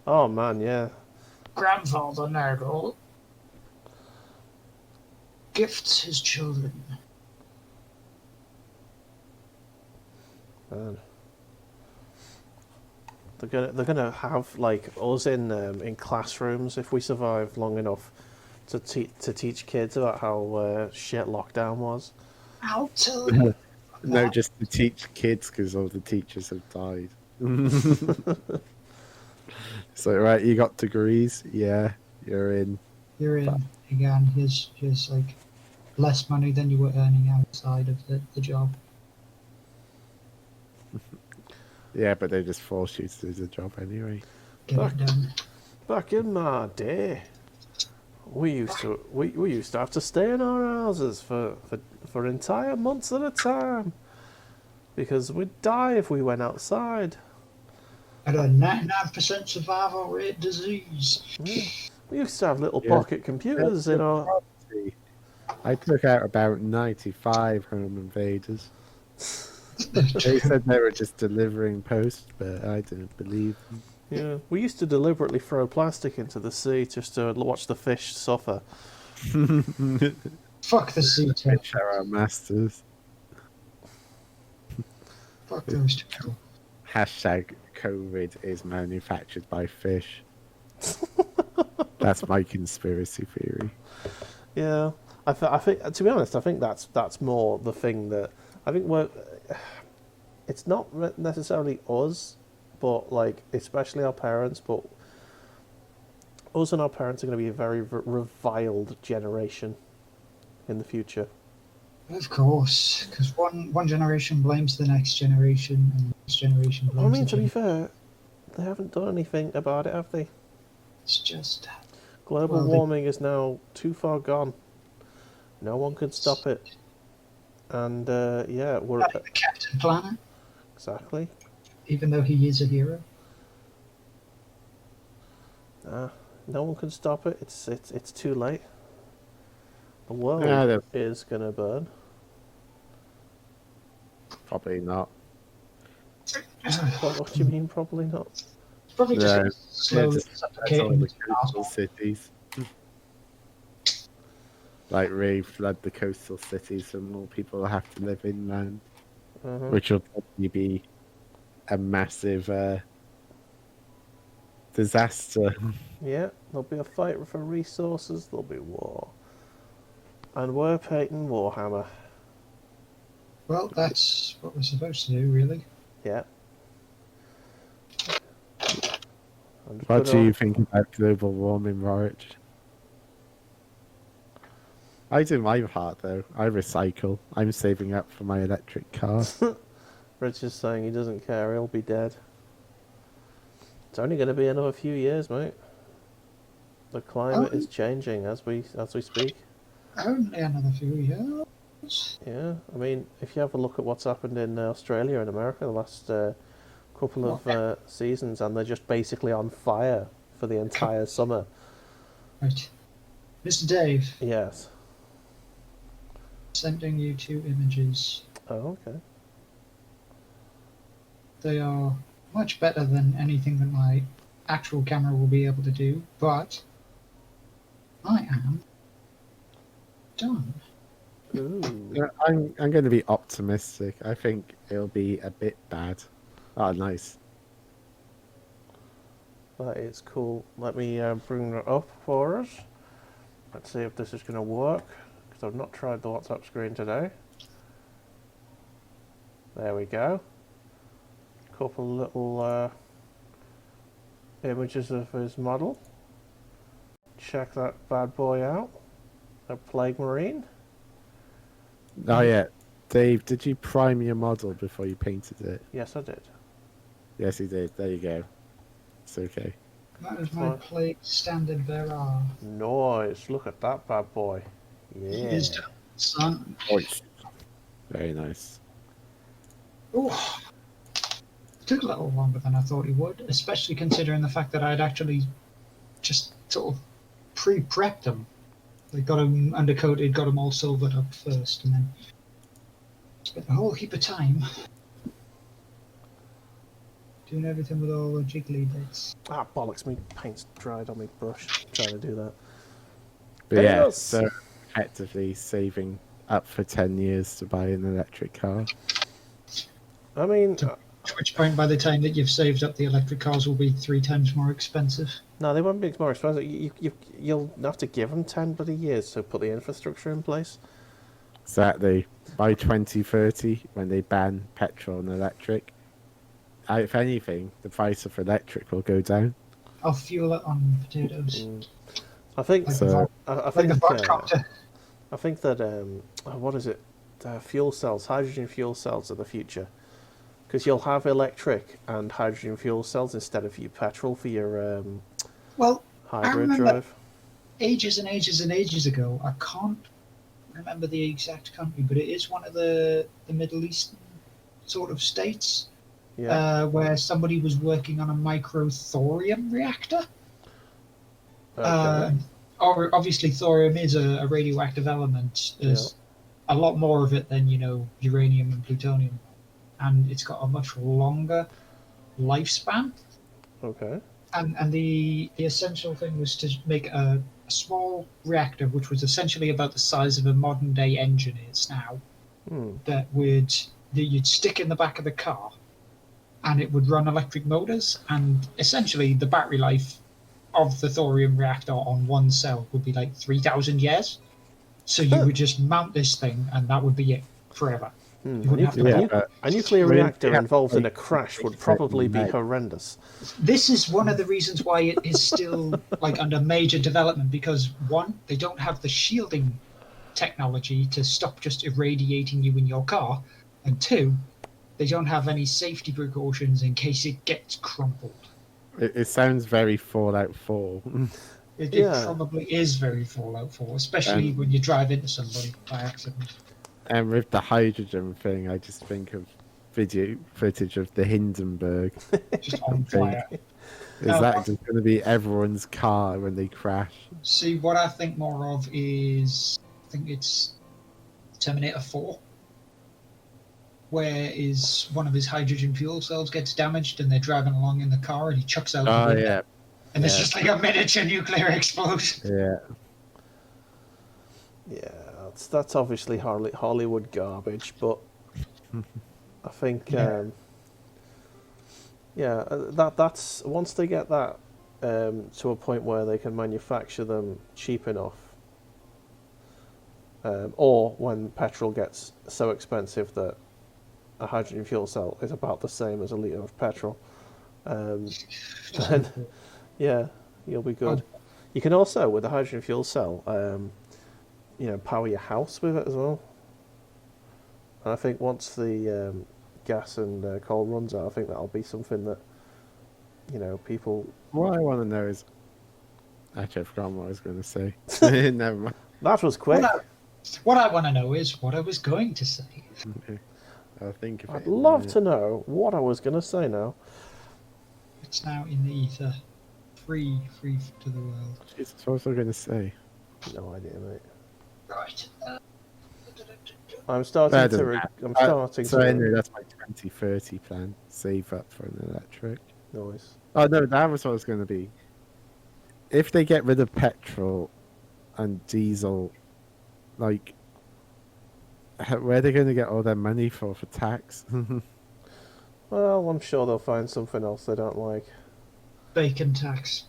Oh man, yeah. Grandfather Nagel gifts his children. Man. They're gonna have like us in classrooms if we survive long enough to teach kids about how shit lockdown was. I'll tell you. No, just to teach kids because all the teachers have died. So, right, you got degrees? Yeah, you're in. You're in again. Here's like less money than you were earning outside of the job. Yeah, but they just force you to do the job anyway. Get it done. Back in my day, we used to have to stay in our houses for entire months at a time because we'd die if we went outside. At a 99% survival rate disease. Yeah. We used to have little Yeah. pocket computers in our. I took out about 95 home invaders. They said they were just delivering post, but I didn't believe them. Yeah, we used to deliberately throw plastic into the sea just to watch the fish suffer. Fuck the sea turtle. Fish are our masters. Fuck those turtles. Hashtag COVID is manufactured by fish. That's my conspiracy theory. Yeah, I think to be honest, I think that's more the thing that I think it's not necessarily us, but like especially our parents, but us and our parents are going to be a very reviled generation in the future. Of course, because one generation blames the next generation, and the next generation blames I mean, the to be gen- fair, they haven't done anything about it, have they? It's just Global well, warming is now too far gone. No one can stop it. And yeah, we're the Captain Planet, exactly. even though he is a hero. No one can stop it. It's too late. The world Yeah, is gonna burn. probably not. What do you mean? Probably not. It's probably just No. slowly That's all suffocating. the coastal cities. Like flood the coastal cities, and more people will have to live inland, which will probably be a massive disaster. Yeah, there'll be a fight for resources. There'll be war, and we're painting Warhammer. Well, that's what we're supposed to do, really. Yeah. What do you think about global warming, Rorich? I do my part though. I recycle. I'm saving up for my electric car. Rich is saying he doesn't care. He'll be dead. It's only going to be another few years, mate. The climate is changing as we speak. Only another few years. Yeah, I mean, if you have a look at what's happened in Australia and America the last couple of seasons, and they're just basically on fire for the entire summer. Right. Mr. Dave, Yes. sending you 2 images. Oh, okay. They are much better than anything that my actual camera will be able to do, but I am done. Ooh. I'm going to be optimistic. I think it'll be a bit bad. Oh, nice. That is cool. Let me bring that up for us. Let's see if this is going to work, because I've not tried the WhatsApp screen today. There we go. Couple little images of his model. Check that bad boy out. A Plague Marine. Oh yeah, Dave, did you prime your model before you painted it? Yes, I did. Yes, he did. There you go. It's okay. That is my plate standard bearer. Nice. Look at that bad boy. He Yeah. is done, son. Very nice. Oh, took a little longer than I thought it would, especially considering the fact that I'd actually just sort of pre-prepped them. They got them undercoated, got them all silvered up first, and then spent a whole heap of time doing everything with all the jiggly bits. Ah, bollocks, me paint's dried on my brush. Trying to do that. But yeah, Yes. so effectively saving up for 10 years to buy an electric car. I mean, To which point, by the time that you've saved up, the electric cars will be 3 times more expensive. no, they won't be more expensive. You'll have to give them 10 bloody years to put the infrastructure in place. Exactly. By 2030, when they ban petrol and electric, if anything, the price of electric will go down. I'll fuel it on potatoes. I think Like So- I Like think the vodcopter. I think that what is it? Fuel cells, hydrogen fuel cells are the future, because you'll have electric and hydrogen fuel cells instead of your petrol for your Well, hybrid remember- drive. ages and ages and ages ago, I can't remember the exact country, but it is one of the Middle Eastern sort of states Yeah. where somebody was working on a micro thorium reactor. Okay. Obviously, thorium is a radioactive element. There's a lot more of it than uranium and plutonium, and it's got a much longer lifespan. Okay. And the essential thing was to make a small reactor, which was essentially about the size of a modern day engine is now, that you'd stick in the back of the car, and it would run electric motors, and essentially the battery life of the thorium reactor on one cell would be like 3,000 years. So you would just mount this thing, and that would be it forever. You wouldn't have to A nuclear reactor involved in a crash would probably be horrendous. This is one of the reasons why it is still like under major development, because one, they don't have the shielding technology to stop just irradiating you in your car, and two, they don't have any safety precautions in case it gets crumpled. It sounds very Fallout 4. It probably is very Fallout 4, especially when you drive into somebody by accident. And with the hydrogen thing, I just think of video footage of the Hindenburg. Just on fire. Is that just going to be everyone's car when they crash? See, what I think more of is, I think it's Terminator 4, where is one of his hydrogen fuel cells gets damaged and they're driving along in the car and he chucks out the window. Yeah. And it's just like a miniature nuclear explosion. Yeah. Yeah, that's obviously Hollywood garbage, but I think that's once they get that to a point where they can manufacture them cheap enough, or when petrol gets so expensive that a hydrogen fuel cell is about the same as a litre of petrol, then you'll be good. You can also, with the hydrogen fuel cell, power your house with it as well. And I think once the gas and coal runs out, I think that'll be something that, people... What I want to know is... Actually, I forgot what I was going to say. Never mind. That was quick. What I want to know is what I was going to say. I'll think of it. I'd love to know what I was going to say now. It's now in the ether. Free to the world. Jesus, what was I going to say? No idea, mate. Right. I'm starting to... So anyway, that's my 2030 plan. Save up for an electric. Nice. Oh no, that was what it was going to be. If they get rid of petrol and diesel, like where are they going to get all their money for tax? Well, I'm sure they'll find something else they don't like. Bacon tax.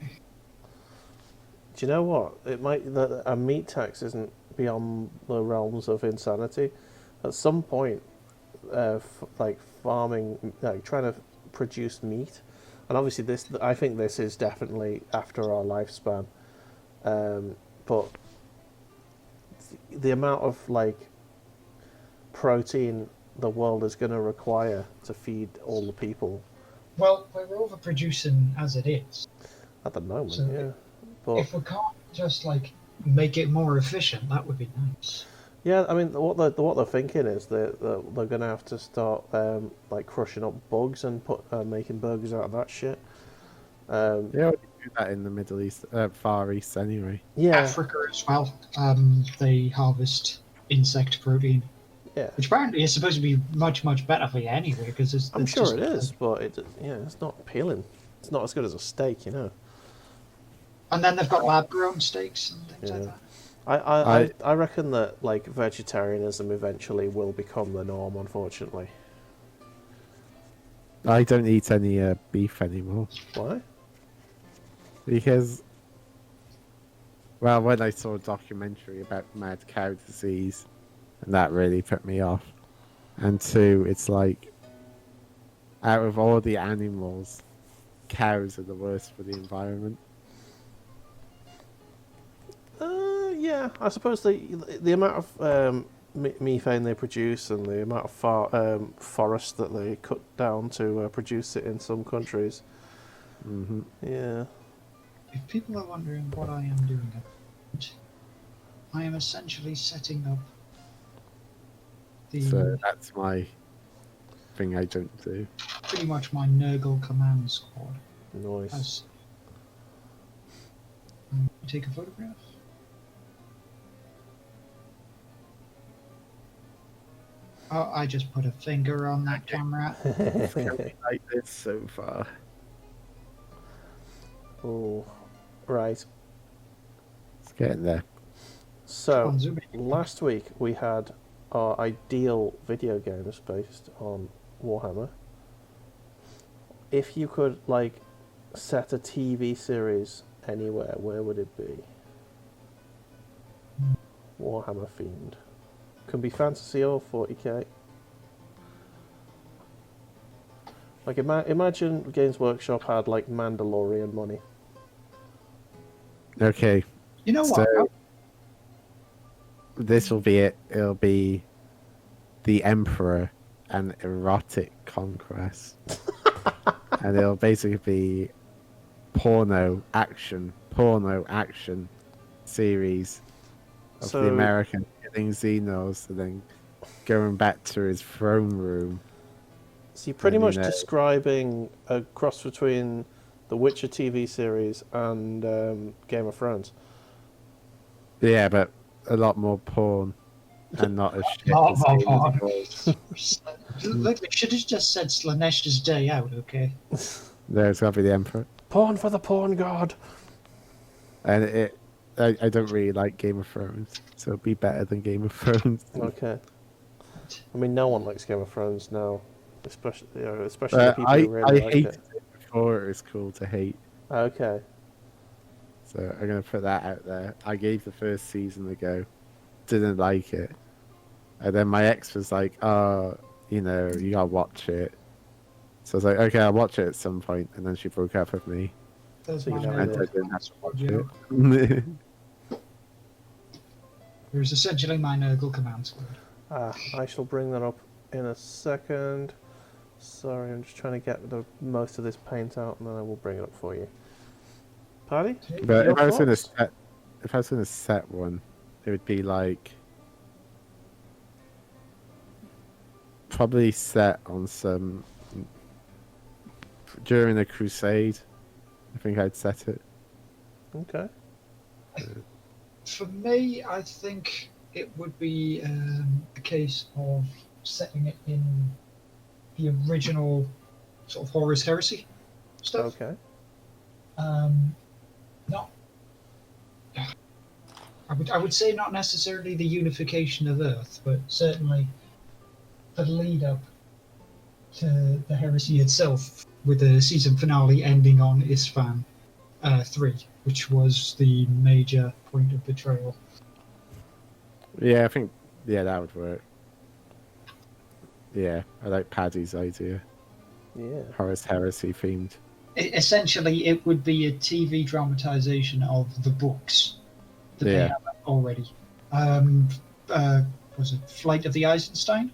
Do you know what? It might a meat tax isn't beyond the realms of insanity. At some point, like farming, like trying to produce meat, and obviously I think this is definitely after our lifespan. But the amount of like protein the world is going to require to feed all the people Well, we're overproducing as it is. at the moment, So yeah. But if we can't just like make it more efficient, that would be nice. yeah, I mean, what they're thinking is that they're going to have to start like crushing up bugs and making burgers out of that shit. They already do that in the Middle East, Far East anyway. Yeah, Africa as well. They harvest insect protein, yeah. which apparently is supposed to be much, much better for you anyway. Because I'm sure it is, but it's not appealing. It's not as good as a steak, you know. And then they've got lab-grown steaks and things like Yeah. that. I reckon that like vegetarianism eventually will become the norm. Unfortunately, I don't eat any beef anymore why? because, well, when I saw a documentary about mad cow disease, and that really put me off. And two, it's like, out of all the animals, cows are the worst for the environment. Yeah, I suppose the amount of methane they produce and the amount of forest that they cut down to produce it in some countries. Mm-hmm. Yeah. If people are wondering what I am doing, I am essentially setting up the So that's my thing I don't do. pretty much my Nurgle command squad. Nice. As take a photograph. Oh, I just put a finger on that camera. Like this so far. Oh, right. It's getting there. So On Zoom. last week we had our ideal video games based on Warhammer. If you could like set a TV series anywhere, where would it be? Warhammer themed. Can be fantasy or 40k. Like imagine Games Workshop had like Mandalorian money. Okay, You know what? so this will be it. It'll be the Emperor and erotic conquest. And it'll basically be porno action series of So- the American killing Xenos and then going back to his throne room. So you're pretty And, you much know- describing a cross between the Witcher TV series and Game of Thrones. Yeah, but a lot more porn and not as shit Lot as more Game of porn. Thrones. Look, they should have just said Slanesh's Day Out, okay? There's gotta be the Emperor. Porn for the porn god. And I don't really like Game of Thrones, so it'll be better than Game of Thrones. Okay. I mean, no one likes Game of Thrones now, especially the people I who really like hated it. it before it was cool to hate. Okay. So I'm gonna put that out there. I gave the first season a go, didn't like it, and then my ex was like, "Oh, you know, you gotta watch it." So I was like, "Okay, I'll watch it at some point," and then she broke up with me. There's So you my don't And Nurgle I really- didn't have to watch joke. it. There's essentially my Nurgle command squad. I shall bring that up in a second. Sorry, I'm just trying to get most of this paint out, and then I will bring it up for you. Paddy? But Your if I was gonna thoughts? set one, it would be like probably set on some during a crusade. I think I'd set it. Okay. For me, I think it would be a case of setting it in the original sort of Horus Heresy stuff. Okay. Not I would say not necessarily the unification of Earth, but certainly the lead up to the heresy itself, with the season finale ending on Isfahan 3, which was the major point of betrayal. Yeah, I think that would work. Yeah, I like Paddy's idea. Yeah. Horus Heresy themed. Essentially, it would be a TV dramatization of the books that they Yeah. have already. Um, was it Flight of the Eisenstein?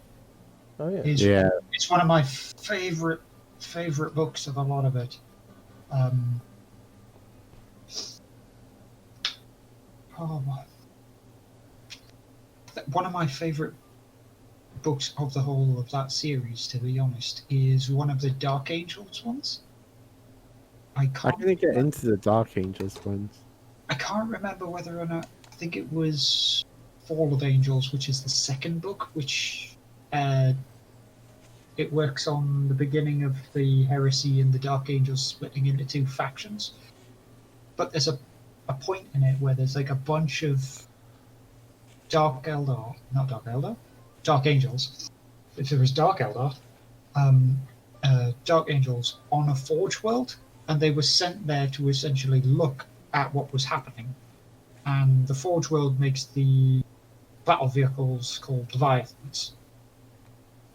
Oh yeah. Yeah. It's one of my favorite books of a lot of it. One of my favorite books of the whole of that series, to be honest, is one of the Dark Angels ones. I didn't get into the Dark Angels ones. I can't remember whether or not. I think it was Fall of Angels, which is the second book, which it works on the beginning of the heresy and the Dark Angels splitting into two factions. But there's a point in it where there's like a bunch of Dark Angels. If there was Dark Eldar, Dark Angels on a Forge world, and they were sent there to essentially look at what was happening. And the Forge world makes the battle vehicles called Leviathans,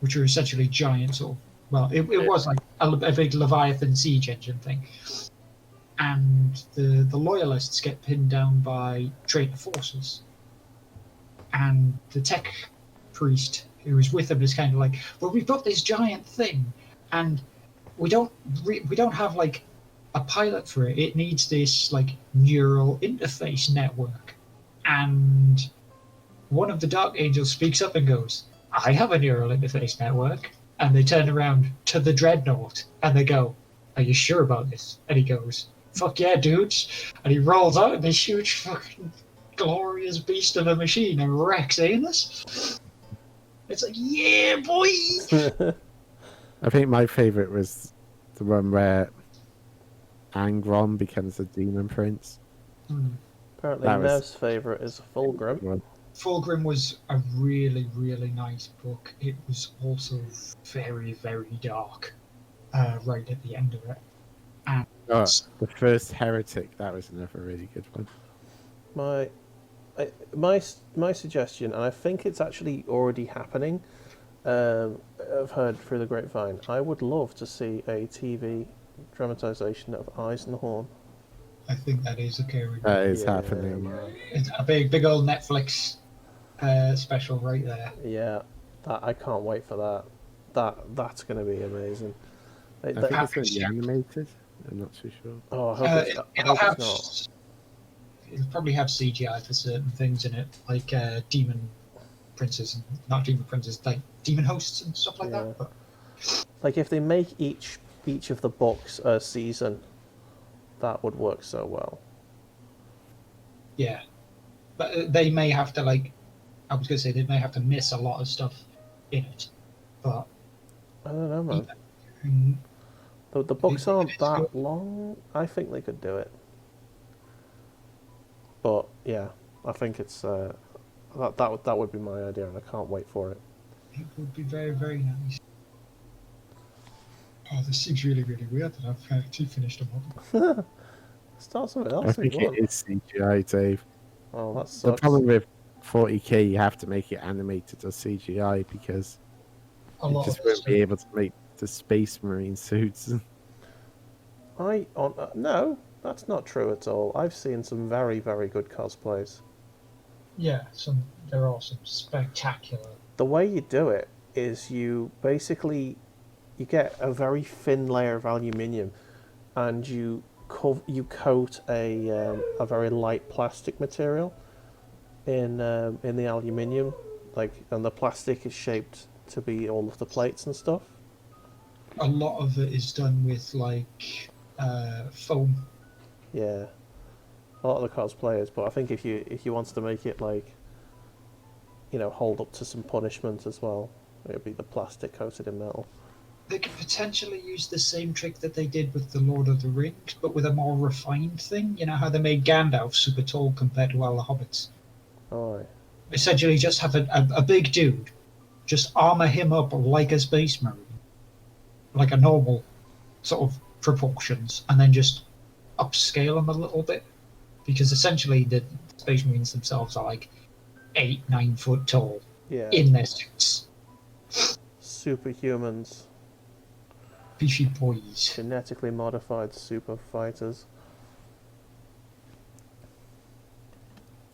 which are essentially giant sort of. Well, it was like a big Leviathan siege engine thing. And the loyalists get pinned down by traitor forces. And the tech priest who was with them is kind of like, well, we've got this giant thing, and we don't have like a pilot for it. It needs this like neural interface network. And one of the Dark Angels speaks up and goes, I have a neural interface network. And they turn around to the Dreadnought and they go, are you sure about this? And he goes, fuck yeah, dudes. And he rolls out in this huge fucking glorious beast of a machine and wrecks Anus. It's like, yeah, boy! I think my favourite was the one where Angron becomes a demon prince. Apparently, Nev's favourite is Fulgrim. Fulgrim was a really, really nice book. It was also very, very dark right at the end of it. And the first Heretic, that was another really good one. My suggestion, and I think it's actually already happening, I've heard through the grapevine, I would love to see a TV dramatisation of Eyes and the Horn. I think that is occurring. That is happening. Man. It's a big old Netflix special right there. Yeah, I can't wait for that. That's going to be amazing. I think it's going to be animated. I'm not too sure. Oh, I hope it's not. It'll probably have CGI for certain things in it, like demon princes, not demon princes, like demon hosts and stuff like that. But... like if they make each of the books a season, that would work so well. Yeah, but they may have to I was going to say they may have to miss a lot of stuff in it, but I don't know, man. The books aren't that long. I think they could do it. But yeah, I think it's that would be my idea, and I can't wait for it. It would be very, very nice. Oh, this seems really, really weird that I've actually finished a model. Start something else. I think it is CGI, Dave. Oh, that sucks. The problem with 40k, you have to make it animated or CGI because you just won't be able to make the Space Marine suits. No, that's not true at all. I've seen some very, very good cosplays. Yeah, there are some spectacular. The way you do it is you get a very thin layer of aluminium, and you coat a very light plastic material in the aluminium, and the plastic is shaped to be all of the plates and stuff. A lot of it is done with foam. Yeah, a lot of the cosplayers, but I think if you wanted to make it hold up to some punishment as well, it'd be the plastic coated in metal. They could potentially use the same trick that they did with the Lord of the Rings, but with a more refined thing. You know how they made Gandalf super tall compared to all the hobbits. Oh, Essentially, just have a big dude, just armor him up like a space marine, like a normal sort of proportions, and then just upscale him a little bit, because essentially the space marines themselves are like 8, 9 foot tall yeah. in their suits. Superhumans. Beefy boys. Genetically modified super fighters.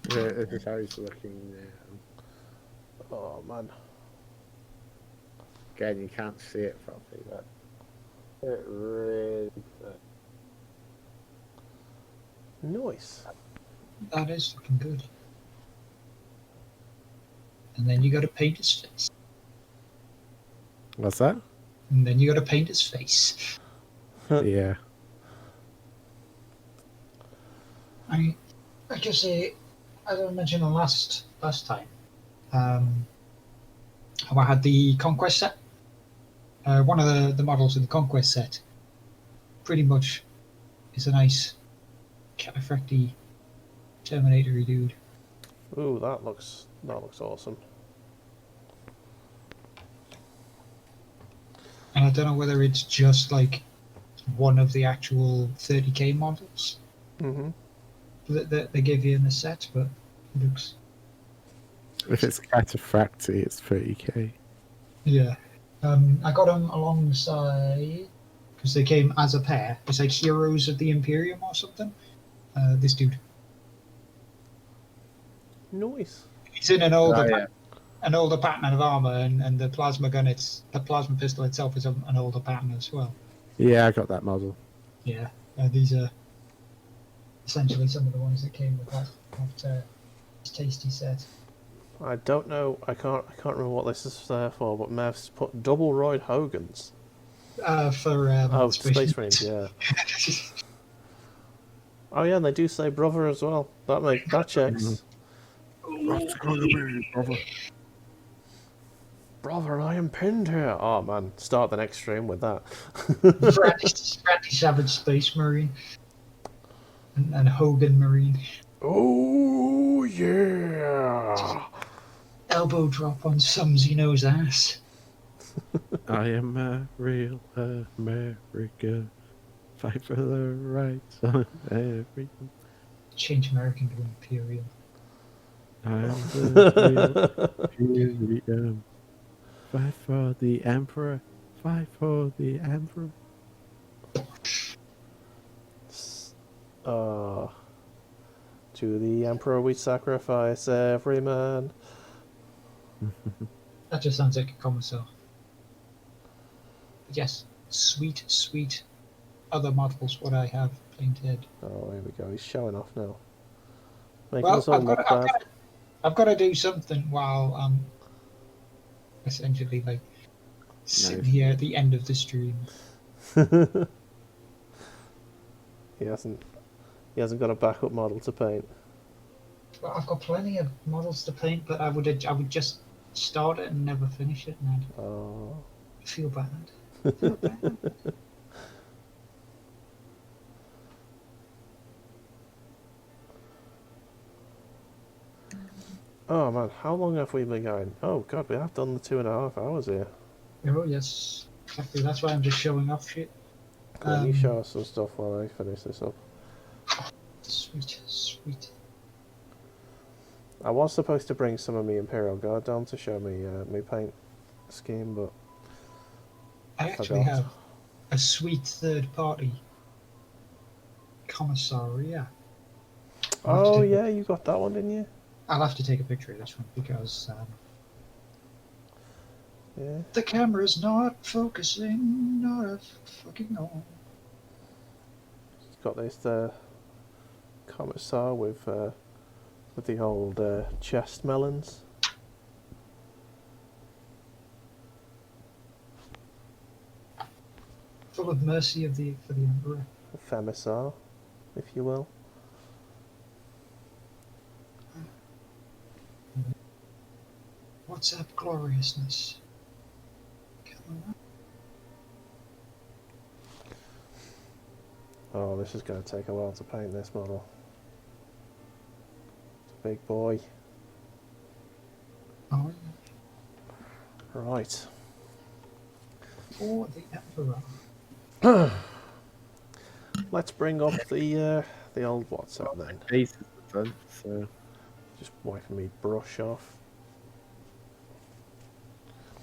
Yeah, this is how he's looking. Oh, man. Again, you can't see it properly, but it really. Nice. That is looking good. And then you got to paint his face. What's that? And then you got to paint his face. Yeah. I guess say, as I mentioned the last time, how I had the conquest set. One of the models in the conquest set, pretty much, is a nice cataphracty Terminator-y dude. Ooh, that looks awesome. And I don't know whether it's just like one of the actual 30k models Mm-hmm. that they give you in the set, but it looks. If it's cataphracty, it's 30k. Yeah. I got them alongside because they came as a pair. It's like Heroes of the Imperium or something. This dude. Nice. He's in an Oh, older yeah. an older pattern of armor, and the plasma gun. The plasma pistol itself is an older pattern as well. Yeah, I got that model. Yeah. These are essentially some of the ones that came with that tasty set. I don't know. I can't remember what this is for, but Mav's put double Royd Hogan's. For Oh, Space Marines, yeah. Oh yeah, and they do say brother as well. That checks. What's gonna be, brother? Brother, I am pinned here. Oh man, start the next stream with that. Randy Savage Space Marine and Hogan Marine. Oh yeah. Elbow drop on Sumsy-No's ass. I am a real American. Fight for the rights of everyone. Change American to Imperial. I am the real Imperium. Fight for the Emperor. Fight for the Emperor. To the Emperor we sacrifice every man. That just sounds like a commissar. But yes, sweet, sweet other models what I have painted. Oh, here we go. He's showing off now. Making Well, us all look bad. I've got to do something while I'm essentially like sitting here at the end of the stream. He hasn't got a backup model to paint. Well, I've got plenty of models to paint, but I would just start it and never finish it, and Oh. I'd feel bad. Feel bad. Oh man, how long have we been going? Oh god, we have done the 2.5 hours here. Oh yes, exactly. That's why I'm just showing off shit. Can you show us some stuff while I finish this up? Sweet, sweet. I was supposed to bring some of my Imperial Guard down to show me my paint scheme, but I actually have a sweet third-party commissariat. Oh yeah, you got that one, didn't you? I'll have to take a picture of this one because Yeah. the camera's not focusing. Not a fucking no. It's got this commissar with the old chest melons. Full of mercy for the Emperor. A femissar, if you will. What's up, gloriousness? Come on. Oh, this is going to take a while to paint this model. It's a big boy. Oh, Right. for the Emperor. Let's bring up the old WhatsApp then. Bases are done, so Just wiping me brush off.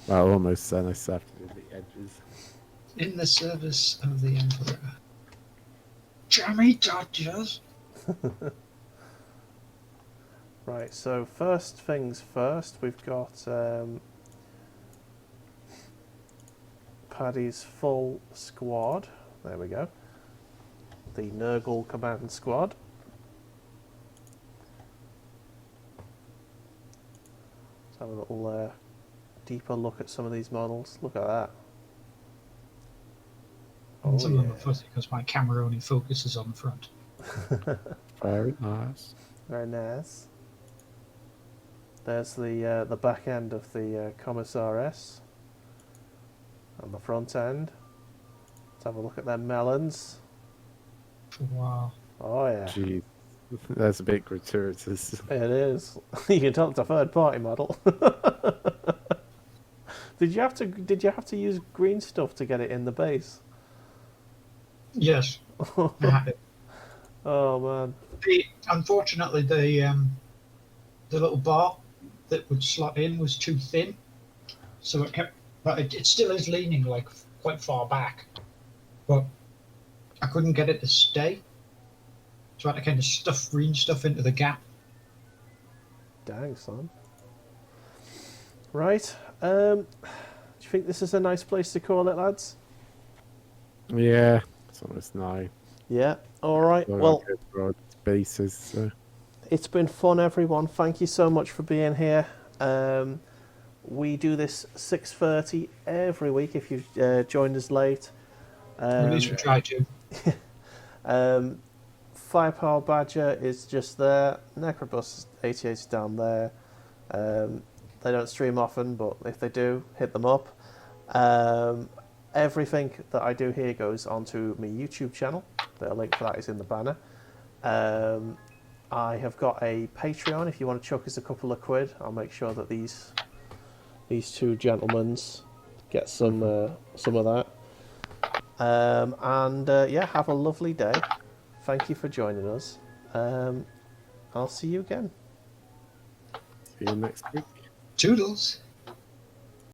well, almost done. I still have to do the edges. In the service of the Emperor. Jammy Dodgers. Right, so first things first, we've got Paddy's full squad. There we go. The Nurgle Command Squad. Let's have a little deeper look at some of these models. Look at that. Oh, Some of them yeah. are fuzzy because my camera only focuses on the front. Very nice. Very nice. There's the back end of the Commissarius. And the front end. Let's have a look at their melons. Wow. Oh yeah, Gee, that's a bit gratuitous. it is. You can tell it's a third-party model. Did you have to use green stuff to get it in the base? Yes. I had it. Oh man. Unfortunately, the little bar that would slot in was too thin, so it kept. But it still is leaning like quite far back, but I couldn't get it to stay, so I had to kind of stuff green stuff into the gap. Dang, son. Right. Do you think this is a nice place to call it, lads? Yeah, it's almost 9. Yeah. All right. So Well, I'll go for bases. So. it's been fun, everyone. Thank you so much for being here. We do this 6:30 every week. If you've joined us late, Or at least we tried to. Firepower Badger is just there. Necrobus 88 is down there. They don't stream often, but if they do, hit them up. Everything that I do here goes onto my YouTube channel. The link for that is in the banner. I have got a Patreon. If you want to chuck us a couple of quid, I'll make sure that these two gentlemen get some of that. Yeah, have a lovely day. Thank you for joining us. I'll see you again. See you next week. Toodles.